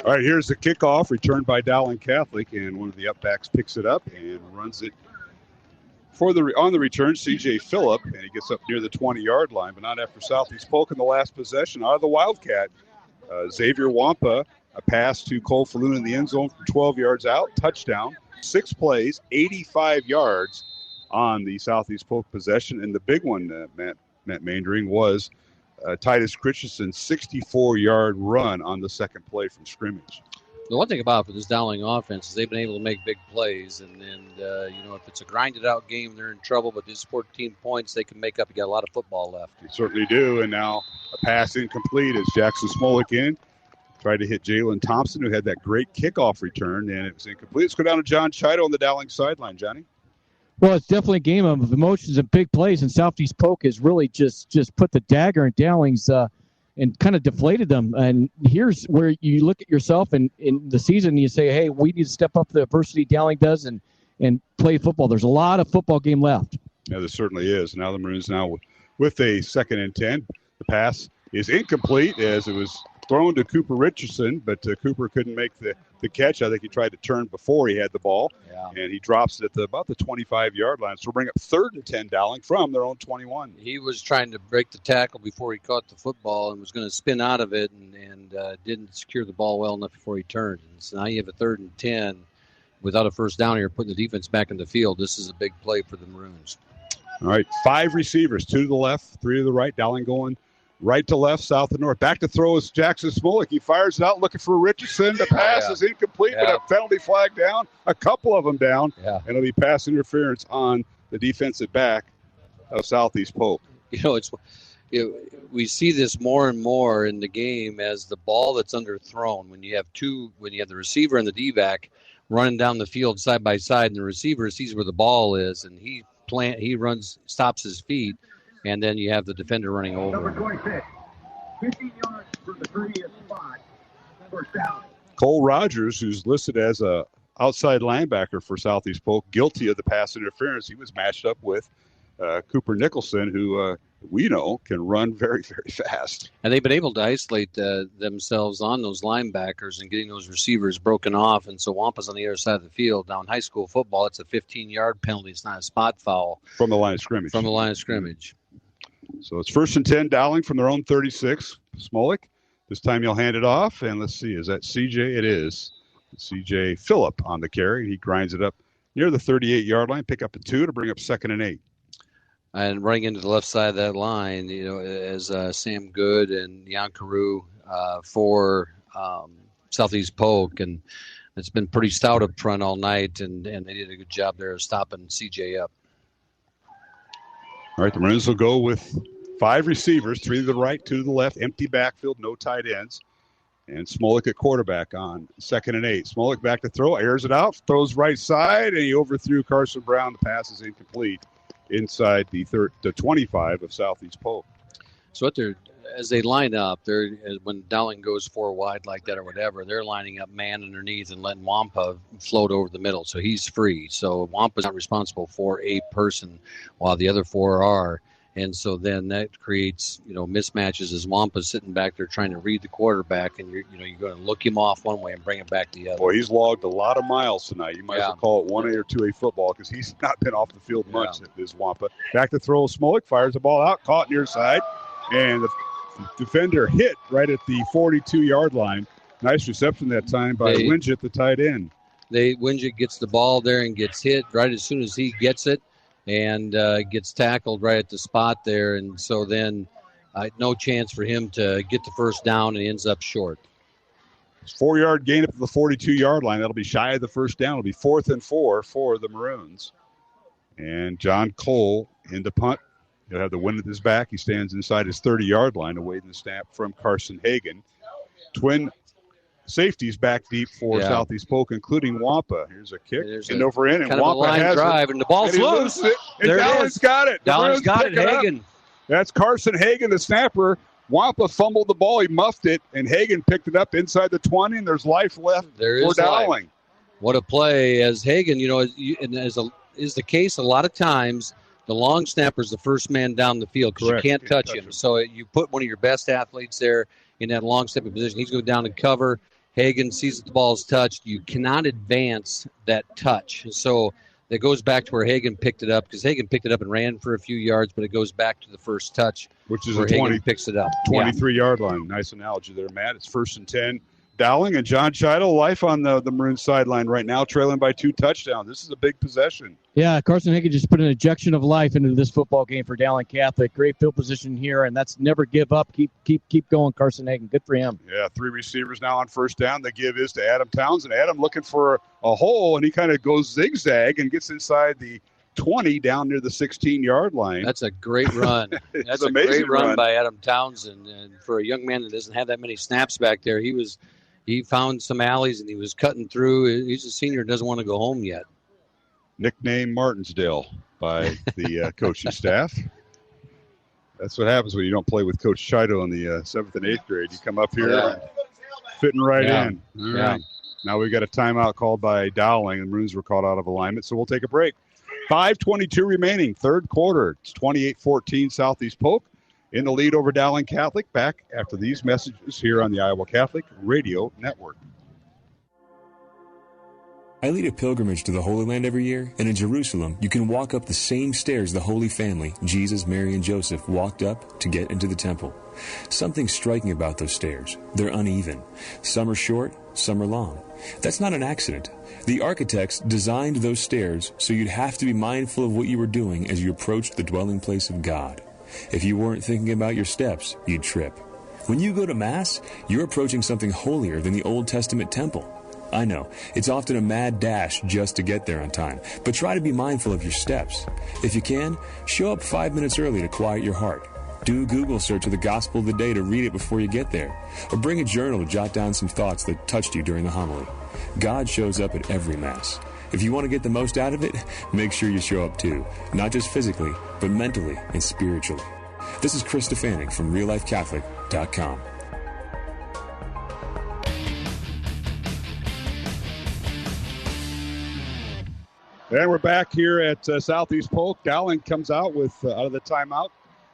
[SPEAKER 2] All right, here's the kickoff returned by Dowling Catholic, and one of the upbacks picks it up and runs it on the return. C.J. Phillip, and he gets up near the 20-yard line, but not after Southeast Polk in the last possession out of the Wildcat. Xavier Wampa, a pass to Cole Falloon in the end zone from 12 yards out, touchdown. 6 plays, 85 yards on the Southeast Polk possession, and the big one, Matt Maindring, was Titus Christensen's 64-yard run on the second play from scrimmage.
[SPEAKER 3] The one thing about for this Dowling offense is they've been able to make big plays, and if it's a grinded-out game, they're in trouble, but these 14 points they can make up. You got a lot of football left.
[SPEAKER 2] They certainly do, and now a pass incomplete as Jackson Smolik tried to hit Jalen Thompson, who had that great kickoff return, and it was incomplete. Let's go down to John Chido on the Dowling sideline. Johnny?
[SPEAKER 4] Well, it's definitely a game of emotions and big plays, and Southeast Polk has really just put the dagger in Dowling's and kind of deflated them. And here's where you look at yourself in the season and you say, hey, we need to step up the adversity Dowling does and play football. There's a lot of football game left.
[SPEAKER 2] Yeah, there certainly is. Now the Maroons with a 2nd and 10. The pass is incomplete as it was thrown to Cooper Richardson, but Cooper couldn't make the catch. I think he tried to turn before he had the ball, and he drops it at about the 25-yard line. So we'll bring up 3rd and 10 Dowling from their own 21.
[SPEAKER 3] He was trying to break the tackle before he caught the football and was going to spin out of it and didn't secure the ball well enough before he turned. And so now you have a 3rd and 10 without a first down here, putting the defense back in the field. This is a big play for the Maroons.
[SPEAKER 2] All right, 5 receivers, 2 to the left, 3 to the right. Dowling going right to left, south to north. Back to throw is Jackson Smolik. He fires it out looking for Richardson. The pass is incomplete, but a penalty flag down. A couple of them down. And it'll be pass interference on the defensive back of Southeast Polk.
[SPEAKER 3] We see this more and more in the game as the ball that's underthrown. When you have the receiver and the D-back running down the field side by side, and the receiver sees where the ball is, and he runs, stops his feet, and then you have the defender running over.
[SPEAKER 10] Number 26, 15 yards for the 30th spot. First down.
[SPEAKER 2] Cole Rogers, who's listed as a outside linebacker for Southeast Polk, guilty of the pass interference. He was matched up with Cooper Nicholson, who we know can run very, very fast.
[SPEAKER 3] And they've been able to isolate themselves on those linebackers and getting those receivers broken off. And so Wampa's on the other side of the field. Now in high school football, it's a 15-yard penalty. It's not a spot foul.
[SPEAKER 2] From the line of scrimmage. So it's 1st and 10, Dowling from their own 36. Smolik. This time you'll hand it off. And let's see, is that CJ? It is. CJ Phillip on the carry. He grinds it up near the 38-yard line. Pick up a 2 to bring up 2nd and 8.
[SPEAKER 3] And running into the left side of that line, as Sam Good and Jan Carew for Southeast Polk. And it's been pretty stout up front all night, and they did a good job there of stopping CJ up.
[SPEAKER 2] All right, the Maroons will go with 5 receivers, 3 to the right, 2 to the left, empty backfield, no tight ends. And Smolik at quarterback on 2nd and 8. Smolik back to throw, airs it out, throws right side, and he overthrew Carson Brown. The pass is incomplete inside the 25 of Southeast Polk.
[SPEAKER 3] So as they line up, when Dowling goes 4 wide like that or whatever, they're lining up man underneath and letting Wampa float over the middle. So he's free. So Wampa's not responsible for a person while the other 4 are. And so then that creates, mismatches as Wampa's sitting back there trying to read the quarterback, and you're going to look him off one way and bring him back the other.
[SPEAKER 2] Boy, he's logged a lot of miles tonight. You might as well call it 1A or 2A football because he's not been off the field much, this Wampa. Back to throw, Smolik fires the ball out, caught near side, and the defender hit right at the 42-yard line. Nice reception that time by Winget, the tight end.
[SPEAKER 3] Winget gets the ball there and gets hit right as soon as he gets it. And gets tackled right at the spot there. And so then no chance for him to get the first down, and he ends up short.
[SPEAKER 2] It's 4-yard gain up to the 42-yard line. That'll be shy of the first down. It'll be 4th and 4 for the Maroons. And John Cole in the punt. He'll have the wind at his back. He stands inside his 30-yard line, awaiting the snap from Carson Hagan. Twin safeties back deep for Southeast Polk, including Wampa. Here's a kick, and over in, and Wampa has
[SPEAKER 3] drive,
[SPEAKER 2] it.
[SPEAKER 3] And the ball's loose.
[SPEAKER 2] And Dowling's got it.
[SPEAKER 3] Dowling's got it, Hagan.
[SPEAKER 2] That's Carson Hagan, the snapper. Wampa fumbled the ball. He muffed it, and Hagan picked it up inside the 20, and there's life left for Dowling.
[SPEAKER 3] What a play. As Hagan, and as is the case a lot of times, the long snapper's the first man down the field because you can't touch him. So you put one of your best athletes there in that long stepping position. He's going down and cover. Hagan sees that the ball is touched. You cannot advance that touch. So that goes back to where Hagan picked it up, because Hagan picked it up and ran for a few yards, but it goes back to the first touch,
[SPEAKER 2] which is
[SPEAKER 3] where
[SPEAKER 2] a 20,
[SPEAKER 3] Hagan picks it up.
[SPEAKER 2] 23-yard line. Nice analogy there, Matt. It's 1st and 10. Dowling and John Scheidel, life on the Maroon sideline right now, trailing by 2 touchdowns. This is a big possession.
[SPEAKER 4] Yeah, Carson Hagan just put an injection of life into this football game for Dowling Catholic. Great field position here, and that's never give up. Keep going, Carson Hagan. Good for him.
[SPEAKER 2] Yeah, 3 receivers now on first down. The give is to Adam Townsend. Adam looking for a hole, and he kind of goes zigzag and gets inside the 20 down near the 16-yard line.
[SPEAKER 3] That's a great run. That's a great run by Adam Townsend. And for a young man that doesn't have that many snaps back there, he found some alleys and he was cutting through. He's a senior, doesn't want to go home yet.
[SPEAKER 2] nicknamed Martinsdale by the coaching staff. That's what happens when you don't play with Coach Chido in the 7th and 8th grade. You come up here and fitting right in. All right. Now we've got a timeout called by Dowling, and Maroons were caught out of alignment, so we'll take a break. 5:22 remaining, third quarter. It's 28-14 Southeast Polk in the lead over Dowling Catholic. Back after these messages here on the Iowa Catholic Radio Network.
[SPEAKER 16] I lead a pilgrimage to the Holy Land every year, and in Jerusalem, you can walk up the same stairs the Holy Family, Jesus, Mary, and Joseph, walked up to get into the temple. Something striking about those stairs. They're uneven. Some are short, some are long. That's not an accident. The architects designed those stairs so you'd have to be mindful of what you were doing as you approached the dwelling place of God. If you weren't thinking about your steps, you'd trip. When you go to Mass, you're approaching something holier than the Old Testament temple. I know, it's often a mad dash just to get there on time, but try to be mindful of your steps. If you can, show up 5 minutes early to quiet your heart. Do a Google search of the Gospel of the day to read it before you get there, or bring a journal to jot down some thoughts that touched you during the homily. God shows up at every Mass. If you want to get the most out of it, make sure you show up too, not just physically, but mentally and spiritually. This is Chris Stefanik from RealLifeCatholic.com.
[SPEAKER 2] And we're back here at Southeast Polk. Dowling comes out with out of the timeout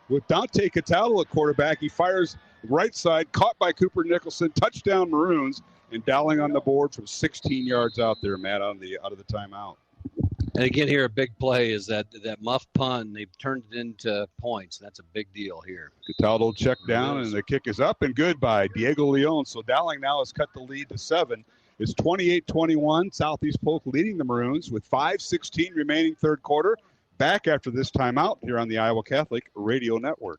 [SPEAKER 2] with Dante Cataldo at quarterback. He fires right side, caught by Cooper Nicholson, touchdown Maroons, and Dowling on the board from 16 yards out there, Matt, out of the timeout.
[SPEAKER 3] And again, here a big play is that muff punt. They've turned it into points. That's a big deal here.
[SPEAKER 2] Cataldo checked down, and the kick is up and good by Diego Leon. So Dowling now has cut the lead to 7. It's 28-21. Southeast Polk leading the Maroons with 5:16 remaining third quarter. Back after this timeout here on the Iowa Catholic Radio Network.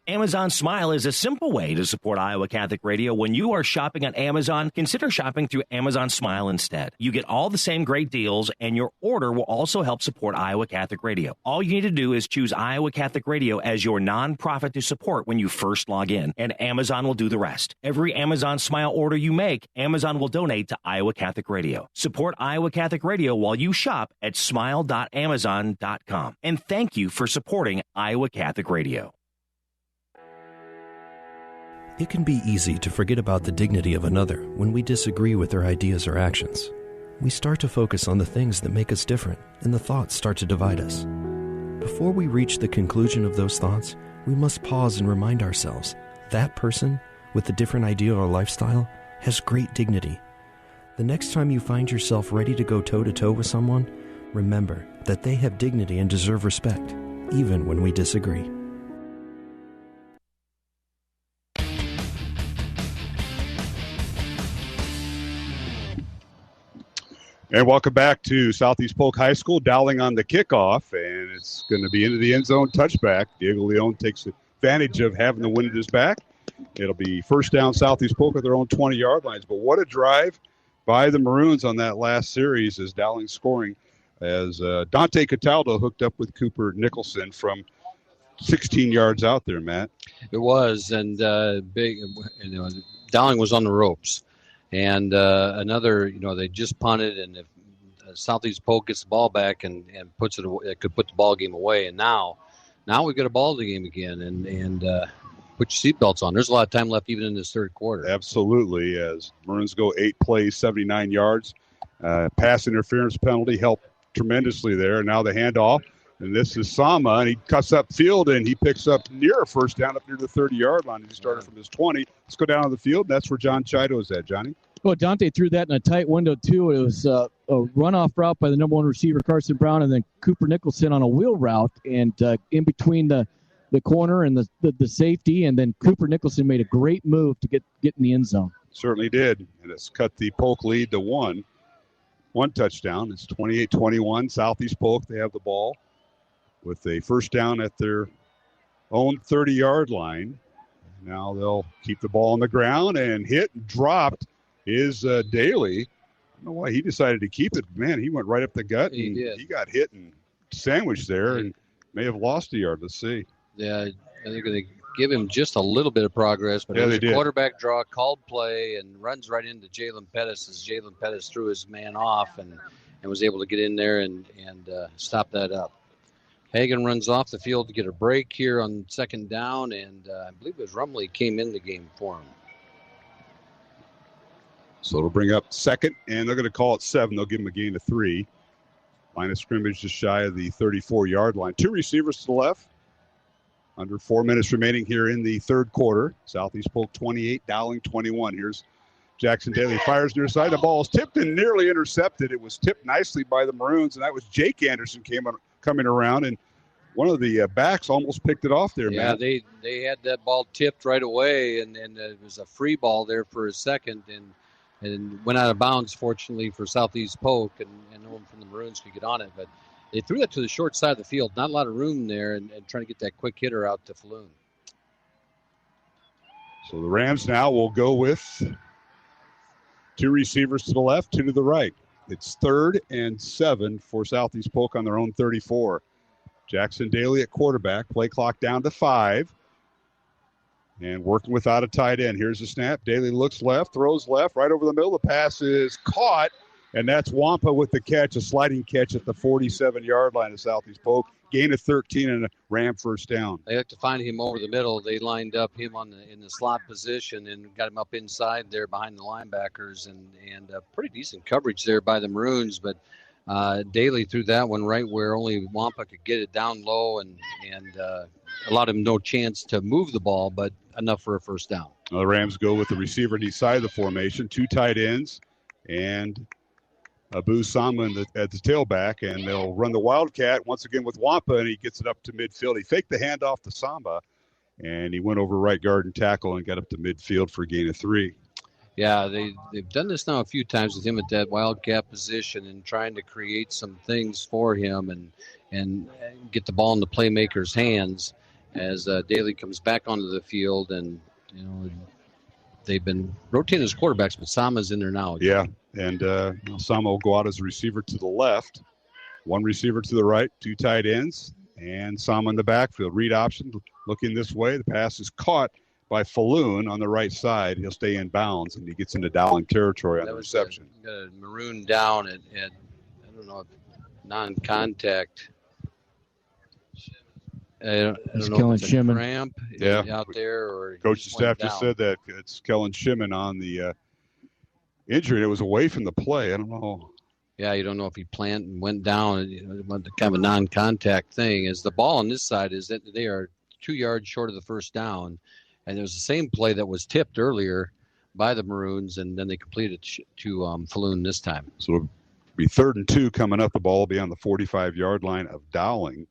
[SPEAKER 1] Amazon Smile is a simple way to support Iowa Catholic Radio. When you are shopping on Amazon, consider shopping through Amazon Smile instead. You get all the same great deals, and your order will also help support Iowa Catholic Radio. All you need to do is choose Iowa Catholic Radio as your nonprofit to support when you first log in, and Amazon will do the rest. Every Amazon Smile order you make, Amazon will donate to Iowa Catholic Radio. Support Iowa Catholic Radio while you shop at smile.amazon.com. And thank you for supporting Iowa Catholic Radio.
[SPEAKER 18] It can be easy to forget about the dignity of another when we disagree with their ideas or actions. We start to focus on the things that make us different, and the thoughts start to divide us. Before we reach the conclusion of those thoughts, we must pause and remind ourselves that person with a different idea or lifestyle has great dignity. The next time you find yourself ready to go toe-to-toe with someone, remember that they have dignity and deserve respect, even when we disagree.
[SPEAKER 2] And welcome back to Southeast Polk High School. Dowling on the kickoff, and it's going to be into the end zone touchback. Diego Leon takes advantage of having the wind at his back. It'll be first down Southeast Polk at their own 20-yard lines. But what a drive by the Maroons on that last series as Dowling scoring as Dante Cataldo hooked up with Cooper Nicholson from 16 yards out there, Matt.
[SPEAKER 3] It was, and Dowling was on the ropes. And another, they just punted, and if Southeast Polk gets the ball back and puts it away, it could put the ball game away. And now we've got a ball game again, and put your seatbelts on. There's a lot of time left even in this third quarter.
[SPEAKER 2] Absolutely, as Maroons go 8 plays, 79 yards. Pass interference penalty helped tremendously there. And now the handoff, and this is Sama, and he cuts up field, and he picks up near a first down up near the 30-yard line. He started from his 20. Let's go down to the field, and that's where John Chido is at. Johnny?
[SPEAKER 4] Well, Dante threw that in a tight window, too. It was a runoff route by the number one receiver, Carson Brown, and then Cooper Nicholson on a wheel route. And in between the corner and the safety, and then Cooper Nicholson made a great move to get in the end zone.
[SPEAKER 2] Certainly did. And it's cut the Polk lead to one touchdown. It's 28-21. Southeast Polk, they have the ball with a first down at their own 30-yard line. Now they'll keep the ball on the ground, and dropped is Daly. I don't know why he decided to keep it. Man, he went right up the gut.
[SPEAKER 3] He did.
[SPEAKER 2] He got hit and sandwiched there and may have lost a yard. Let's see.
[SPEAKER 3] Yeah, I think they give him just a little bit of progress, but it was a quarterback draw, called play, and runs right into Jalen Pettis as Jalen Pettis threw his man off, and and was able to get in there and stop that up. Hagen runs off the field to get a break here on second down, and I believe it was Rumley came in the game for him.
[SPEAKER 2] So it'll bring up second, and they're going to call it 7. They'll give him a gain of 3. Line of scrimmage just shy of the 34-yard line. 2 receivers to the left. Under 4 minutes remaining here in the third quarter. Southeast Polk 28, Dowling 21. Here's Jackson Daly, fires near side. The ball is tipped and nearly intercepted. It was tipped nicely by the Maroons, and that was Jake Anderson coming around, and one of the backs almost picked it off there,
[SPEAKER 3] yeah,
[SPEAKER 2] man.
[SPEAKER 3] they had that ball tipped right away, and it was a free ball there for a second, and went out of bounds, fortunately, for Southeast Polk, and no one from the Maroons could get on it. But they threw that to the short side of the field. Not a lot of room there, and trying to get that quick hitter out to Falloon.
[SPEAKER 2] So the Rams now will go with 2 receivers to the left, 2 to the right. It's 3rd and 7 for Southeast Polk on their own 34. Jackson Daly at quarterback. Play clock down to 5. And working without a tight end. Here's the snap. Daly looks left, throws left, right over the middle. The pass is caught, and that's Wampa with the catch, a sliding catch at the 47-yard line of Southeast Polk. Gain of 13 and a Ram first down.
[SPEAKER 3] They have to find him over the middle. They lined up him in the slot position and got him up inside there behind the linebackers, and pretty decent coverage there by the Maroons. But Daly threw that one right where only Wampa could get it down low, and allowed him no chance to move the ball, but enough for a first down.
[SPEAKER 2] Well, the Rams go with the receiver on each side of the formation, 2 tight ends, and Abu Sama at the tailback, and they'll run the Wildcat once again with Wampa, and he gets it up to midfield. He faked the handoff to Samba, and he went over right guard and tackle and got up to midfield for a gain of 3.
[SPEAKER 3] Yeah, they've done this now a few times with him at that Wildcat position and trying to create some things for him and get the ball in the playmaker's hands as Daly comes back onto the field. And, they've been rotating as quarterbacks, but Sama's in there now again.
[SPEAKER 2] Yeah, and Sama will go out as a receiver to the left. 1 receiver to the right, 2 tight ends, and Sama in the backfield. Read option, looking this way. The pass is caught by Falloon on the right side. He'll stay in bounds, and he gets into Dowling territory on the reception.
[SPEAKER 3] Got a Maroon down at I don't know, non-contact. I don't know if it's a cramp out there. Or
[SPEAKER 2] Coach's staff just said that it's Kellen Shimon on the injury. It was away from the play. I don't know.
[SPEAKER 3] Yeah, you don't know if he planted and went down. It was kind of a non-contact thing. As the ball on this side is that they are 2 yards short of the first down. And it was the same play that was tipped earlier by the Maroons, and then they completed to Falloon this time.
[SPEAKER 2] So it'll be 3rd and 2 coming up. The ball will be on the 45-yard line of Dowling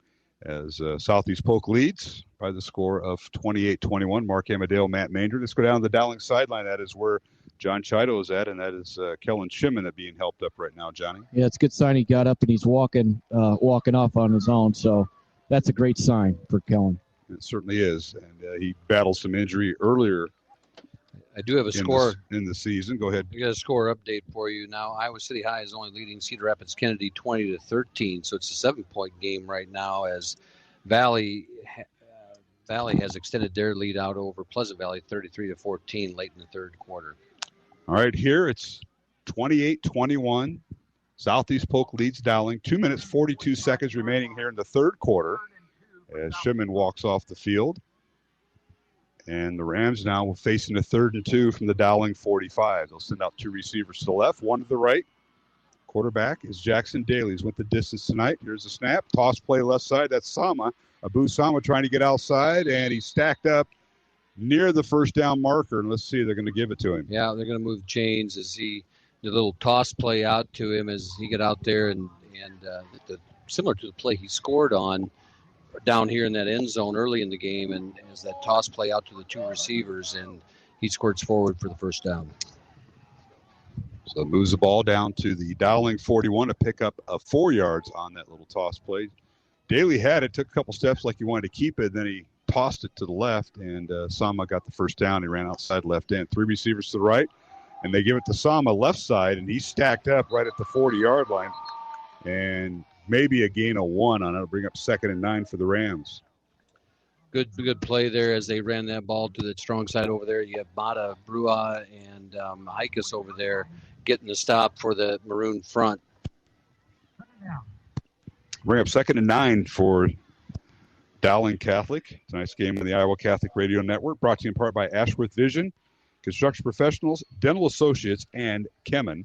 [SPEAKER 2] as Southeast Polk leads by the score of 28-21. Mark Amadale, Matt Manger. Let's go down to the Dowling sideline. That is where John Chido is at, and that is Kellen Shimon that being helped up right now, Johnny.
[SPEAKER 4] Yeah, it's a good sign he got up and he's walking off on his own, so that's a great sign for Kellen.
[SPEAKER 2] It certainly is, and he battled some injury earlier.
[SPEAKER 3] I do have a score
[SPEAKER 2] in the season. Go ahead.
[SPEAKER 3] We got a score update for you now. Iowa City High is only leading Cedar Rapids Kennedy 20-13, so it's a 7-point game right now. As Valley has extended their lead out over Pleasant Valley 33-14 late in the third quarter.
[SPEAKER 2] All right, here it's 28-21. Southeast Polk leads Dowling. 2 minutes 42 seconds remaining here in the third quarter as Shimon walks off the field. And the Rams now facing a 3rd and 2 from the Dowling 45. They'll send out 2 receivers to the left, 1 to the right. Quarterback is Jackson Daly. He's went the distance tonight. Here's the snap. Toss play left side. That's Sama. Abu Sama trying to get outside, and he's stacked up near the first down marker. And let's see, they're going to give it to him.
[SPEAKER 3] Yeah, they're going to move chains as the little toss play out to him as he got out there and similar to the play he scored on down here in that end zone early in the game, and as that toss play out to the 2 receivers, and he squirts forward for the first down.
[SPEAKER 2] So moves the ball down to the Dowling 41 to pick up 4 yards on that little toss play. Daly had it, took a couple steps like he wanted to keep it, then he tossed it to the left, and Sama got the first down. He ran outside left end. 3 receivers to the right, and they give it to Sama left side, and he's stacked up right at the 40-yard line. And maybe a gain of 1 on it. It'll bring up 2nd and 9 for the Rams.
[SPEAKER 3] Good play there as they ran that ball to the strong side over there. You have Mata, Brua, and Hikas over there getting the stop for the Maroon front.
[SPEAKER 2] Bring up 2nd and 9 for Dowling Catholic. Tonight's game on the Iowa Catholic Radio Network, brought to you in part by Ashworth Vision, Construction Professionals, Dental Associates, and Kemen.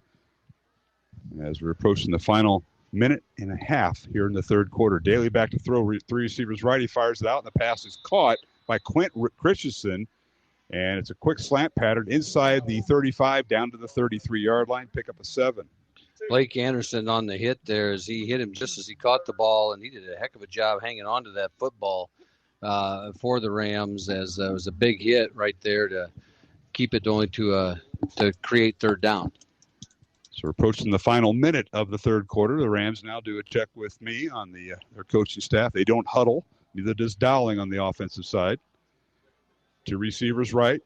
[SPEAKER 2] As we're approaching the final minute and a half here in the third quarter. Daly back to throw, 3 receivers right. He fires it out, and the pass is caught by Quint Christensen. And it's a quick slant pattern inside the 35 down to the 33-yard line. Pick up a 7.
[SPEAKER 3] Blake Anderson on the hit there as he hit him just as he caught the ball, and he did a heck of a job hanging on to that football for the Rams, as it was a big hit right there to keep it going to create third down.
[SPEAKER 2] So we're approaching the final minute of the third quarter. The Rams now do a check with me on their coaching staff. They don't huddle. Neither does Dowling on the offensive side. 2 receivers right.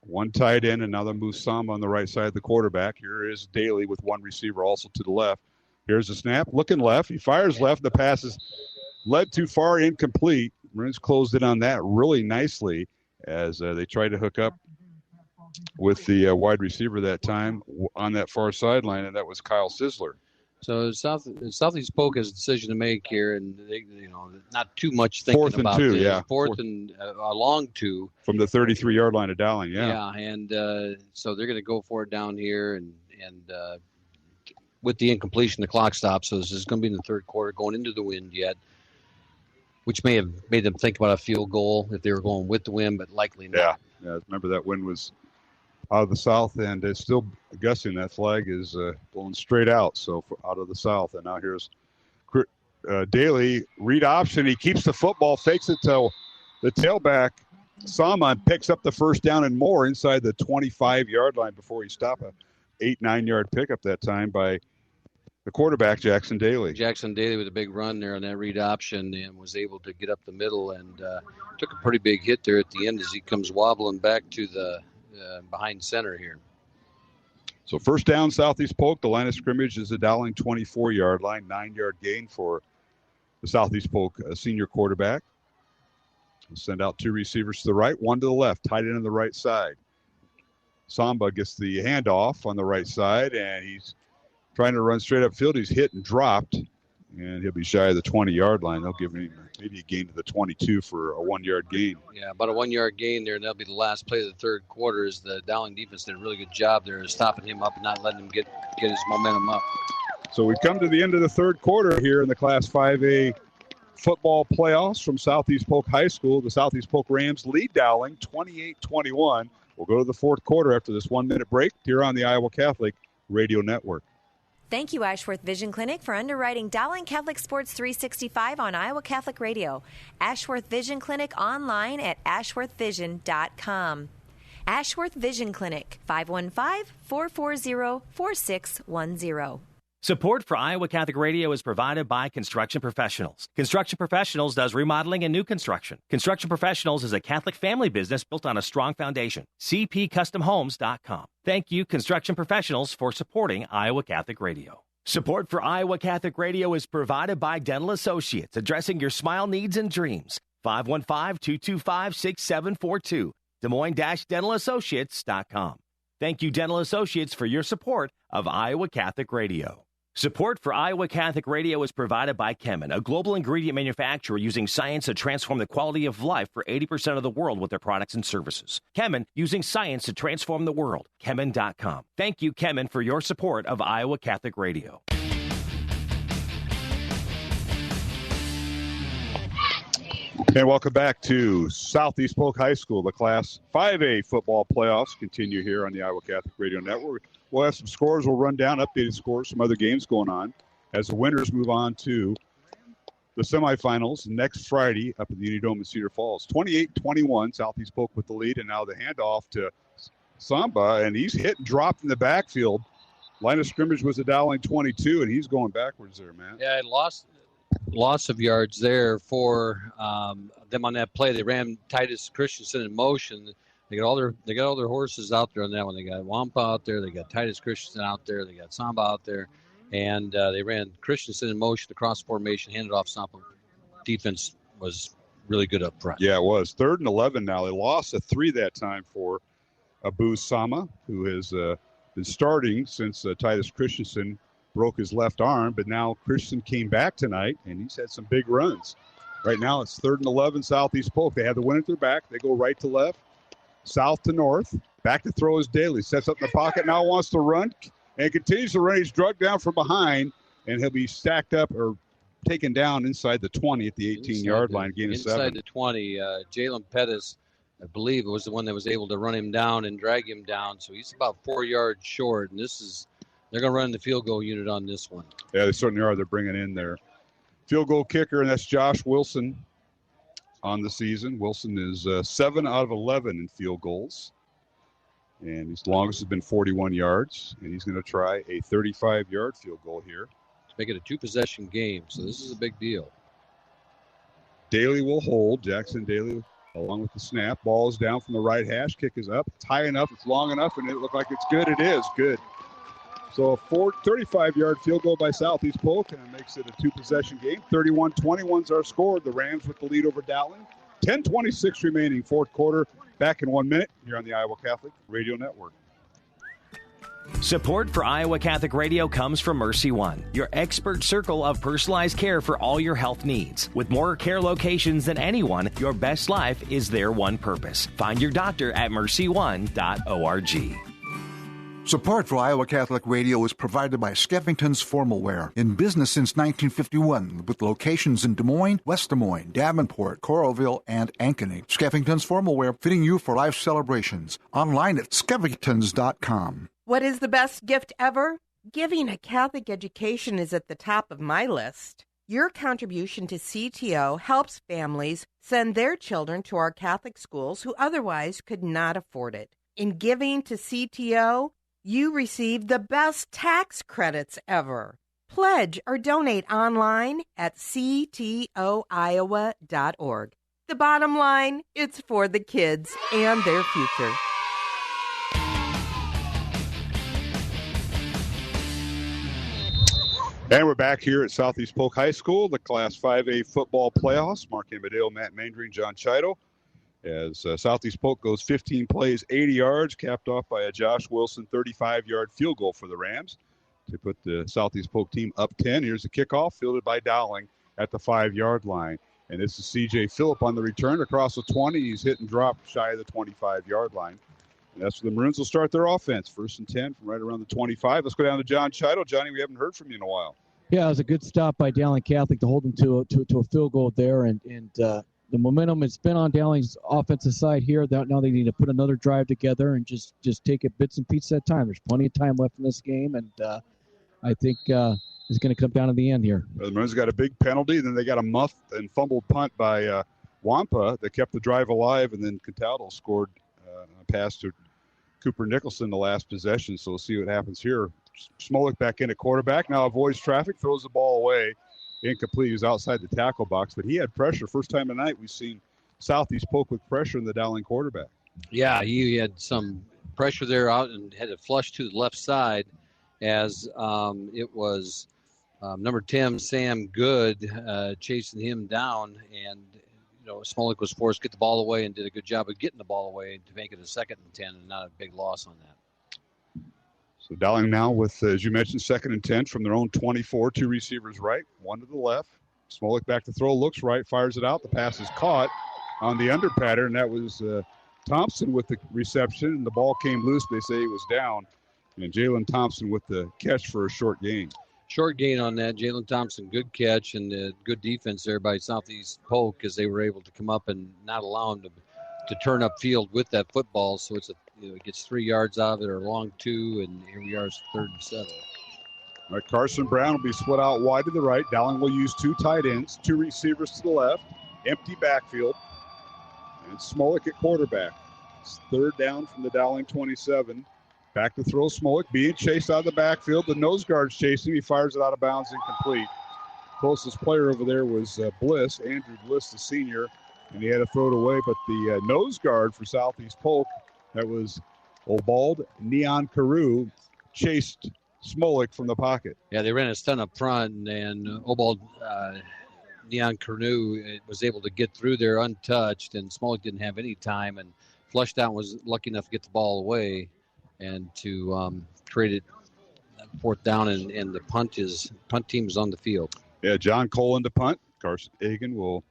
[SPEAKER 2] 1 tight end, and now they move Samba on the right side of the quarterback. Here is Daly with 1 receiver also to the left. Here's the snap. Looking left. He fires left. The pass is led too far, incomplete. Maroons closed in on that really nicely as they tried to hook up with the wide receiver that time on that far sideline, and that was Kyle Sisler.
[SPEAKER 3] So Southeast Polk has a decision to make here, and they, not too much thinking
[SPEAKER 2] 4th and
[SPEAKER 3] about
[SPEAKER 2] 2,
[SPEAKER 3] this.
[SPEAKER 2] yeah.
[SPEAKER 3] 4th and a long 2
[SPEAKER 2] from the 33-yard line of Dowling. Yeah,
[SPEAKER 3] and so they're going to go for it down here, and with the incompletion, the clock stops. So this is going to be in the third quarter, going into the wind yet, which may have made them think about a field goal if they were going with the wind, but likely not.
[SPEAKER 2] Yeah. Remember that wind was out of the south, and it's still guessing that flag is blowing straight out, so out of the south. And now here's Daly, read option. He keeps the football, fakes it to the tailback. Sama picks up the first down and more inside the 25-yard line before he stopped a 8-9-yard pickup that time by the quarterback, Jackson Daly.
[SPEAKER 3] Jackson Daly with a big run there on that read option and was able to get up the middle and took a pretty big hit there at the end as he comes wobbling back to the behind center here.
[SPEAKER 2] So first down, Southeast Polk. The line of scrimmage is the Dowling 24-yard line, 9-yard gain for the Southeast Polk senior quarterback. We'll send out 2 receivers to the right, 1 to the left, tight end on the right side. Samba gets the handoff on the right side, and he's trying to run straight upfield. He's hit and dropped, and he'll be shy of the 20-yard line. They'll give him maybe a gain to the 22 for a 1-yard gain.
[SPEAKER 3] Yeah, about a 1-yard gain there, and that'll be the last play of the third quarter. As the Dowling defense did a really good job there, stopping him up and not letting him get his momentum up.
[SPEAKER 2] So we've come to the end of the third quarter here in the Class 5A football playoffs from Southeast Polk High School. The Southeast Polk Rams lead Dowling 28-21. We'll go to the fourth quarter after this 1-minute break here on the Iowa Catholic Radio Network.
[SPEAKER 5] Thank you, Ashworth Vision Clinic, for underwriting Dowling Catholic Sports 365 on Iowa Catholic Radio. Ashworth Vision Clinic online at ashworthvision.com. Ashworth Vision Clinic, 515-440-4610.
[SPEAKER 1] Support for Iowa Catholic Radio is provided by Construction Professionals. Construction Professionals does remodeling and new construction. Construction Professionals is a Catholic family business built on a strong foundation. CPCustomHomes.com. Thank you, Construction Professionals, for supporting Iowa Catholic Radio. Support for Iowa Catholic Radio is provided by Dental Associates, addressing your smile needs and dreams. 515-225-6742. Des Moines-DentalAssociates.com. Thank you, Dental Associates, for your support of Iowa Catholic Radio. Support for Iowa Catholic Radio is provided by Kemen, a global ingredient manufacturer using science to transform the quality of life for 80% of the world with their products and services. Kemen, using science to transform the world. Kemen.com. Thank you, Kemen, for your support of Iowa Catholic Radio.
[SPEAKER 2] And welcome back to Southeast Polk High School. The Class 5A football playoffs continue here on the Iowa Catholic Radio Network. We'll have some scores. We'll run down updated scores, some other games going on as the winners move on to the semifinals next Friday up at the Unidome in Cedar Falls. 28-21, Southeast Polk with the lead, and now the handoff to Samba, and he's hit and dropped in the backfield. Line of scrimmage was a Dowling 22, and he's going backwards there, man.
[SPEAKER 3] Yeah, loss of yards there for them on that play. They ran Titus Christensen in motion. They got all their horses out there on that one. They got Wampa out there. They got Titus Christensen out there. They got Samba out there. And they ran Christensen in motion across formation, handed off Samba. Defense was really good up front.
[SPEAKER 2] Yeah, it was. 3rd and 11 now. They lost a 3 that time for Abu Sama, who has been starting since Titus Christensen broke his left arm, but now Christian came back tonight, and he's had some big runs. Right now it's 3rd and 11 Southeast Polk. They have the wind at their back. They go right to left, south to north. Back to throw is Daly. Sets up in the pocket, now wants to run, and continues to run. He's drugged down from behind, and he'll be stacked up or taken down inside the 20 at the 18-yard line, gain of 7.
[SPEAKER 3] Inside the 20, Jalen Pettis, I believe, was the one that was able to run him down and drag him down. So he's about 4 yards short, and they're going to run the field goal unit on this one.
[SPEAKER 2] Yeah, they certainly are. They're bringing in their field goal kicker, and that's Josh Wilson on the season. Wilson is 7 out of 11 in field goals, and his longest has been 41 yards, and he's going to try a 35-yard field goal here.
[SPEAKER 3] To make it a 2-possession game, so this is a big deal.
[SPEAKER 2] Daly will hold. Jackson Daly along with the snap. Ball is down from the right hash. Kick is up. It's high enough. It's long enough, and it looked like it's good. It is good. So a 35-yard field goal by Southeast Polk, and it makes it a 2-possession game. 31-21's our score. The Rams with the lead over Dowling. 10:26 remaining, fourth quarter. Back in 1 minute here on the Iowa Catholic Radio Network.
[SPEAKER 1] Support for Iowa Catholic Radio comes from Mercy One, your expert circle of personalized care for all your health needs. With more care locations than anyone, your best life is their one purpose. Find your doctor at mercy1.org.
[SPEAKER 7] Support for Iowa Catholic Radio is provided by Skeffington's Formal Wear, in business since 1951, with locations in Des Moines, West Des Moines, Davenport, Coralville, and Ankeny. Skeffington's Formal Wear, fitting you for life celebrations. Online at skeffingtons.com.
[SPEAKER 8] What is the best gift ever? Giving a Catholic education is at the top of my list. Your contribution to CTO helps families send their children to our Catholic schools who otherwise could not afford it. In giving to CTO, you receive the best tax credits ever. Pledge or donate online at ctoiowa.org. The bottom line, it's for the kids and their future.
[SPEAKER 2] And we're back here at Southeast Polk High School, the Class 5A football playoffs. Mark Amadeo, Matt Mandring, John Chido. As Southeast Polk goes 15 plays, 80 yards, capped off by a Josh Wilson 35-yard field goal for the Rams to put the Southeast Polk team up 10. Here's the kickoff, fielded by Dowling at the 5-yard line. And this is C.J. Phillip on the return across the 20. He's hit and dropped shy of the 25-yard line. And that's where the Maroons will start their offense. 1st and 10 from right around the 25. Let's go down to John Chido. Johnny, we haven't heard from you in a while.
[SPEAKER 4] Yeah, it was a good stop by Dowling Catholic to hold them to a field goal there, and the momentum has been on Dowling's offensive side here. Now they need to put another drive together and just take it bits and pieces at a time. There's plenty of time left in this game, and I think it's going to come down to the end here.
[SPEAKER 2] The Maroons got a big penalty, then they got a muffed and fumbled punt by Wampa that kept the drive alive, and then Cataldo scored a pass to Cooper Nicholson the last possession. So we'll see what happens here. Smolik back in at quarterback. Now avoids traffic, throws the ball away. Incomplete. He was outside the tackle box, but he had pressure. First time tonight we've seen Southeast Polk with pressure in the Dowling quarterback.
[SPEAKER 3] Yeah, he had some pressure there out and had it flush to the left side as it was number 10, Sam Good, chasing him down. And, Smolik was forced to get the ball away and did a good job of getting the ball away to make it a 2nd and 10 and not a big loss on that.
[SPEAKER 2] So Dowling now with, as you mentioned, 2nd and 10 from their own 24, 2 receivers right, 1 to the left. Smolik back to throw, looks right, fires it out. The pass is caught on the under pattern. That was Thompson with the reception, and the ball came loose. They say he was down. And Jalen Thompson with the catch for a short gain.
[SPEAKER 3] Short gain on that. Jalen Thompson, good catch and good defense there by Southeast Polk as they were able to come up and not allow him to turn up field with that football. So it gets 3 yards out of it, or long 2, and here we are, 3rd and 7.
[SPEAKER 2] All right, Carson Brown will be split out wide to the right. Dowling will use 2 tight ends, 2 receivers to the left, empty backfield, and Smolik at quarterback. It's 3rd down from the Dowling 27. Back to throw, Smolik being chased out of the backfield. The nose guard's chasing. He fires it out of bounds, incomplete. Closest player over there was Bliss, Andrew Bliss, the senior, and he had to throw it away. But the nose guard for Southeast Polk, that was Obald Neon Carew, chased Smolik from the pocket.
[SPEAKER 3] Yeah, they ran a stunt up front, and Obald Neon Carew was able to get through there untouched, and Smolik didn't have any time, and Flushdown was lucky enough to get the ball away and to create fourth down, and the punt team's on the field.
[SPEAKER 2] Yeah, John Cole in the punt. Carson Hagan will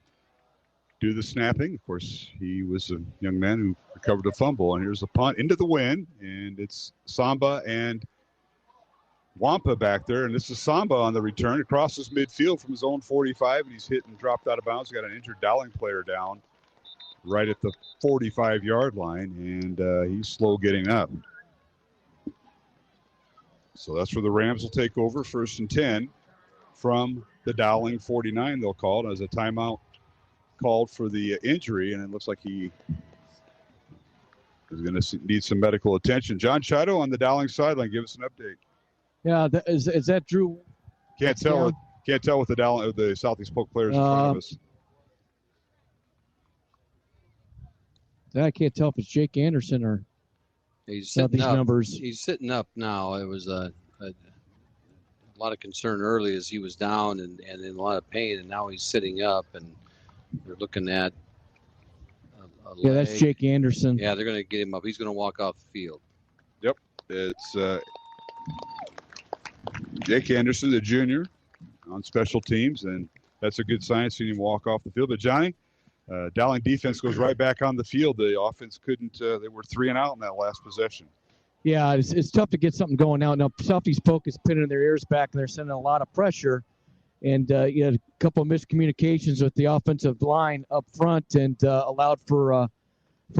[SPEAKER 2] do the snapping. Of course, he was a young man who recovered a fumble. And here's the punt into the wind, and it's Samba and Wampa back there. And this is Samba on the return. It crosses midfield from his own 45, and he's hit and dropped out of bounds. Got an injured Dowling player down right at the 45-yard line, and he's slow getting up. So that's where the Rams will take over, 1st and 10 from the Dowling 49. They'll call it as a timeout called for the injury, and it looks like he is going to need some medical attention. John Chido on the Dowling sideline. Give us an update.
[SPEAKER 4] Yeah, is that Drew?
[SPEAKER 2] Can't tell. Can't tell with the Southeast Polk players in front of us.
[SPEAKER 4] I can't tell if it's Jake Anderson or
[SPEAKER 3] he's
[SPEAKER 4] these numbers.
[SPEAKER 3] He's sitting up now. It was a lot of concern early as he was down and in a lot of pain, and now he's sitting up, and they're looking at a leg.
[SPEAKER 4] That's Jake Anderson.
[SPEAKER 3] Yeah, they're going to get him up. He's going to walk off the field.
[SPEAKER 2] Yep, it's Jake Anderson, the junior, on special teams, and that's a good sign, seeing him walk off the field. But Johnny, Dowling defense goes right back on the field. The offense couldn't. They were 3 and out in that last possession.
[SPEAKER 4] Yeah, it's tough to get something going now. Now, Southeast Polk is pinning their ears back, and they're sending a lot of pressure. And you had a couple of miscommunications with the offensive line up front, and allowed for a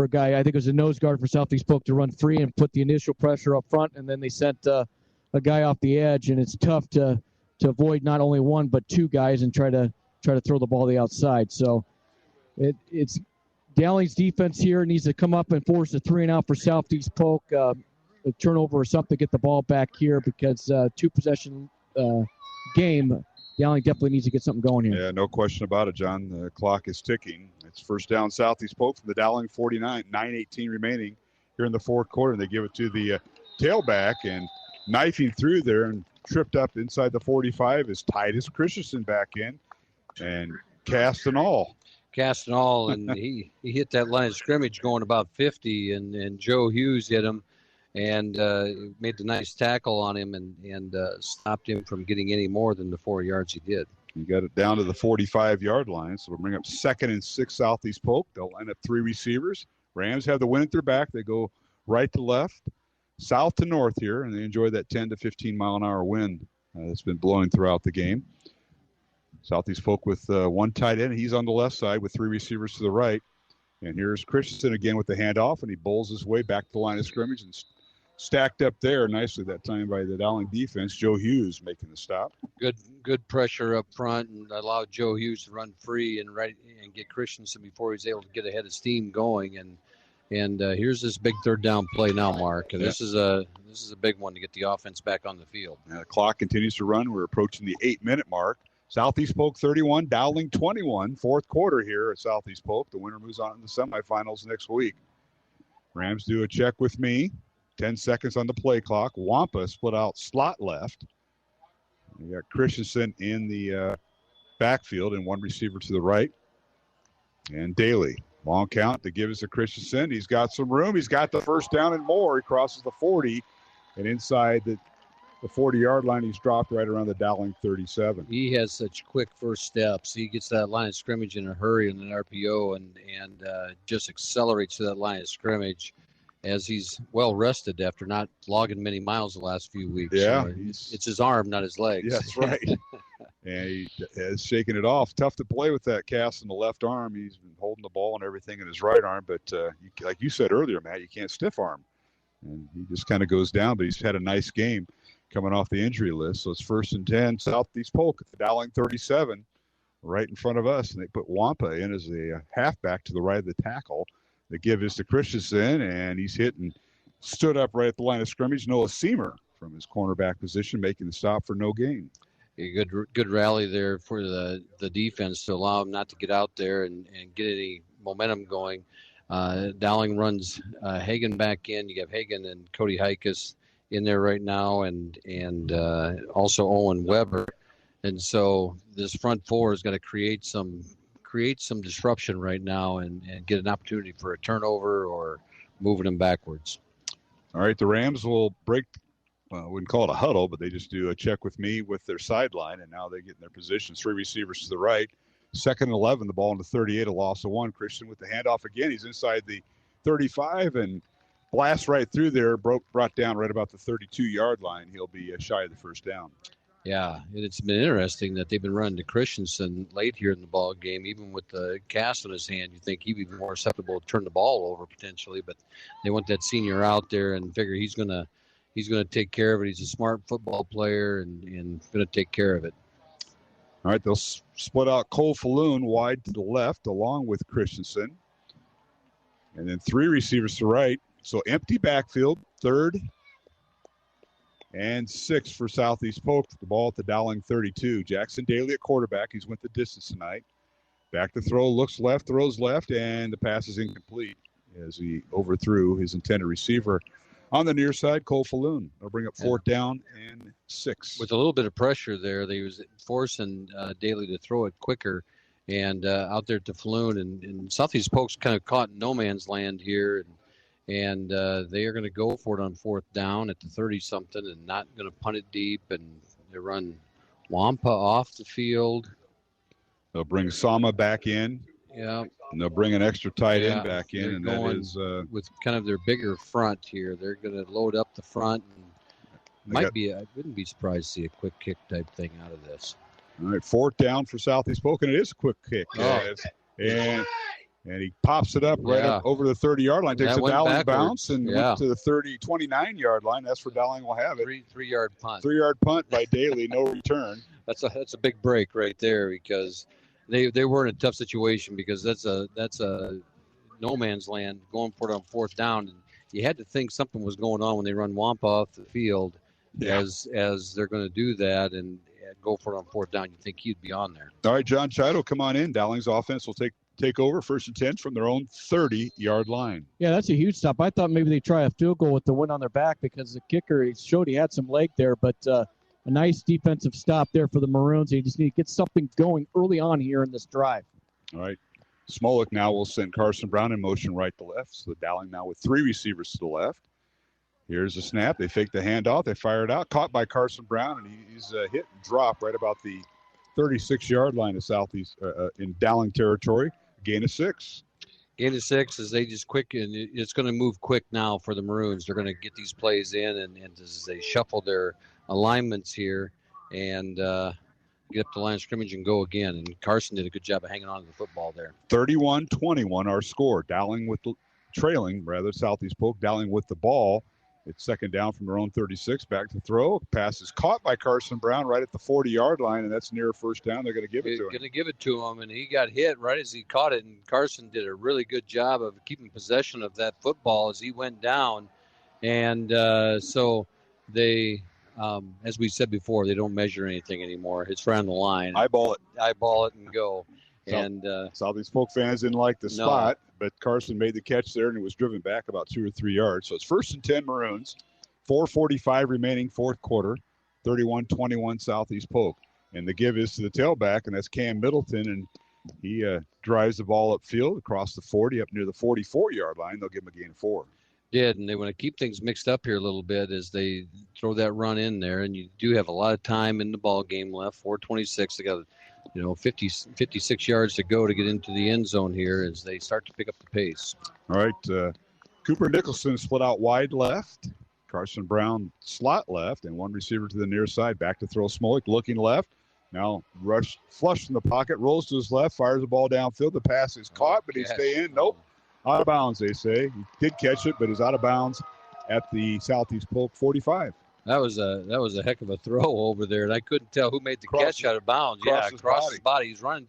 [SPEAKER 4] guy, I think it was a nose guard for Southeast Polk, to run free and put the initial pressure up front, and then they sent a guy off the edge, and it's tough to avoid not only one but two guys and try to throw the ball to the outside. So it's Dowling's defense here needs to come up and force a 3 and out for Southeast Polk. A turnover or something to get the ball back here, because 2-possession game, Dowling definitely needs to get something going here.
[SPEAKER 2] Yeah, no question about it, John. The clock is ticking. It's first down Southeast Polk from the Dowling 49, 9:18 remaining here in the fourth quarter. And they give it to the tailback, and knifing through there and tripped up inside the 45 is Titus Christensen back in, and cast and all,
[SPEAKER 3] and he hit that line of scrimmage going about 50, and Joe Hughes hit him and made the nice tackle on him and stopped him from getting any more than the 4 yards he did.
[SPEAKER 2] He got it down to the 45-yard line, so we'll bring up 2nd and 6 Southeast Polk. They'll line up 3 receivers. Rams have the wind at their back. They go right to left, south to north here, and they enjoy that 10 to 15 mile an hour wind that's been blowing throughout the game. Southeast Polk with one tight end. He's on the left side with 3 receivers to the right. And here's Christensen again with the handoff, and he bowls his way back to the line of scrimmage and stacked up there nicely that time by the Dowling defense. Joe Hughes making the stop.
[SPEAKER 3] Good pressure up front, and allowed Joe Hughes to run free and get Christensen before he was able to get ahead of steam going. And here's this big 3rd down play now, Mark. And this is a big one to get the offense back on the field.
[SPEAKER 2] And the clock continues to run. We're approaching the 8-minute mark. Southeast Polk 31, Dowling 21. Fourth quarter here at Southeast Polk. The winner moves on to the semifinals next week. Rams do a check with me. 10 seconds on the play clock. Wampa split out slot left. We got Christensen in the backfield and 1 receiver to the right. And Daly. Long count to give us to Christensen. He's got some room. He's got the first down and more. He crosses the 40. And inside the 40-yard line, he's dropped right around the Dowling 37.
[SPEAKER 3] He has such quick first steps. He gets that line of scrimmage in a hurry in an RPO and just accelerates to that line of scrimmage as he's well rested after not logging many miles the last few weeks.
[SPEAKER 2] Yeah.
[SPEAKER 3] So it's his arm, not his legs.
[SPEAKER 2] Yeah, that's right. And he has shaken it off. Tough to play with that cast in the left arm. He's been holding the ball and everything in his right arm, but like you said earlier, Matt, you can't stiff arm. And he just kind of goes down, but he's had a nice game coming off the injury list. So it's 1st and 10, Southeast Polk at the Dowling 37, right in front of us. And they put Wampa in as a halfback to the right of the tackle. They give this to Christensen, and he's hit and stood up right at the line of scrimmage. Noah Seamer from his cornerback position making the stop for no gain.
[SPEAKER 3] A good rally there for the defense to allow him not to get out there and get any momentum going. Dowling runs Hagan back in. You have Hagan and Cody Hikus in there right now, and also Owen Weber. And so this front four has got to create some disruption right now and get an opportunity for a turnover or moving them backwards.
[SPEAKER 2] All right, the Rams will break I wouldn't call it a huddle, but they just do a check with me with their sideline, and now they get in their positions. 3 receivers to the right. 2nd and 11, the ball into 38, a loss of 1. Christian with the handoff again. He's inside the 35 and blasts right through there, brought down right about the 32-yard line. He'll be shy of the first down.
[SPEAKER 3] Yeah, it's been interesting that they've been running to Christensen late here in the ball game. Even with the cast on his hand, you think he'd be more susceptible to turn the ball over potentially. But they want that senior out there and figure he's gonna take care of it. He's a smart football player and gonna take care of it.
[SPEAKER 2] All right, they'll split out Cole Falloon wide to the left along with Christensen, and then 3 receivers to the right. So empty backfield, 3rd and 6 for Southeast Polk. The ball at the Dowling 32. Jackson Daly at quarterback. He's went the distance tonight. Back to throw, looks left, throws left, and the pass is incomplete as he overthrew his intended receiver. On the near side, Cole Falloon. They'll bring up 4th down and 6.
[SPEAKER 3] With a little bit of pressure there, they was forcing Daly to throw it quicker and out there to Falloon. And Southeast Polk's kind of caught in no man's land here. And they are going to go for it on 4th down at the 30-something and not going to punt it deep. And they run Wampa off the field.
[SPEAKER 2] They'll bring Sama back in.
[SPEAKER 3] Yeah.
[SPEAKER 2] And they'll bring an extra tight end back in. And that is
[SPEAKER 3] with kind of their bigger front here. They're going to load up the front. And I wouldn't be surprised to see a quick kick type thing out of this.
[SPEAKER 2] All right, 4th down for Southeast Polk, and it is a quick kick. And he pops it up right up over the 30-yard line, takes a Dowling bounce, and went to the 29-yard line. That's where Dowling will have it.
[SPEAKER 3] 3-yard punt.
[SPEAKER 2] 3-yard punt by Daly, no return.
[SPEAKER 3] That's a big break right there because they were in a tough situation because that's a no man's land going for it on 4th down. And you had to think something was going on when they run Wampa off the field as they're going to do that and go for it on 4th down. You think he'd be on there.
[SPEAKER 2] All right, John Chido, come on in. Dowling's offense will take over 1st and 10 from their own 30-yard line.
[SPEAKER 4] Yeah, that's a huge stop. I thought maybe they try a field goal with the wind on their back because the kicker, he showed he had some leg there, but a nice defensive stop there for the Maroons. They just need to get something going early on here in this drive.
[SPEAKER 2] All right. Smolik now will send Carson Brown in motion right to left. So Dowling now with 3 receivers to the left. Here's the snap. They fake the handoff. They fire it out. Caught by Carson Brown, and he's hit and dropped right about the 36-yard line of Southeast in Dowling territory. Gain of 6.
[SPEAKER 3] Gain of 6 is they just quick, and it's going to move quick now for the Maroons. They're going to get these plays in, and as they shuffle their alignments here and get up the line of scrimmage and go again. And Carson did a good job of hanging on to the football there.
[SPEAKER 2] 31-21 our score. Dowling trailing, Southeast Polk. Dowling with the ball. It's 2nd down from their own 36. Back to throw. Pass is caught by Carson Brown right at the 40-yard line, and that's near 1st down. They're going to give it to him.
[SPEAKER 3] Going to give it to him, and he got hit right as he caught it. And Carson did a really good job of keeping possession of that football as he went down. And so they, as we said before, they don't measure anything anymore. It's right on the line.
[SPEAKER 2] Eyeball it
[SPEAKER 3] and go. And
[SPEAKER 2] Southeast Polk fans didn't like the spot, but Carson made the catch there, and it was driven back about 2 or 3 yards. So it's 1st and 10 Maroons, 4:45 remaining 4th quarter, 31-21 Southeast Polk. And the give is to the tailback, and that's Cam Middleton, and he drives the ball upfield across the 40 up near the 44-yard line. They'll give him a gain of 4.
[SPEAKER 3] And they want to keep things mixed up here a little bit as they throw that run in there, and you do have a lot of time in the ball game left. 4:26. They got 56 yards to go to get into the end zone here as they start to pick up the pace.
[SPEAKER 2] All right, Cooper Nicholson split out wide left. Carson Brown slot left, and 1 receiver to the near side. Back to throw Smolik, looking left. Now flush from the pocket, rolls to his left, fires the ball downfield. The pass is caught, but he stay in. Nope. Out of bounds, they say. He did catch it, but is out of bounds at the Southeast Polk 45.
[SPEAKER 3] That was a heck of a throw over there, and I couldn't tell who made the catch out of bounds. Across his body. He's running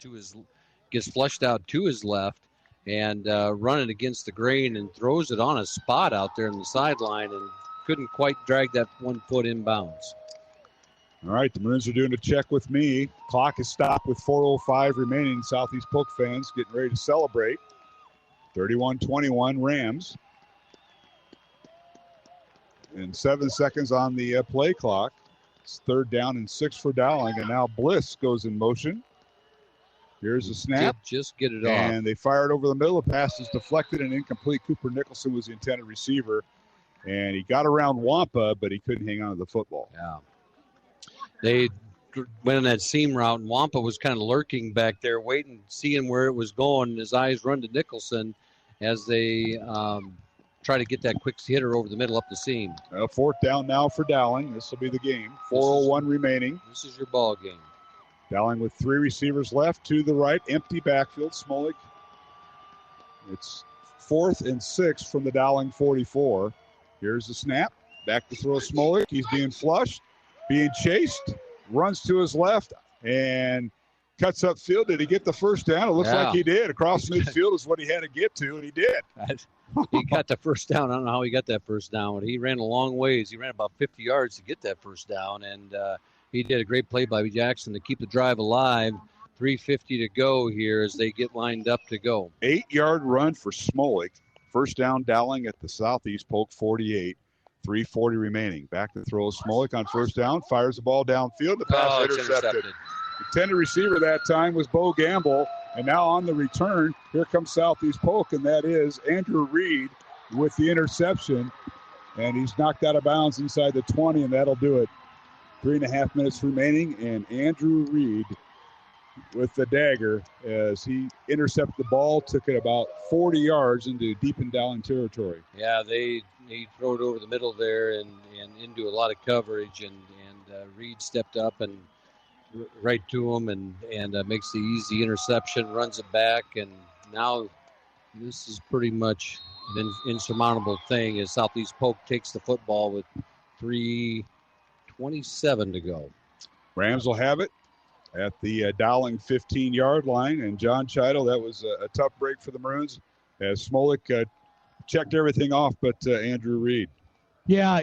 [SPEAKER 3] gets flushed out to his left, and running against the grain and throws it on a spot out there on the sideline and couldn't quite drag that 1 foot inbounds.
[SPEAKER 2] All right, the Maroons are doing a check with me. Clock is stopped with 4:05 remaining. Southeast Polk fans getting ready to celebrate. 31-21 Rams. And 7 seconds on the play clock. It's 3rd down and 6 for Dowling. And now Bliss goes in motion. Here's the snap.
[SPEAKER 3] Just get it off.
[SPEAKER 2] And they fired over the middle. The pass is deflected and incomplete. Cooper Nicholson was the intended receiver. and he got around Wampa, but he couldn't hang on to the football.
[SPEAKER 3] Yeah. They went on that seam route, and Wampa was kind of lurking back there, waiting, seeing where it was going, and his eyes run to Nicholson as they try to get that quick hitter over the middle up the seam.
[SPEAKER 2] Fourth down now for Dowling. This will be the game. 4:01 remaining.
[SPEAKER 3] This is your ball game.
[SPEAKER 2] Dowling with 3 receivers left to the right. Empty backfield. Smolik. It's 4th and 6 from the Dowling 44. Here's the snap. Back to throw Smolik. He's being flushed, being chased. Runs to his left and cuts upfield. Did he get the first down? It looks like he did. Across midfield is what he had to get to, and he did.
[SPEAKER 3] He got the first down. I don't know how he got that first down, but he ran a long ways. He ran about 50 yards to get that first down, and he did a great play by Jackson to keep the drive alive. 3:50 to go here as they get lined up to go.
[SPEAKER 2] 8-yard run for Smolik. First down, Dowling at the Southeast Polk 48. 3:40 remaining. Back to throw Smolik on first down. Fires the ball downfield. The pass intercepted. The intended receiver that time was Bo Gamble. And now on the return, here comes Southeast Polk, and that is Andrew Reed with the interception. And he's knocked out of bounds inside the 20, and that'll do it. 3.5 minutes remaining, and Andrew Reed with the dagger as he intercepted the ball, took it about 40 yards into deep in Dowling territory.
[SPEAKER 3] Yeah, he threw it over the middle there and into a lot of coverage, and Reed stepped up and right to him and makes the easy interception, runs it back, and now this is pretty much an insurmountable thing as Southeast Polk takes the football with 3:27 to go.
[SPEAKER 2] Rams will have it at the Dowling 15-yard line, and John Chido, that was a tough break for the Maroons as Smolik checked everything off but Andrew Reed.
[SPEAKER 4] Yeah,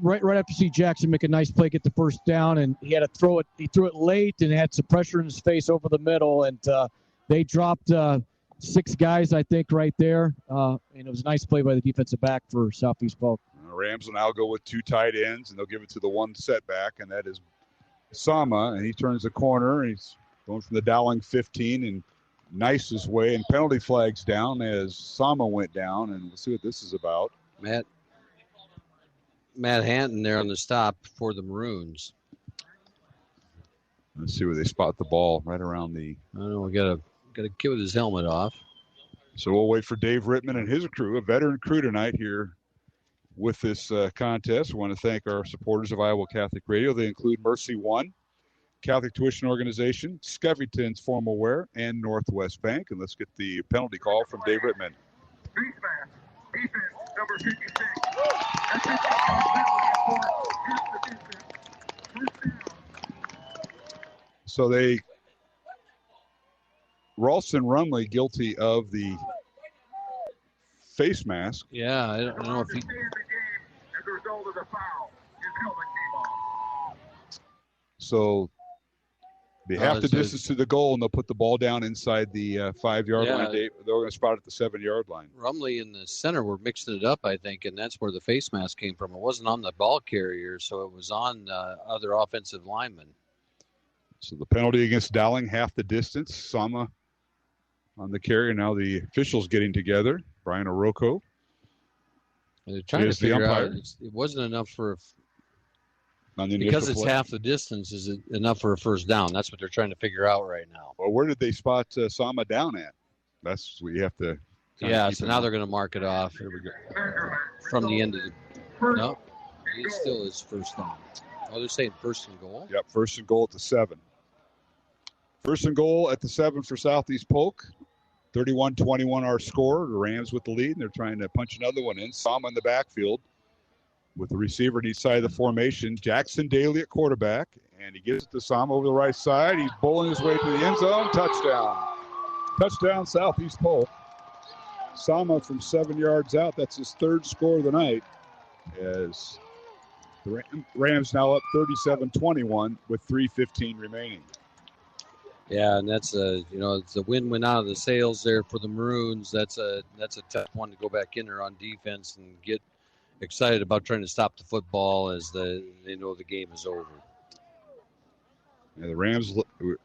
[SPEAKER 4] right after you see Jackson make a nice play, get the first down, and he had to throw it. He threw it late and had some pressure in his face over the middle, and they dropped 6 guys, I think, right there. And it was a nice play by the defensive back for Southeast Polk.
[SPEAKER 2] Rams will now go with 2 tight ends, and they'll give it to the one setback, and that is Sama, and he turns the corner. He's going from the Dowling 15 and nicest way, and penalty flags down as Sama went down, and we'll see what this is about.
[SPEAKER 3] Matt Hanton there on the stop for the Maroons.
[SPEAKER 2] Let's see where they spot the ball, right around the...
[SPEAKER 3] I don't know, we got a kid with his helmet off.
[SPEAKER 2] So we'll wait for Dave Rittman and his crew, a veteran crew tonight here with this contest. We want to thank our supporters of Iowa Catholic Radio. They include Mercy One, Catholic Tuition Organization, Skeffington's Formal Wear, and Northwest Bank. And let's get the penalty call from Dave Rittman.
[SPEAKER 10] Defense, number 56.
[SPEAKER 2] So Ralston Rumley guilty of the face mask.
[SPEAKER 3] Yeah, I don't know if he...
[SPEAKER 10] As a result of the foul, his helmet came off.
[SPEAKER 2] So they have the distance to the goal, and they'll put the ball down inside the 5-yard line. They're going to spot it at the 7-yard line.
[SPEAKER 3] Rumley and the center were mixing it up, I think, and that's where the face mask came from. It wasn't on the ball carrier, so it was on other offensive linemen.
[SPEAKER 2] So the penalty against Dowling, half the distance. Sama on the carry. Now the officials getting together. Brian Orocco.
[SPEAKER 3] They're trying to figure out. It wasn't enough for because it's half the distance. Is it enough for a first down? That's what they're trying to figure out right now.
[SPEAKER 2] Well, where did they spot Sama down at? That's what you have to.
[SPEAKER 3] Yeah. So now they're going to mark it off. Here we go. From the end of the. No, it still is first down. Oh, they're saying first and goal.
[SPEAKER 2] Yep, first and goal at the 7. First and goal at the 7 for Southeast Polk. 31-21 our score. The Rams with the lead, and they're trying to punch another one in. Sama in the backfield with the receiver at each side of the formation. Jackson Daly at quarterback, and he gives it to Sama over the right side. He's bowling his way to the end zone. Touchdown. Touchdown, Southeast Polk. Sama from 7 yards out. That's his 3rd score of the night as the Rams now up 37-21 with 3:15 remaining.
[SPEAKER 3] Yeah, and that's it's a win out of the sails there for the Maroons. That's a tough one to go back in there on defense and get excited about trying to stop the football as they know the game is over.
[SPEAKER 2] Yeah, the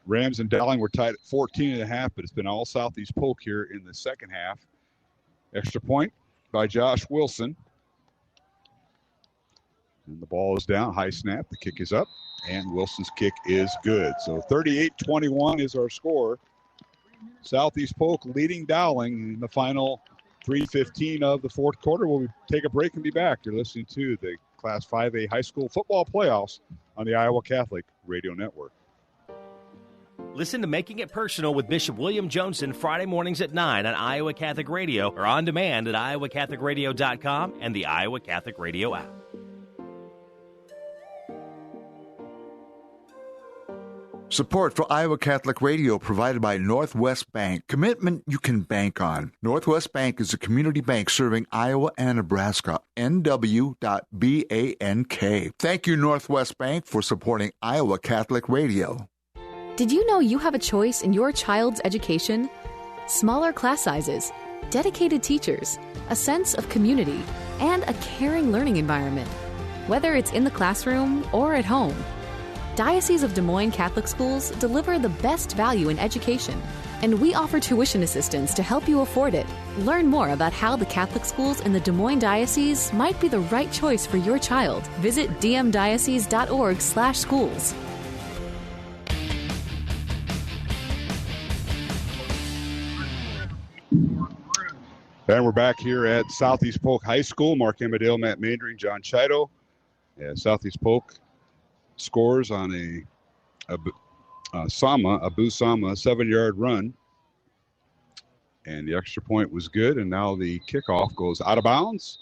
[SPEAKER 2] Rams and Dowling were tied at 14.5, but it's been all Southeast Polk here in the second half. Extra point by Josh Wilson. And the ball is down. High snap. The kick is up. And Wilson's kick is good. So 38-21 is our score. Southeast Polk leading Dowling in the final 3:15 of the fourth quarter. We'll take a break and be back. You're listening to the Class 5A high school football playoffs on the Iowa Catholic Radio Network.
[SPEAKER 1] Listen to Making It Personal with Bishop William Joensen Friday mornings at 9 on Iowa Catholic Radio or on demand at iowacatholicradio.com and the Iowa Catholic Radio app.
[SPEAKER 7] Support for Iowa Catholic Radio provided by Northwest Bank. Commitment you can bank on. Northwest Bank is a community bank serving Iowa and Nebraska. NW.BANK. Thank you, Northwest Bank, for supporting Iowa Catholic Radio.
[SPEAKER 9] Did you know you have a choice in your child's education? Smaller class sizes, dedicated teachers, a sense of community, and a caring learning environment. Whether it's in the classroom or at home, Diocese of Des Moines Catholic Schools deliver the best value in education, and we offer tuition assistance to help you afford it. Learn more about how the Catholic schools in the Des Moines Diocese might be the right choice for your child. Visit dmdiocese.org/schools.
[SPEAKER 2] And we're back here at Southeast Polk High School. Mark Emmerdale, Matt Mandring, John Chido. Southeast Polk scores on Abu Sama, 7-yard run. And the extra point was good. And now the kickoff goes out of bounds.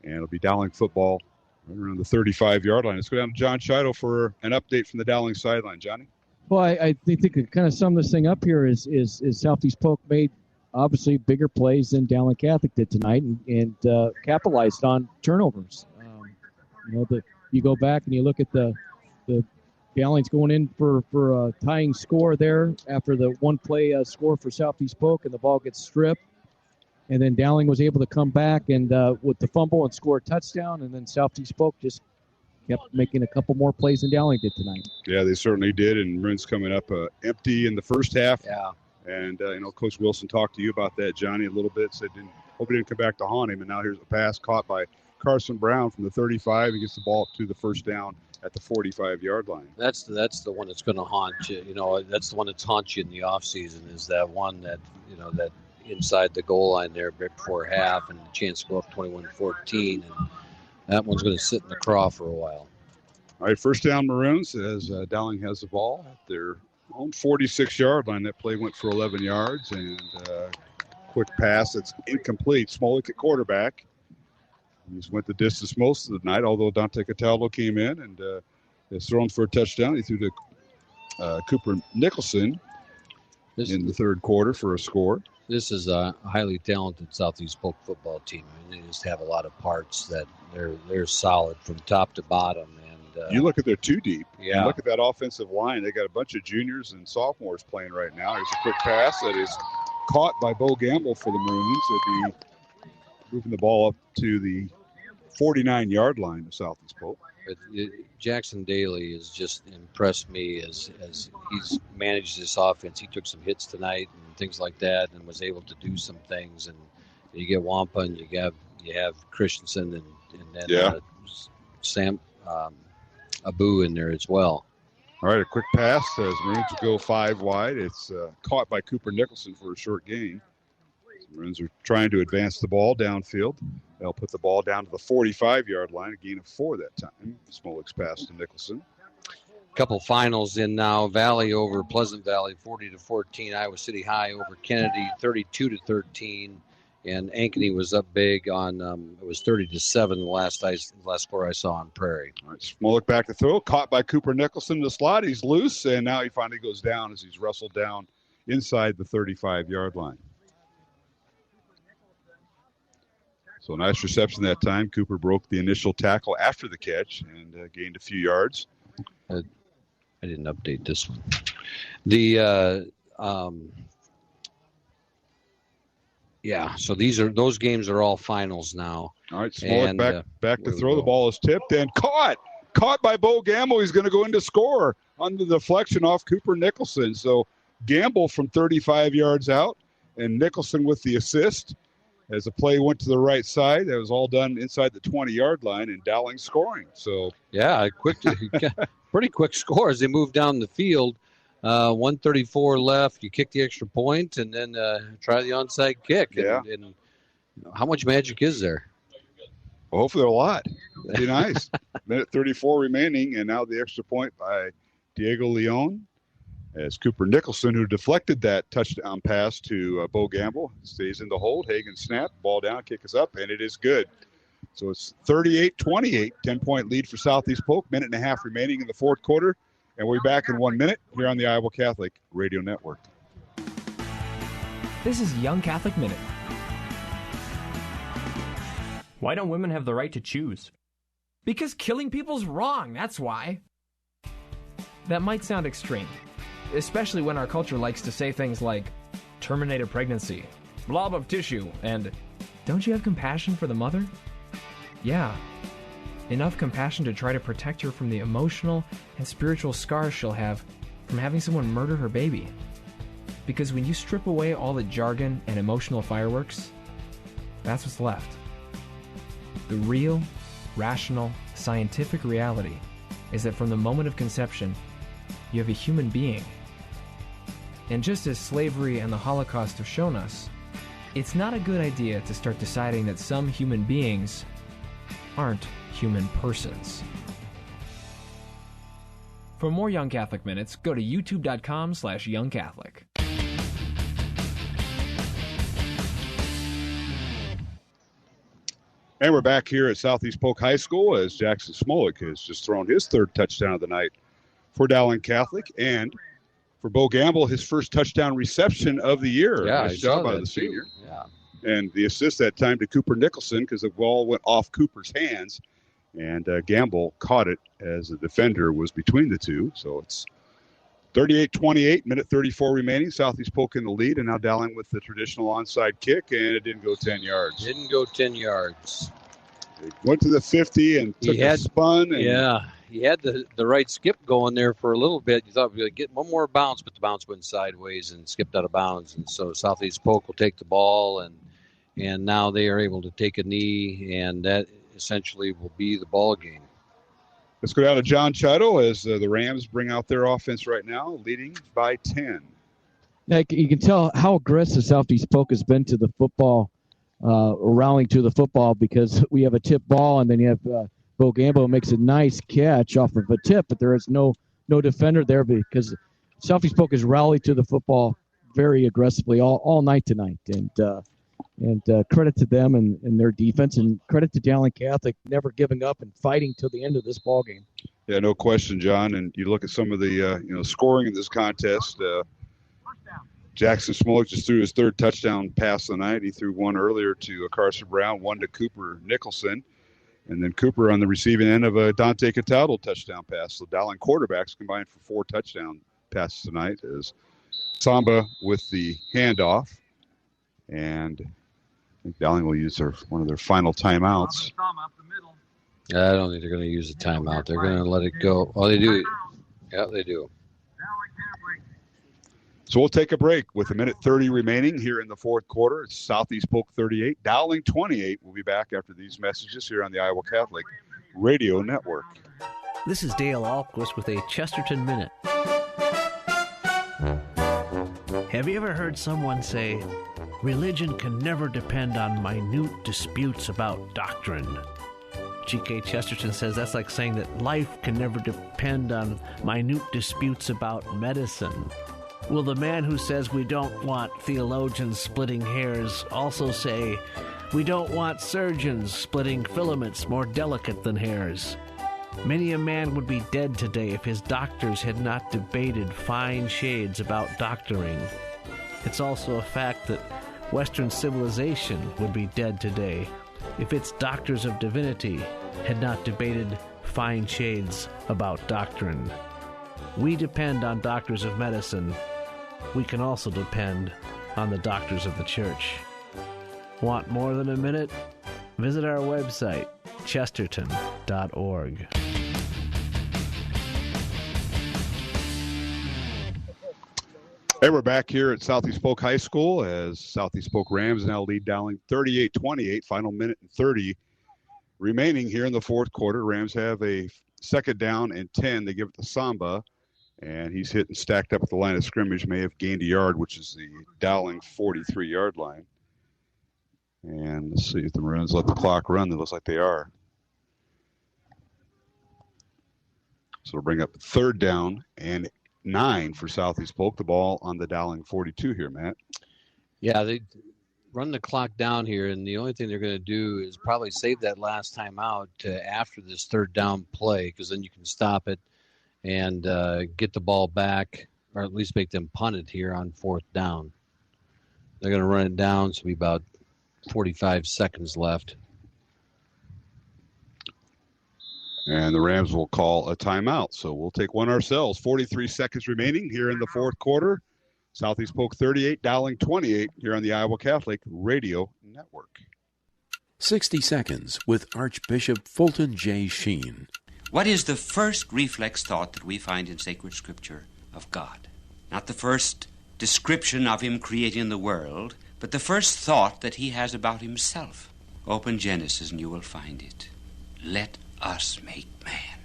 [SPEAKER 2] And it'll be Dowling football right around the 35-yard line. Let's go down to John Chido for an update from the Dowling sideline. Johnny?
[SPEAKER 4] Well, I think to kind of sum this thing up here is Southeast Polk made obviously bigger plays than Dowling Catholic did tonight and capitalized on turnovers. You go back and you look at the Dowling's going in for a tying score there after the one-play score for Southeast Polk, and the ball gets stripped. And then Dowling was able to come back and with the fumble and score a touchdown, and then Southeast Polk just kept making a couple more plays than Dowling did tonight.
[SPEAKER 2] Yeah, they certainly did, and Maroons coming up empty in the first half.
[SPEAKER 3] Yeah.
[SPEAKER 2] And, Coach Wilson talked to you about that, Johnny, a little bit, said hope he didn't come back to haunt him, and now here's a pass caught by Carson Brown from the 35. He gets the ball up to the first down at the 45-yard line.
[SPEAKER 3] That's the one that's going to haunt you. That's the one that's haunts you in the offseason is that one that, that inside the goal line there right before half and the chance to go up 21-14. And that one's going to sit in the craw for a while.
[SPEAKER 2] All right, first down Maroons as Dowling has the ball at their own 46-yard line. That play went for 11 yards and quick pass that's incomplete. Smolik at quarterback. He's went the distance most of the night, although Dante Cataldo came in and is thrown for a touchdown. He threw to Cooper Nicholson in the third quarter for a score.
[SPEAKER 3] This is a highly talented Southeast Polk football team. They just have a lot of parts that they're solid from top to bottom. And
[SPEAKER 2] you look at their two deep.
[SPEAKER 3] Yeah.
[SPEAKER 2] You look at that offensive line. They got a bunch of juniors and sophomores playing right now. Here's a quick pass that is caught by Bo Gamble for the Maroons. They'll be moving the ball up to the 49-yard line of Southeast Polk.
[SPEAKER 3] Jackson Daly has just impressed me as he's managed this offense. He took some hits tonight and things like that and was able to do some things. And you get Wampa and you have Christensen and then Sam Abu in there as well.
[SPEAKER 2] All right, a quick pass as Maroons go 5 wide. It's caught by Cooper Nicholson for a short gain. The Maroons are trying to advance the ball downfield. They'll put the ball down to the 45-yard line, a gain of 4 that time. Smolik's pass to Nicholson.
[SPEAKER 3] Couple finals in now. Valley over Pleasant Valley, 40-14. Iowa City High over Kennedy, 32-13. And Ankeny was up big on it was 30-7 the last score I saw on Prairie.
[SPEAKER 2] All right, Smolik back to throw, caught by Cooper Nicholson in the slot. He's loose, and now he finally goes down as he's wrestled down inside the 35-yard line. So nice reception that time. Cooper broke the initial tackle after the catch and gained a few yards.
[SPEAKER 3] I didn't update this one. So those games are all finals now.
[SPEAKER 2] All right, Smolik back to throw. The ball is tipped and caught by Bo Gamble. He's going to go in to score on the deflection off Cooper Nicholson. So Gamble from 35 yards out and Nicholson with the assist. as the play went to the right side. That was all done inside the 20-yard line, and Dowling scoring. So
[SPEAKER 3] yeah, pretty quick score as they moved down the field. 1:34 left. You kick the extra point, and then try the onside kick. And how much magic is there?
[SPEAKER 2] Well, hopefully a lot. That'd be nice. Minute 34 remaining, and now the extra point by Diego Leon. As Cooper Nicholson, who deflected that touchdown pass to Bo Gamble, stays in the hold. Hagen snap, ball down, kick is up, and it is good. So it's 38-28, 10-point lead for Southeast Polk. Minute and a half remaining in the fourth quarter, and we'll be back in 1 minute here on the Iowa Catholic Radio Network.
[SPEAKER 12] This is Young Catholic Minute. Why don't women have the right to choose? Because killing people's wrong, that's why. That might sound extreme, especially when our culture likes to say things like, terminate a pregnancy, blob of tissue, and don't you have compassion for the mother? Yeah, enough compassion to try to protect her from the emotional and spiritual scars she'll have from having someone murder her baby. Because when you strip away all the jargon and emotional fireworks, that's what's left. The real, rational, scientific reality is that from the moment of conception, you have a human being. And just as slavery and the Holocaust have shown us, it's not a good idea to start deciding that some human beings aren't human persons. For more Young Catholic Minutes, go to youtube.com/youngcatholic.
[SPEAKER 2] And we're back here at Southeast Polk High School as Jackson Smolik has just thrown his third touchdown of the night for Dowling Catholic, and for Bo Gamble, his first touchdown reception of the year.
[SPEAKER 3] Yeah,
[SPEAKER 2] nice job by the
[SPEAKER 3] too.
[SPEAKER 2] senior.
[SPEAKER 3] Yeah.
[SPEAKER 2] And the assist that time to Cooper Nicholson because the ball went off Cooper's hands, and Gamble caught it as the defender was between the two. So it's 38-28, minute 34 remaining. Southeast Polk in the lead, and now Dowling with the traditional onside kick, and it didn't go 10 yards.
[SPEAKER 3] Didn't go 10 yards.
[SPEAKER 2] It went to the 50 and took a spun. And
[SPEAKER 3] yeah, he had the right skip going there for a little bit. You thought we would get one more bounce, but the bounce went sideways and skipped out of bounds. And so Southeast Polk will take the ball, and now they are able to take a knee, and that essentially will be the ball game.
[SPEAKER 2] Let's go down to John Chutto as the Rams bring out their offense right now, leading by 10.
[SPEAKER 4] You can tell how aggressive Southeast Polk has been to the football, rallying to the football, because we have a tip ball, and then you have Bo Gamble makes a nice catch off of a tip, but there is no defender there because Southeast Polk has rallied to the football very aggressively all night tonight. And credit to them and their defense, and credit to Dowling Catholic never giving up and fighting till the end of this ball game.
[SPEAKER 2] Yeah, no question, John. And you look at some of the scoring in this contest. Jackson Smolik just threw his third touchdown pass of the night. He threw one earlier to Carson Brown, one to Cooper Nicholson, and then Cooper on the receiving end of a Dante Cataldo touchdown pass. So Dowling quarterbacks combined for 4 touchdown passes tonight as Samba with the handoff, and I think Dowling will use one of their final timeouts.
[SPEAKER 3] I don't think they're going to use a timeout. They're going to let it go. Oh, they do. Yeah, they do.
[SPEAKER 2] So we'll take a break with a minute 30 remaining here in the fourth quarter. It's Southeast Polk 38, Dowling 28. We'll be back after these messages here on the Iowa Catholic Radio Network.
[SPEAKER 13] This is Dale Alquist with a Chesterton Minute. Have you ever heard someone say, religion can never depend on minute disputes about doctrine? G.K. Chesterton says that's like saying that life can never depend on minute disputes about medicine. Will the man who says we don't want theologians splitting hairs also say we don't want surgeons splitting filaments more delicate than hairs? Many a man would be dead today if his doctors had not debated fine shades about doctoring. It's also a fact that Western civilization would be dead today if its doctors of divinity had not debated fine shades about doctrine. We depend on doctors of medicine. We can also depend on the doctors of the church. Want more than a minute? Visit our website, chesterton.org.
[SPEAKER 2] Hey, we're back here at Southeast Polk High School as Southeast Polk Rams now lead Dowling 38-28, final minute and 30 remaining here in the fourth quarter. Rams have a second down and 10. They give it to Samba, and he's hit and stacked up at the line of scrimmage, may have gained a yard, which is the Dowling 43-yard line. And let's see if the Maroons let the clock run. It looks like they are. So we'll bring up third down and 9 for Southeast Polk. The ball on the Dowling 42 here, Matt.
[SPEAKER 3] Yeah, they run the clock down here, and the only thing they're going to do is probably save that last time out to after this third down play, because then you can stop it and get the ball back, or at least make them punt it here on fourth down. They're going to run it down, so it'll be about 45 seconds left.
[SPEAKER 2] And the Rams will call a timeout. So we'll take one ourselves. 43 seconds remaining here in the fourth quarter. Southeast Polk 38, Dowling 28 here on the Iowa Catholic Radio Network.
[SPEAKER 14] 60 Seconds with Archbishop Fulton J. Sheen.
[SPEAKER 15] What is the first reflex thought that we find in sacred scripture of God? Not the first description of him creating the world, but the first thought that he has about himself. Open Genesis and you will find it. Let us make man.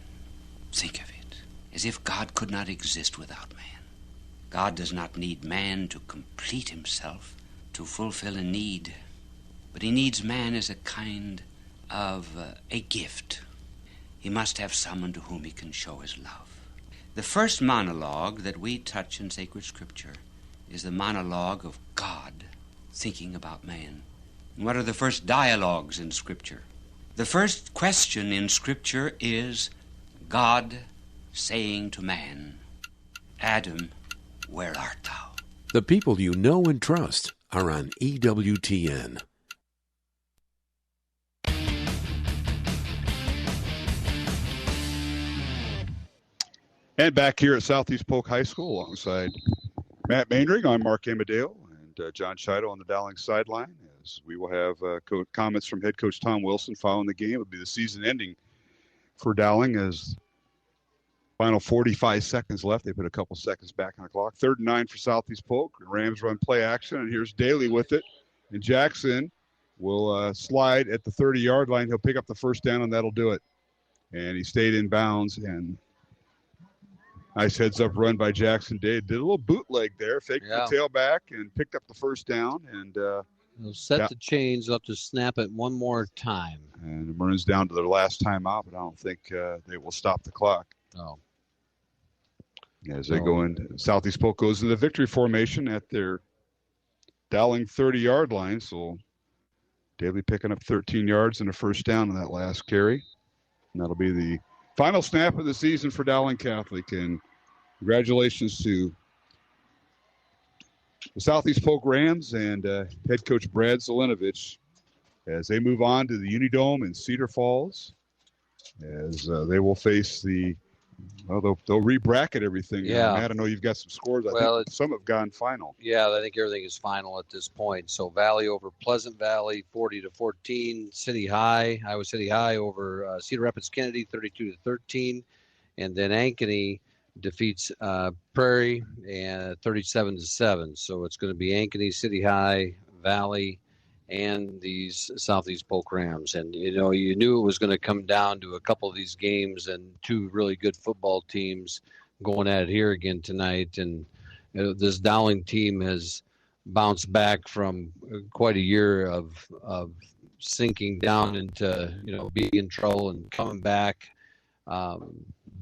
[SPEAKER 15] Think of it, as if God could not exist without man. God does not need man to complete himself, to fulfill a need, but he needs man as a kind of a gift. He must have someone to whom he can show his love. The first monologue that we touch in sacred scripture is the monologue of God thinking about man. And what are the first dialogues in scripture? The first question in Scripture is God saying to man, Adam, where art thou?
[SPEAKER 14] The people you know and trust are on EWTN.
[SPEAKER 2] And back here at Southeast Polk High School alongside Matt Mainring, I'm Mark Amadeo, and John Chido on the Dowling sideline. We will have comments from head coach Tom Wilson following the game. It'll be the season ending for Dowling as final 45 seconds left. They put a couple seconds back on the clock. 3rd and 9 for Southeast Polk. Rams run play action, and here's Daly with it. And Jackson will slide at the 30-yard line. He'll pick up the first down, and that'll do it. And he stayed in bounds, and nice heads-up run by Jackson. Did a little bootleg there, faked the tailback, and picked up the first down, and
[SPEAKER 3] they'll set the chains up to snap it one more time.
[SPEAKER 2] And the Maroons down to their last timeout, but I don't think they will stop the clock.
[SPEAKER 3] No.
[SPEAKER 2] As they go in, Southeast Polk goes in the victory formation at their Dowling 30-yard line. So Daly picking up 13 yards and a first down on that last carry. And that'll be the final snap of the season for Dowling Catholic. And congratulations to the Southeast Polk Rams and head coach Brad Zelinovich as they move on to the Unidome in Cedar Falls, as they will face they'll re-bracket everything.
[SPEAKER 3] Yeah.
[SPEAKER 2] Matt, I know you've got some scores. I think some have gone final.
[SPEAKER 3] Yeah, I think everything is final at this point. So Valley over Pleasant Valley, 40-14. Iowa City High over Cedar Rapids Kennedy, 32-13. And then Ankeny defeats Prairie and 37-7. So it's going to be Ankeny, City High, Valley, and these Southeast Polk Rams. And, you knew it was going to come down to a couple of these games and two really good football teams going at it here again tonight. And this Dowling team has bounced back from quite a year of sinking down into, being in trouble and coming back,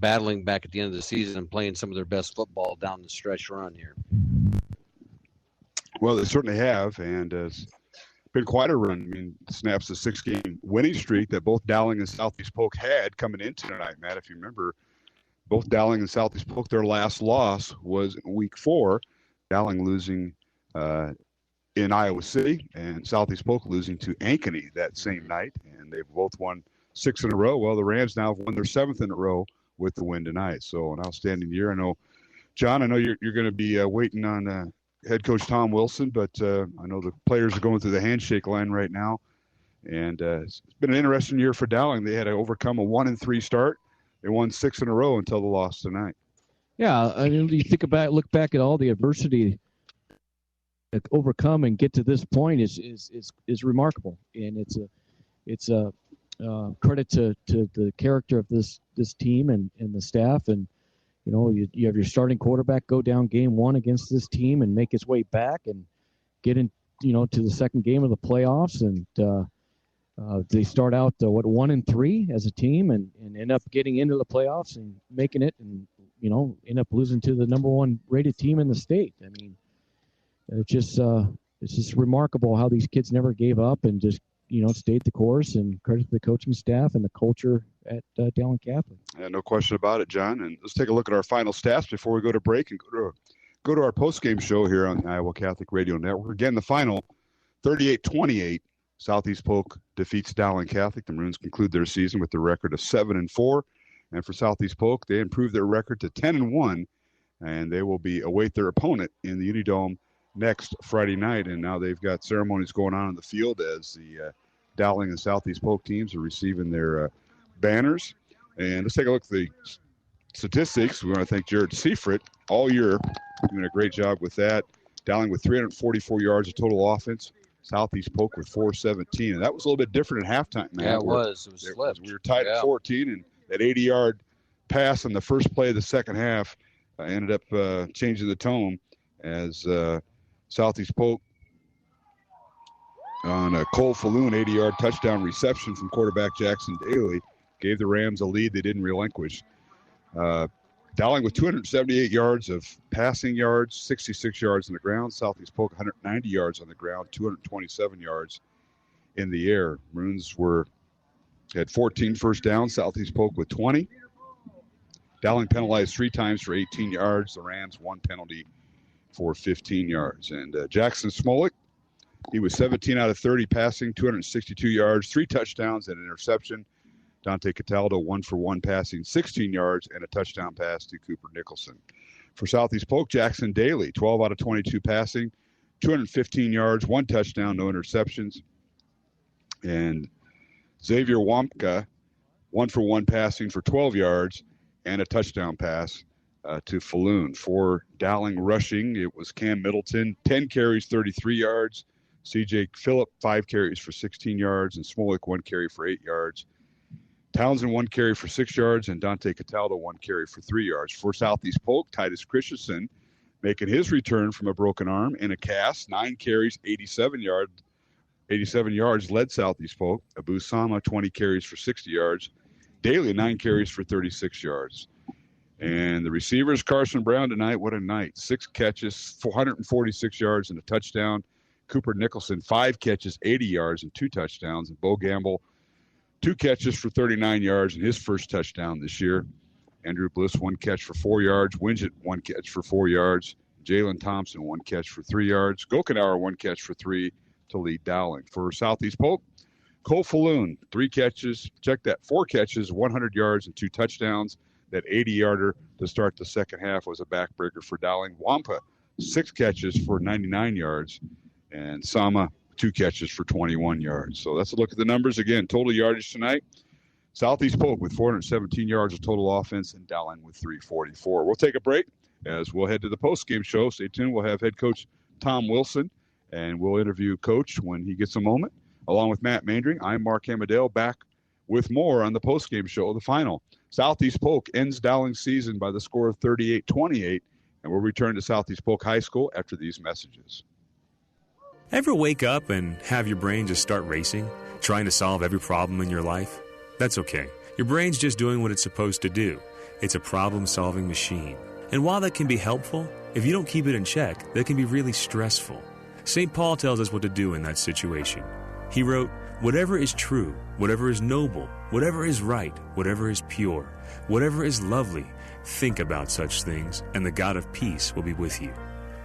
[SPEAKER 3] battling back at the end of the season and playing some of their best football down the stretch run here.
[SPEAKER 2] Well, they certainly have, and it's been quite a run. I mean, snaps the 6-game winning streak that both Dowling and Southeast Polk had coming into tonight, Matt. If you remember, both Dowling and Southeast Polk, their last loss was in week 4, Dowling losing in Iowa City and Southeast Polk losing to Ankeny that same night, and they've both won 6 in a row. Well, the Rams now have won their 7th in a row with the win tonight. So an outstanding year. I know, John, you're going to be waiting on head coach Tom Wilson, but I know the players are going through the handshake line right now. And it's been an interesting year for Dowling. They had to overcome a 1-3 start. They won 6 in a row until the loss tonight.
[SPEAKER 4] Yeah, I mean, you look back at all the adversity that overcome and get to this point is remarkable, and it's a credit to the character of this team and the staff. And you have your starting quarterback go down game one against this team and make his way back and get in to the second game of the playoffs, and they start out 1-3 as a team and end up getting into the playoffs and making it, and end up losing to the number one rated team in the state. I mean, it's just remarkable how these kids never gave up and just stayed the course, and credit to the coaching staff and the culture at Dowling Catholic.
[SPEAKER 2] Yeah, no question about it, John. And let's take a look at our final stats before we go to break and go to our post-game show here on the Iowa Catholic Radio Network. Again, the final 38-28. Southeast Polk defeats Dowling Catholic. The Maroons conclude their season with a record of 7-4. And for Southeast Polk, they improved their record to 10-1, and they will await their opponent in the Unidome next Friday night. And now they've got ceremonies going on in the field as the Dowling and Southeast Polk teams are receiving their banners. And let's take a look at the statistics. We want to thank Jared Seifert all year, doing a great job with that. Dowling with 344 yards of total offense. Southeast Polk with 417. And that was a little bit different at halftime, man.
[SPEAKER 3] Yeah, it was. It was flipped.
[SPEAKER 2] We were tied at 14, and that 80-yard pass on the first play of the second half ended up changing the tone as Southeast Polk on a Cole Falloon 80-yard touchdown reception from quarterback Jackson Daly gave the Rams a lead they didn't relinquish. Dowling with 278 yards of passing yards, 66 yards on the ground. Southeast Polk 190 yards on the ground, 227 yards in the air. Maroons had 14 first downs, Southeast Polk with 20. Dowling penalized 3 times for 18 yards. The Rams 1 penalty for 15 yards. And Jackson Smolik, he was 17 out of 30 passing, 262 yards, 3 touchdowns and an interception. Dante Cataldo 1-for-1 passing, 16 yards, and a touchdown pass to Cooper Nicholson. For Southeast Polk, Jackson Daly, 12 out of 22 passing, 215 yards, 1 touchdown, no interceptions. And Xavier Wamka, 1-for-1 passing for 12 yards and a touchdown pass to Falloon. For Dowling rushing, it was Cam Middleton, 10 carries, 33 yards. C.J. Phillip, 5 carries for 16 yards, and Smolik, 1 carry for 8 yards. Townsend, 1 carry for 6 yards, and Dante Cataldo, 1 carry for 3 yards. For Southeast Polk, Titus Christensen making his return from a broken arm in a cast, 9 carries, 87 yards, led Southeast Polk. Abu Sama, 20 carries for 60 yards. Daly, 9 carries for 36 yards. And the receivers, Carson Brown tonight, what a night. 6 catches, 446 yards, and a touchdown. Cooper Nicholson, 5 catches, 80 yards, and 2 touchdowns. And Bo Gamble, 2 catches for 39 yards and his first touchdown this year. Andrew Bliss, 1 catch for 4 yards. Wingett, 1 catch for 4 yards. Jalen Thompson, 1 catch for 3 yards. Gokenauer, 1 catch for 3 to lead Dowling. For Southeast Polk, Cole Falloon, 3 catches. Check that, 4 catches, 100 yards, and 2 touchdowns. That 80-yarder to start the second half was a backbreaker for Dowling. Wampa, 6 catches for 99 yards. And Sama, 2 catches for 21 yards. So that's a look at the numbers. Again, total yardage tonight. Southeast Polk with 417 yards of total offense and Dowling with 344. We'll take a break as we'll head to the post-game show. Stay tuned. We'll have head coach Tom Wilson, and we'll interview Coach when he gets a moment. Along with Matt Mandring, I'm Mark Amadale, back with more on the post-game show, the final. Southeast Polk ends Dowling's season by the score of 38-28, and we'll return to Southeast Polk High School after these messages.
[SPEAKER 16] Ever wake up and have your brain just start racing, trying to solve every problem in your life? That's okay. Your brain's just doing what it's supposed to do. It's a problem-solving machine. And while that can be helpful, if you don't keep it in check, that can be really stressful. St. Paul tells us what to do in that situation. He wrote, "Whatever is true, whatever is noble, whatever is right, whatever is pure, whatever is lovely, think about such things, and the God of peace will be with you."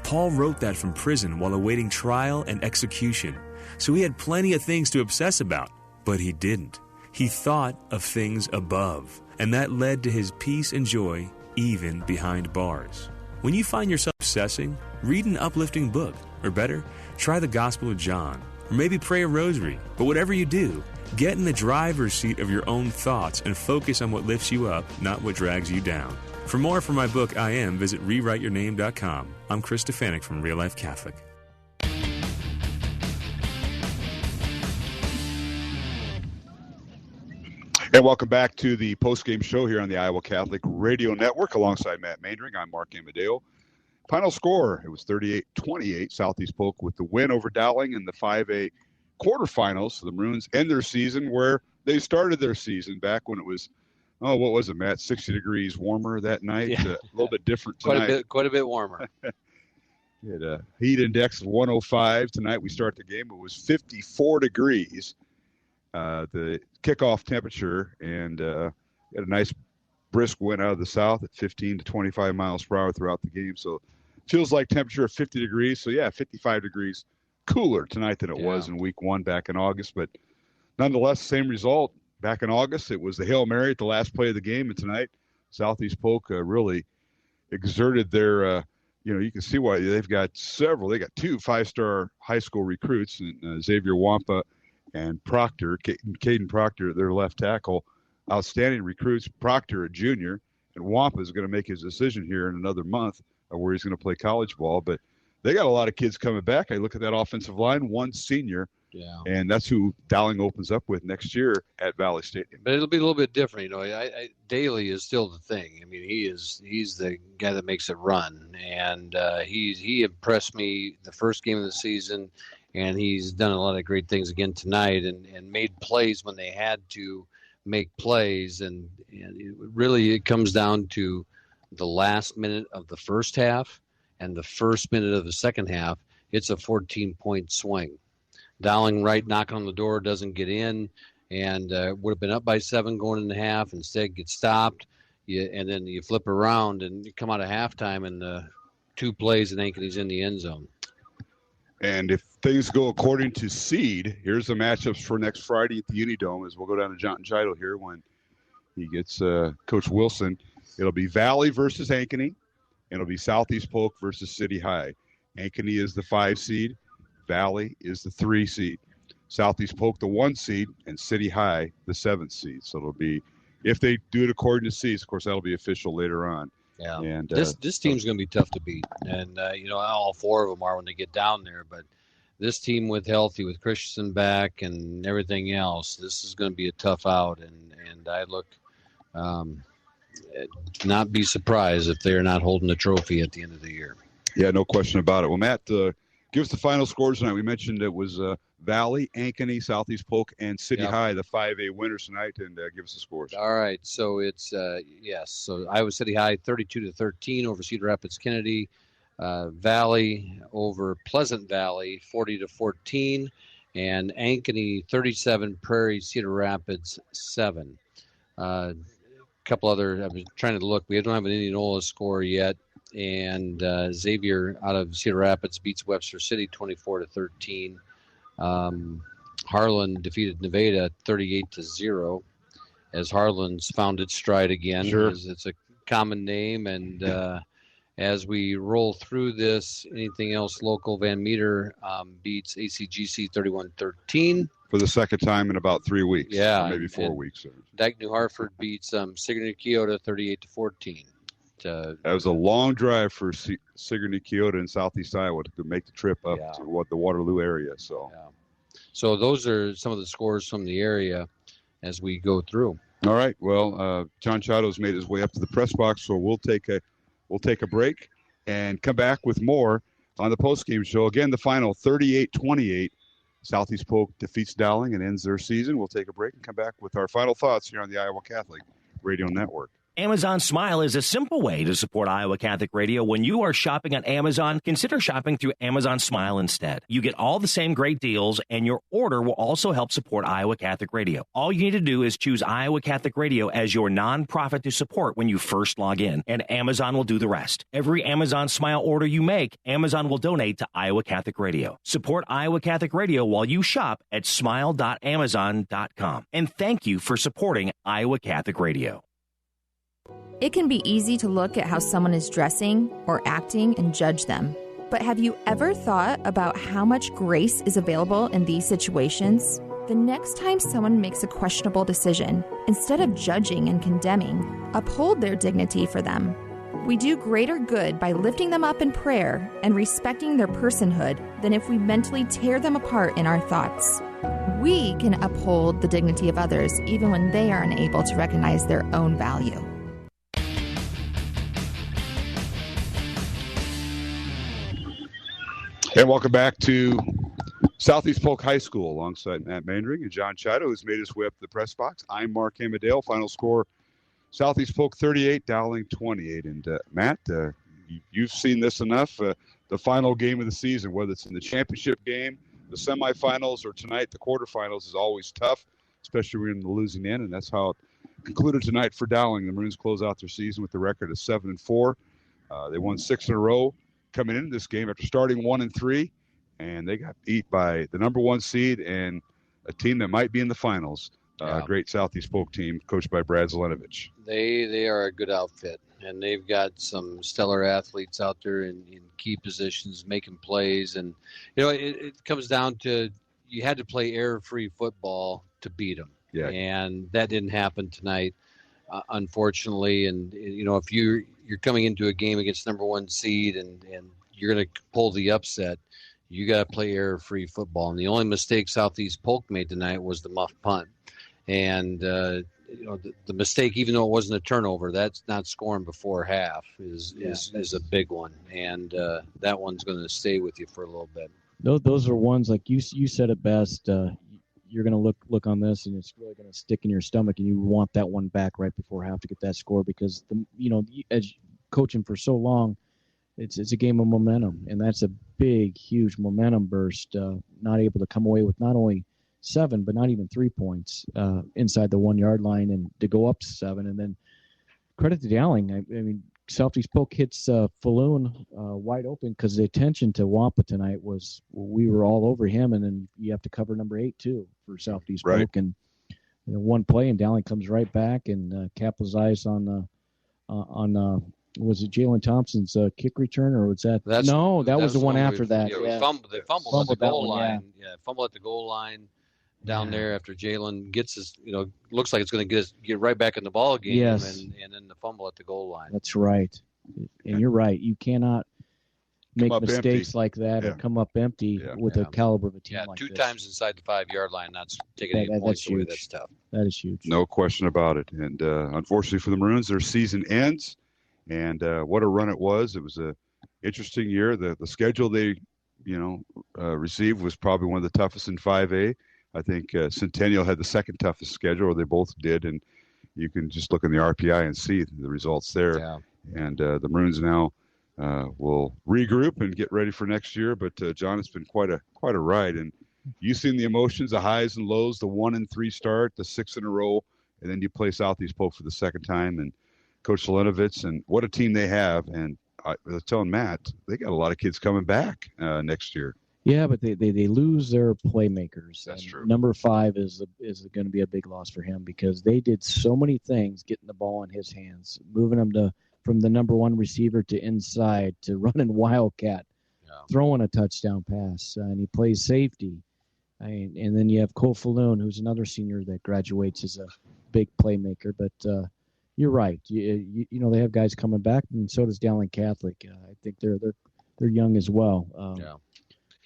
[SPEAKER 16] Paul wrote that from prison while awaiting trial and execution, so he had plenty of things to obsess about, but he didn't. He thought of things above, and that led to his peace and joy even behind bars. When you find yourself obsessing, read an uplifting book, or better, try the Gospel of John, or maybe pray a rosary. But whatever you do, Get in the driver's seat of your own thoughts and focus on what lifts you up, not what drags you down. For more from my book, I Am, visit rewriteyourname.com. I'm Chris Stefanik from Real Life Catholic.
[SPEAKER 2] And welcome back to the post-game show here on the Iowa Catholic Radio Network. Alongside Matt Maindring, I'm Mark Amadeo. Final score, it was 38-28. Southeast Polk with the win over Dowling in the 5A quarterfinals. So the Maroons end their season where they started their season back when it was, what was it, Matt? 60 degrees warmer that night.
[SPEAKER 3] Yeah.
[SPEAKER 2] A little bit different tonight.
[SPEAKER 3] Quite a bit warmer.
[SPEAKER 2] We had a heat index of 105. Tonight we start the game. It was 54 degrees. The kickoff temperature, and had a nice brisk wind out of the south at 15 to 25 miles per hour throughout the game. So it feels like temperature of 50 degrees. So, 55 degrees cooler tonight than it was in week one back in August. But nonetheless, same result. Back in August, it was the Hail Mary at the last play of the game. And tonight, Southeast Polk really exerted their you can see why they've got several. They got 2 5-star high school recruits, Xavier Wampa and Proctor, Caden Proctor, their left tackle, outstanding recruits. Proctor, a junior, and Wampa is going to make his decision here in another month of where he's going to play college ball. But they got a lot of kids coming back. I look at that offensive line, one senior, and that's who Dowling opens up with next year at Valley Stadium.
[SPEAKER 3] But it'll be a little bit different. Daly is still the thing. I mean, he's the guy that makes it run, and he impressed me the first game of the season. And he's done a lot of great things again tonight and made plays when they had to make plays. And it comes down to the last minute of the first half and the first minute of the second half. It's a 14-point swing. Dowling right knocking on the door, doesn't get in, and would have been up by 7 going in the half. Instead, gets stopped. And then you flip around and you come out of halftime and 2 plays and Ankeny's in the end zone.
[SPEAKER 2] And if things go according to seed, here's the matchups for next Friday at the Unidome as we'll go down to John Jidal here when he gets Coach Wilson. It'll be Valley versus Ankeny, and it'll be Southeast Polk versus City High. Ankeny is the 5 seed. Valley is the 3 seed. Southeast Polk, the 1 seed, and City High, the 7th seed. So it'll be, if they do it according to seeds, of course, that'll be official later on.
[SPEAKER 3] Yeah,
[SPEAKER 2] and
[SPEAKER 3] this team's going to be tough to beat, and all 4 of them are when they get down there. But this team with Christensen back and everything else, this is going to be a tough out. And I look not be surprised if they're not holding the trophy at the end of the year.
[SPEAKER 2] Yeah, no question about it. Well, Matt, give us the final scores tonight. We mentioned it was Valley, Ankeny, Southeast Polk, and City High, the 5A winners tonight, and give us the scores.
[SPEAKER 3] All right, so it's so Iowa City High 32-13 over Cedar Rapids Kennedy, Valley over Pleasant Valley 40-14, and Ankeny 37, Prairie Cedar Rapids 7. A couple other. I was trying to look. We don't have an Indianola score yet. And Xavier out of Cedar Rapids beats Webster City 24-13. Harlan defeated Nevada 38-0, as Harlan's found its stride again.
[SPEAKER 2] Sure.
[SPEAKER 3] It's a common name, and as we roll through this, anything else local? Van Meter beats ACGC 31-13.
[SPEAKER 2] For the second time in about 3 weeks.
[SPEAKER 3] Yeah,
[SPEAKER 2] maybe 4 weeks.
[SPEAKER 3] Dyke New Hartford beats Sigourney Keota 38-14.
[SPEAKER 2] That was a long drive for Sigourney Keota in Southeast Iowa to make the trip up to the Waterloo area.
[SPEAKER 3] So those are some of the scores from the area as we go through.
[SPEAKER 2] All right. Well, John Chado's made his way up to the press box, so we'll take a break and come back with more on the postgame show. Again, the final 38-28. Southeast Polk defeats Dowling and ends their season. We'll take a break and come back with our final thoughts here on the Iowa Catholic Radio Network.
[SPEAKER 1] Amazon Smile is a simple way to support Iowa Catholic Radio. When you are shopping on Amazon, consider shopping through Amazon Smile instead. You get all the same great deals, and your order will also help support Iowa Catholic Radio. All you need to do is choose Iowa Catholic Radio as your nonprofit to support when you first log in, and Amazon will do the rest. Every Amazon Smile order you make, Amazon will donate to Iowa Catholic Radio. Support Iowa Catholic Radio while you shop at smile.amazon.com. And thank you for supporting Iowa Catholic Radio.
[SPEAKER 21] It can be easy to look at how someone is dressing or acting and judge them. But have you ever thought about how much grace is available in these situations? The next time someone makes a questionable decision, instead of judging and condemning, uphold their dignity for them. We do greater good by lifting them up in prayer and respecting their personhood than if we mentally tear them apart in our thoughts. We can uphold the dignity of others even when they are unable to recognize their own value.
[SPEAKER 2] And welcome back to Southeast Polk High School alongside Matt Mandring and John Chido, who's made his way up to the press box. I'm Mark Amadale. Final score, Southeast Polk 38, Dowling 28. And Matt, you've seen this enough. The final game of the season, whether it's in the championship game, the semifinals, or tonight, the quarterfinals, is always tough, especially when you're in the losing end. And that's how it concluded tonight for Dowling. The Maroons close out their season with the record of 7-4. They won 6 in a row coming into this game after starting 1-3. And they got beat by the number 1 seed and a team that might be in the finals. Great Southeast Polk team, coached by Brad Zelenovich.
[SPEAKER 3] They are a good outfit, and they've got some stellar athletes out there in key positions making plays. And, it comes down to you had to play error-free football to beat them.
[SPEAKER 2] Yeah.
[SPEAKER 3] And that didn't happen tonight, unfortunately. And, if you're coming into a game against number 1 seed and you're going to pull the upset, you got to play error-free football. And the only mistake Southeast Polk made tonight was the muff punt. And, the mistake, even though it wasn't a turnover, that's not scoring before half is a big one. And that one's going to stay with you for a little bit.
[SPEAKER 4] Those are ones, like you said it best, you're going to look on this, and it's really going to stick in your stomach, and you want that one back right before half to get that score because, as coaching for so long, it's a game of momentum, and that's a big, huge momentum burst. Not able to come away with not only 7, but not even 3 points inside the 1 yard line, and to go up 7. And then credit to Dowling. I mean, Southeast Polk hits Falloon wide open because the attention to Wampa tonight was we were all over him, and then you have to cover number 8 too for Southeast Polk. And one play, and Dowling comes right back and capitalizes on was it Jalen Thompson's kick return, or was that? That was the one after that.
[SPEAKER 3] Yeah, they fumbled at the goal line. Yeah, fumble at the goal line down there after Jalen gets his, looks like it's going to get right back in the ball game.
[SPEAKER 4] Yes.
[SPEAKER 3] And then the fumble at the goal line.
[SPEAKER 4] That's right. And you're right. You cannot make mistakes like that or come up empty with a caliber of a team like this.
[SPEAKER 3] 2 times inside the 5 yard line, not taking any points away. That's tough.
[SPEAKER 4] That is huge.
[SPEAKER 2] No question about it. And unfortunately for the Maroons, their season ends. And what a run it was. It was a interesting year. The schedule they, received was probably one of the toughest in 5A. I think Centennial had the second toughest schedule, or they both did. And you can just look in the RPI and see the results there. Yeah. And the Maroons now will regroup and get ready for next year. But, John, it's been quite a ride. And you've seen the emotions, the highs and lows, the 1-3 start, the 6 in a row, and then you play Southeast Polk for the second time. And Coach Zelenovich, and what a team they have. And I was telling Matt, they got a lot of kids coming back next year.
[SPEAKER 4] Yeah, but they lose their playmakers.
[SPEAKER 2] That's true.
[SPEAKER 4] Number 5 is going to be a big loss for him because they did so many things getting the ball in his hands, moving him from the number 1 receiver to inside, to running wildcat, throwing a touchdown pass, and he plays safety. And then you have Cole Falloon, who's another senior that graduates as a big playmaker. But you're right. You they have guys coming back, and so does Dowling Catholic. I think they're young as well.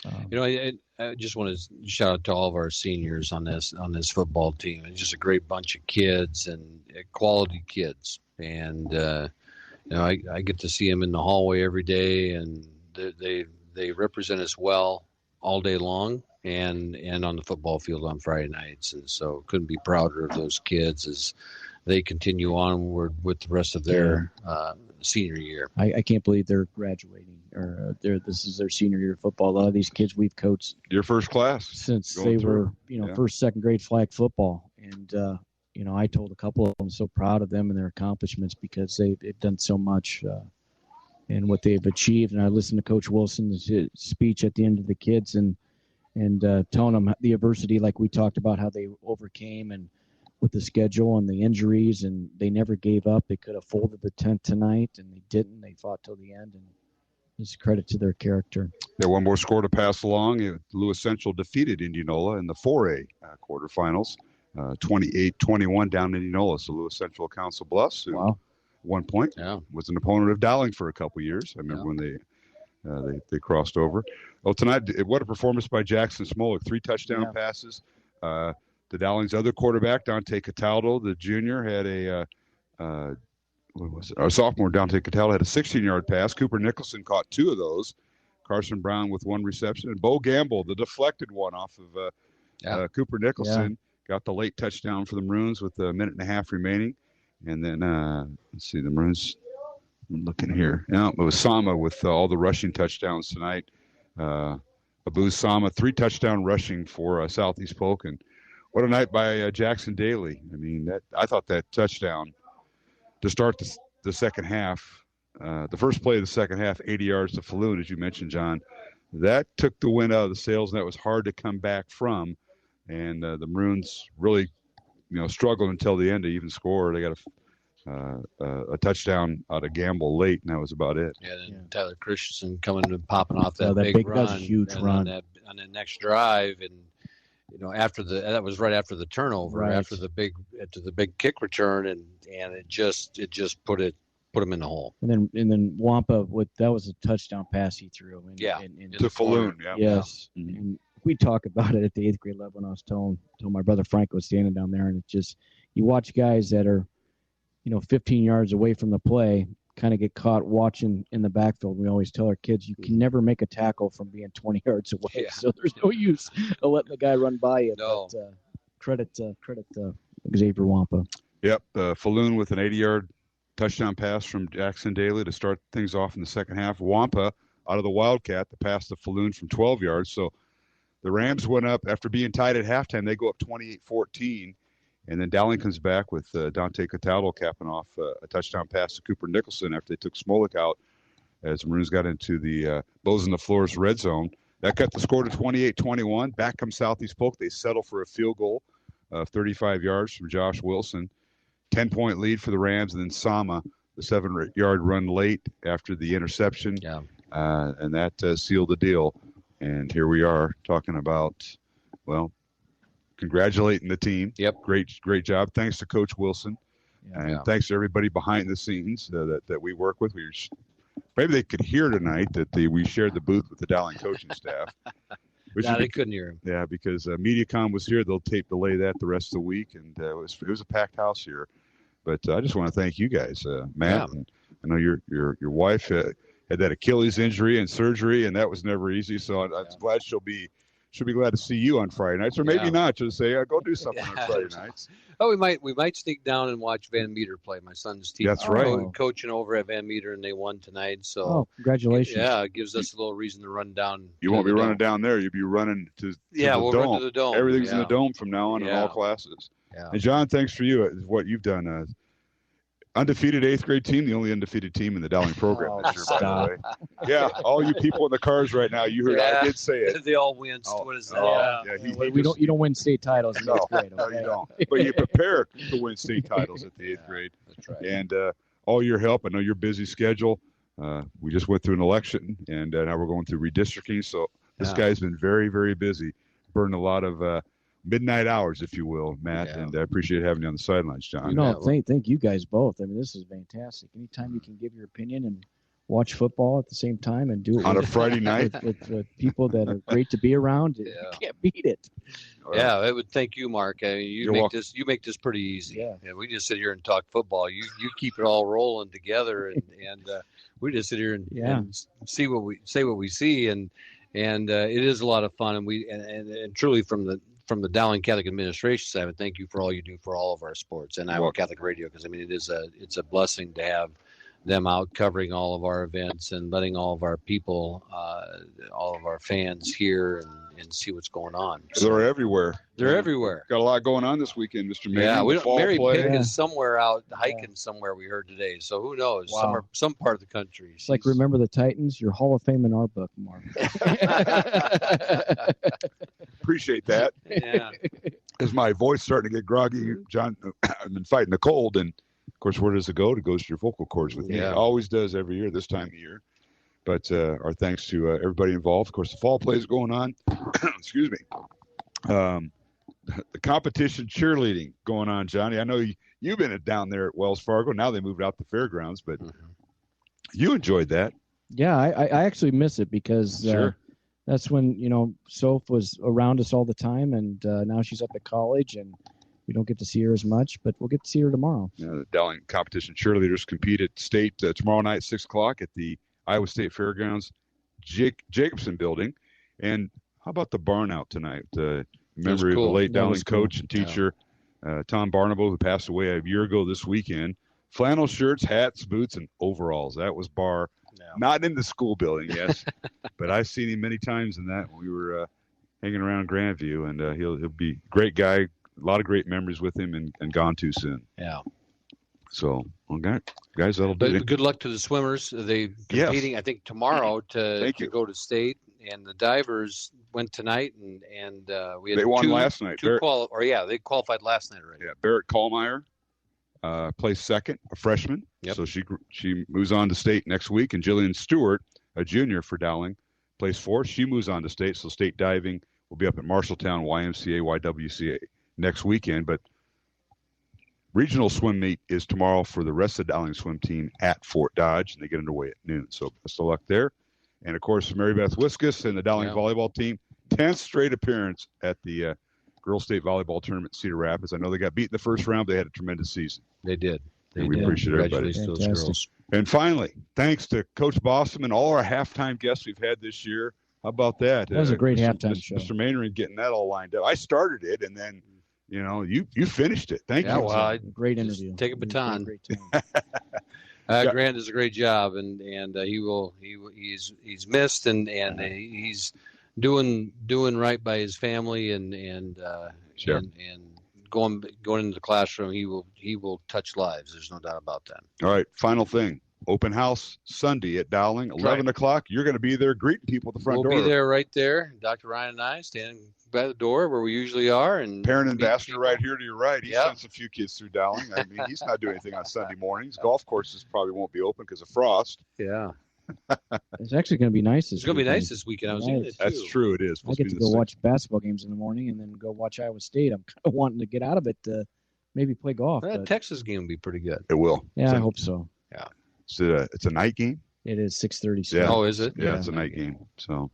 [SPEAKER 3] I just want to shout out to all of our seniors on this football team. It's just a great bunch of kids and quality kids. And I get to see them in the hallway every day, and they represent us well all day long, and on the football field on Friday nights. And so couldn't be prouder of those kids as they continue onward with the rest of their senior year.
[SPEAKER 4] I can't believe they're graduating, or this is their senior year of football. A lot of these kids we've coached
[SPEAKER 2] your first class
[SPEAKER 4] since they were first, second grade flag football. And I told a couple of them, so proud of them and their accomplishments because they've done so much and what they've achieved. And I listened to Coach Wilson's speech at the end of the kids and telling them the adversity, like we talked about, how they overcame and with the schedule and the injuries, and they never gave up. They could have folded the tent tonight, and they didn't. They fought till the end, and It's a credit to their character.
[SPEAKER 2] Yeah, one more score to pass along. Lewis Central defeated Indianola in the 4A quarterfinals, 28-21 down in Indianola. So Lewis Central Council Bluffs, who at one point was an opponent of Dowling for a couple years. I remember when they crossed over. Well, tonight, what a performance by Jackson Smolik. 3 touchdown passes. The Dowling's other quarterback, Dante Cataldo, the junior, had our sophomore, Dante Cataldo, had a 16-yard pass. Cooper Nicholson caught 2 of those. Carson Brown with 1 reception. And Bo Gamble, the deflected one off of Cooper Nicholson, got the late touchdown for the Maroons with a minute and a half remaining. And then, let's see, the Maroons, I'm looking here. Now, it was Sama with all the rushing touchdowns tonight. Abu Sama, 3 touchdown rushing for Southeast Polk. And what a night by Jackson Daly. I mean, I thought that touchdown to start the second half, the first play of the second half, 80 yards to Falloon, as you mentioned, John, that took the wind out of the sails, and that was hard to come back from. And the Maroons really, struggled until the end to even score. They got a touchdown out of Gamble late, and that was about it.
[SPEAKER 3] Yeah, then Tyler Christensen coming and popping off that big run.
[SPEAKER 4] That was a huge run.
[SPEAKER 3] On the next drive, and that was right after the turnover, after the big kick return, and it just put him in the hole. And
[SPEAKER 4] then Wampa that was a touchdown pass he threw.
[SPEAKER 2] To Falloon. Yeah.
[SPEAKER 4] Yes. Mm-hmm. And we talk about it at the 8th grade level, and I was telling my brother Frank was standing down there, and it just, you watch guys that are 15 yards away from the play kind of get caught watching in the backfield. We always tell our kids, you can never make a tackle from being 20 yards away. So there's no use of letting the guy run by you.
[SPEAKER 3] No.
[SPEAKER 4] But credit Xavier Wampa.
[SPEAKER 2] Yep. Falloon with an 80-yard touchdown pass from Jackson Daly to start things off in the second half. Wampa out of the Wildcat, the pass to Falloon from 12 yards. So the Rams went up after being tied at halftime. They go up 28-14. And then Dowling comes back with Dante Cataldo capping off a touchdown pass to Cooper Nicholson after they took Smolik out as the Maroons got into the Bows in the Floors red zone. That cut the score to 28-21. Back comes Southeast Polk. They settle for a field goal of 35 yards from Josh Wilson. 10-point lead for the Rams. And then Sama, the 7-yard run late after the interception.
[SPEAKER 3] Yeah.
[SPEAKER 2] And that sealed the deal. And here we are talking about, congratulating the team.
[SPEAKER 3] Yep.
[SPEAKER 2] Great job. Thanks to Coach Wilson. And thanks to everybody behind the scenes that we work with. Maybe they could hear tonight that we shared the booth with the Dowling coaching staff.
[SPEAKER 3] They couldn't hear him.
[SPEAKER 2] Yeah, because MediaCom was here. They'll tape delay that the rest of the week. And it was a packed house here. But I just want to thank you guys, Matt. Yeah. And I know your wife had that Achilles injury and surgery, and that was never easy. So I'm glad she'll be glad to see you on Friday nights, or maybe not. Just say, go do something on Friday nights.
[SPEAKER 3] Oh, we might sneak down and watch Van Meter play. My son's team.
[SPEAKER 2] That's right.
[SPEAKER 3] Coaching over at Van Meter, and they won tonight. So
[SPEAKER 4] congratulations.
[SPEAKER 3] It gives us a little reason to run down.
[SPEAKER 2] You won't be running down there. You'll be running to the
[SPEAKER 3] we'll
[SPEAKER 2] dome.
[SPEAKER 3] Run to the dome.
[SPEAKER 2] Everything's in the dome from now on in all classes.
[SPEAKER 3] Yeah.
[SPEAKER 2] And John, thanks for what you've done. Undefeated 8th grade team, the only undefeated team in the Dowling program this year, by the way. Yeah, all you people in the cars right now, you heard I did say it.
[SPEAKER 3] They all win. What is that?
[SPEAKER 4] You don't win state titles in 8th grade.
[SPEAKER 2] No, you don't. But you prepare to win state titles at the 8th grade.
[SPEAKER 3] That's right.
[SPEAKER 2] And all your help. I know your busy schedule. We just went through an election, and now we're going through redistricting. So this guy's been very, very busy, burned a lot of midnight hours, if you will, Matt, and I appreciate having you on the sidelines, John.
[SPEAKER 4] Thank you guys both. I mean, this is fantastic. Anytime you can give your opinion and watch football at the same time and do it
[SPEAKER 2] on a Friday night
[SPEAKER 4] with people that are great to be around, you can't beat it.
[SPEAKER 3] Yeah, I would thank you, Mark. I mean, you make this pretty easy. Yeah, we just sit here and talk football. You keep it all rolling together, and we just sit here and see what we see, and it is a lot of fun, and truly from the Dowling Catholic administration side, I thank you for all you do for all of our sports and Iowa Catholic Radio, because I mean it's a blessing to have them out covering all of our events and letting all of our people, all of our fans hear and see what's going on.
[SPEAKER 2] So they're everywhere.
[SPEAKER 3] They're everywhere.
[SPEAKER 2] Got a lot going on this weekend, Mr. Mayor.
[SPEAKER 3] Yeah, Mary Pick is somewhere out hiking somewhere, we heard today. So who knows? Wow. Some part of the country.
[SPEAKER 4] It's like, remember the Titans? You're Hall of Fame in our book, Mark.
[SPEAKER 2] Appreciate that.
[SPEAKER 3] Yeah.
[SPEAKER 2] As my voice starting to get groggy, John, I've been fighting a cold, and of course, where does it go? It goes to your vocal cords with me. It always does every year this time of year. But our thanks to everybody involved. Of course, the fall play is going on. Excuse me. The competition cheerleading going on, Johnny. I know you've been down there at Wells Fargo. Now they moved out the fairgrounds, but you enjoyed that.
[SPEAKER 4] Yeah, I actually miss it because that's when, Soph was around us all the time, and now she's up at college, and we don't get to see her as much, but we'll get to see her tomorrow.
[SPEAKER 2] The Dowling competition cheerleaders compete at state tomorrow night at 6 o'clock at the Iowa State Fairgrounds Jacobson Building. And how about the barn out tonight? Memory of the late Dowling coach and teacher, Tom Barnable, who passed away a year ago this weekend. Flannel shirts, hats, boots, and overalls. That was Barr. Not in the school building, yes, but I've seen him many times in that when we were hanging around Grandview, and he'll be a great guy. A lot of great memories with him, and gone too soon.
[SPEAKER 3] Yeah.
[SPEAKER 2] So, guys, that'll do it.
[SPEAKER 3] Good luck to the swimmers. They competing, I think, tomorrow to go to state, and the divers went tonight, and we had
[SPEAKER 2] they won last night.
[SPEAKER 3] They qualified last night already.
[SPEAKER 2] Yeah, Barrett Kallmeyer placed second, a freshman.
[SPEAKER 3] Yep.
[SPEAKER 2] So she moves on to state next week, and Jillian Stewart, a junior for Dowling, placed fourth. She moves on to state. So state diving will be up at Marshalltown YMCA YWCA next weekend. But regional swim meet is tomorrow for the rest of the Dowling swim team at Fort Dodge, and they get underway at noon. So best of luck there. And, of course, Mary Beth Wiskus and the Dowling volleyball team, 10th straight appearance at the Girls State Volleyball Tournament in Cedar Rapids. I know they got beat in the first round, but they had a tremendous season.
[SPEAKER 3] They did.
[SPEAKER 2] We appreciate everybody.
[SPEAKER 3] Congratulations to those girls.
[SPEAKER 2] And finally, thanks to Coach Bossum and all our halftime guests we've had this year. How about that?
[SPEAKER 4] That was a great halftime show.
[SPEAKER 2] Mr. Mainering getting that all lined up. I started it, and then, you finished it. Thank you.
[SPEAKER 3] Well,
[SPEAKER 4] great interview.
[SPEAKER 3] Take a baton.
[SPEAKER 2] Grant
[SPEAKER 3] does a great job, and he's missed, and he's doing right by his family, and going into the classroom, he will touch lives. There's no doubt about that.
[SPEAKER 2] All right, final thing. Open house Sunday at Dowling, 11 o'clock. You're going to be there greeting people at the front door.
[SPEAKER 3] We'll be there right there. Dr. Ryan and I standing by the door where we usually are. And
[SPEAKER 2] parent ambassador right here to your right. He sends a few kids through Dowling. I mean, he's not doing anything on Sunday mornings. Golf courses probably won't be open because of frost.
[SPEAKER 3] Yeah.
[SPEAKER 4] It's actually going to be nice
[SPEAKER 3] It's going to be nice this weekend. I was thinking it too.
[SPEAKER 2] That's true. It is.
[SPEAKER 4] I get to go watch basketball games in the morning and then go watch Iowa State. I'm kind of wanting to get out of it to maybe play golf.
[SPEAKER 3] That Texas game will be pretty good.
[SPEAKER 2] It will.
[SPEAKER 4] Yeah, I hope so.
[SPEAKER 3] Yeah.
[SPEAKER 2] It's a night game?
[SPEAKER 4] It is 6:30.
[SPEAKER 2] Yeah.
[SPEAKER 3] Oh, is it?
[SPEAKER 2] Yeah, it's a night game. So,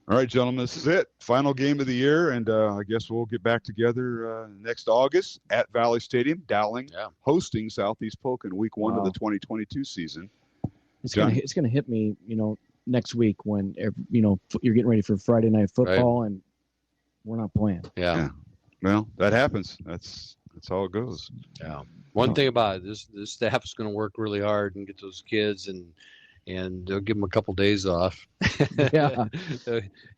[SPEAKER 2] all right, gentlemen, this is it. Final game of the year, and I guess we'll get back together next August at Valley Stadium, Dowling, hosting Southeast Polk in Week 1 of the 2022 season.
[SPEAKER 4] It's gonna hit me, next week when you're getting ready for Friday night football and we're not playing.
[SPEAKER 3] Yeah.
[SPEAKER 2] Well, that happens. That's how it goes.
[SPEAKER 3] Yeah. One thing about it, this staff is going to work really hard and get those kids and they'll give them a couple days off.
[SPEAKER 4] Yeah.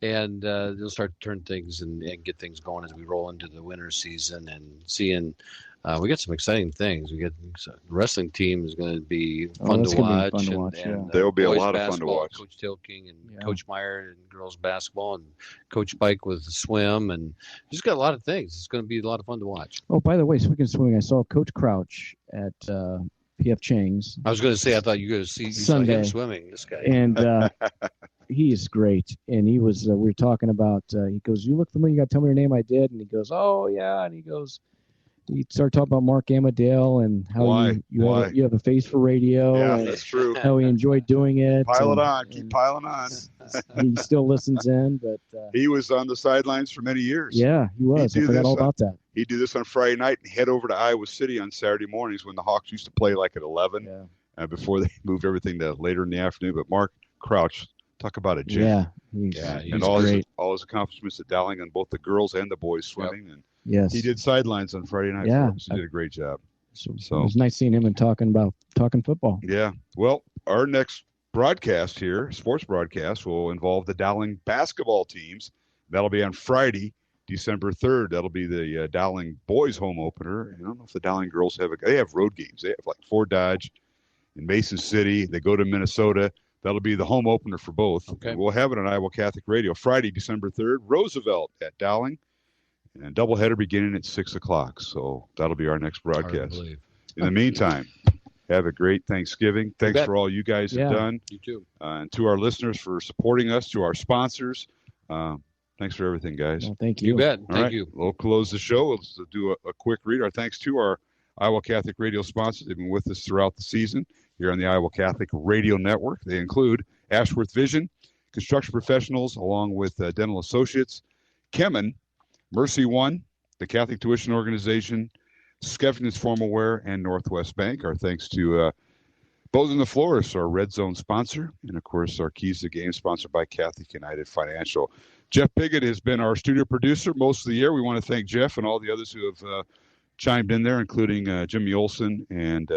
[SPEAKER 3] And they'll start to turn things and get things going as we roll into the winter season and seeing. We got some exciting things. The wrestling team is going to be fun to watch. And
[SPEAKER 2] there will be a lot of fun to watch.
[SPEAKER 3] Coach Tilking and Coach Meyer and girls basketball and Coach Pike with swim, and just got a lot of things. It's going to be a lot of fun to watch.
[SPEAKER 4] Oh, by the way, speaking of swimming, I saw Coach Crouch at PF Chang's.
[SPEAKER 3] I was going to say, I thought you were going to see
[SPEAKER 4] Sunday.
[SPEAKER 3] Saw him swimming. This guy,
[SPEAKER 4] and he is great. And he was. We were talking about. He goes, "You look familiar. You got to tell me your name." I did, and he goes, "Oh yeah," and he goes. You start talking about Mark Amadale and how you have a face for radio.
[SPEAKER 2] Yeah,
[SPEAKER 4] and
[SPEAKER 2] that's true.
[SPEAKER 4] How he enjoyed doing it.
[SPEAKER 2] Keep piling on.
[SPEAKER 4] He still listens in, but
[SPEAKER 2] he was on the sidelines for many years.
[SPEAKER 4] Yeah, he was. I forgot all about that.
[SPEAKER 2] He'd do this on Friday night and head over to Iowa City on Saturday mornings when the Hawks used to play like at 11 before they moved everything to later in the afternoon. But Mark Crouch, talk about a gem.
[SPEAKER 4] Yeah,
[SPEAKER 2] and all his accomplishments at Dowling on both the girls and the boys swimming. And
[SPEAKER 4] yes,
[SPEAKER 2] he did sidelines on Friday night.
[SPEAKER 4] Yeah,
[SPEAKER 2] he did a great job.
[SPEAKER 4] So it was nice seeing him and talking football.
[SPEAKER 2] Yeah. Well, our next broadcast here, sports broadcast, will involve the Dowling basketball teams. That'll be on Friday, December 3rd. That'll be the Dowling boys home opener. I don't know if the Dowling girls they have road games. They have like Fort Dodge and Mason City. They go to Minnesota. That'll be the home opener for both.
[SPEAKER 3] Okay.
[SPEAKER 2] We'll have it on Iowa Catholic Radio Friday, December 3rd. Roosevelt at Dowling. And doubleheader beginning at 6 o'clock. So that'll be our next broadcast. In the meantime, Have a great Thanksgiving. Thanks for all you guys have done.
[SPEAKER 3] You too.
[SPEAKER 2] And to our listeners for supporting us, to our sponsors. Thanks for everything, guys.
[SPEAKER 4] Well, thank you.
[SPEAKER 3] You bet.
[SPEAKER 2] All
[SPEAKER 3] Thank
[SPEAKER 2] right,
[SPEAKER 3] you.
[SPEAKER 2] We'll close the show. Let's do a quick read. Our thanks to our Iowa Catholic Radio sponsors. They've been with us throughout the season here on the Iowa Catholic Radio Network. They include Ashworth Vision, Construction Professionals, along with Dental Associates, Kemen, Mercy One, the Catholic Tuition Organization, Skeffington's Formal Wear, and Northwest Bank. Our thanks to Bozeman the Florists, our Red Zone sponsor, and, of course, our Keys to the Game, sponsored by Catholic United Financial. Jeff Piggott has been our studio producer most of the year. We want to thank Jeff and all the others who have chimed in there, including Jimmy Olson and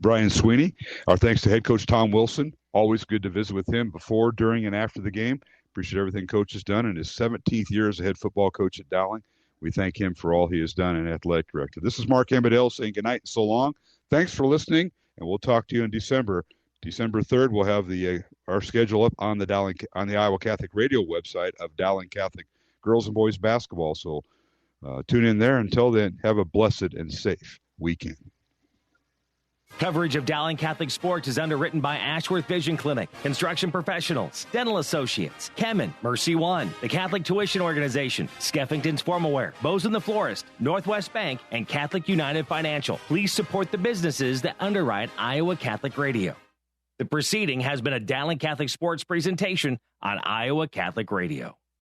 [SPEAKER 2] Brian Sweeney. Our thanks to head coach Tom Wilson. Always good to visit with him before, during, and after the game. Appreciate everything Coach has done in his 17th year as a head football coach at Dowling. We thank him for all he has done in athletic director. This is Mark Embedell saying good night and so long. Thanks for listening, and we'll talk to you in December. December 3rd, we'll have our schedule up on the Iowa Catholic Radio website of Dowling Catholic girls and boys basketball. So tune in there. Until then, have a blessed and safe weekend.
[SPEAKER 1] Coverage of Dowling Catholic sports is underwritten by Ashworth Vision Clinic, Construction Professionals, Dental Associates, Kemen, Mercy One, the Catholic Tuition Organization, Skeffington's Formal Wear, Bozeman the Florist, Northwest Bank, and Catholic United Financial. Please support the businesses that underwrite Iowa Catholic Radio. The proceeding has been a Dowling Catholic sports presentation on Iowa Catholic Radio.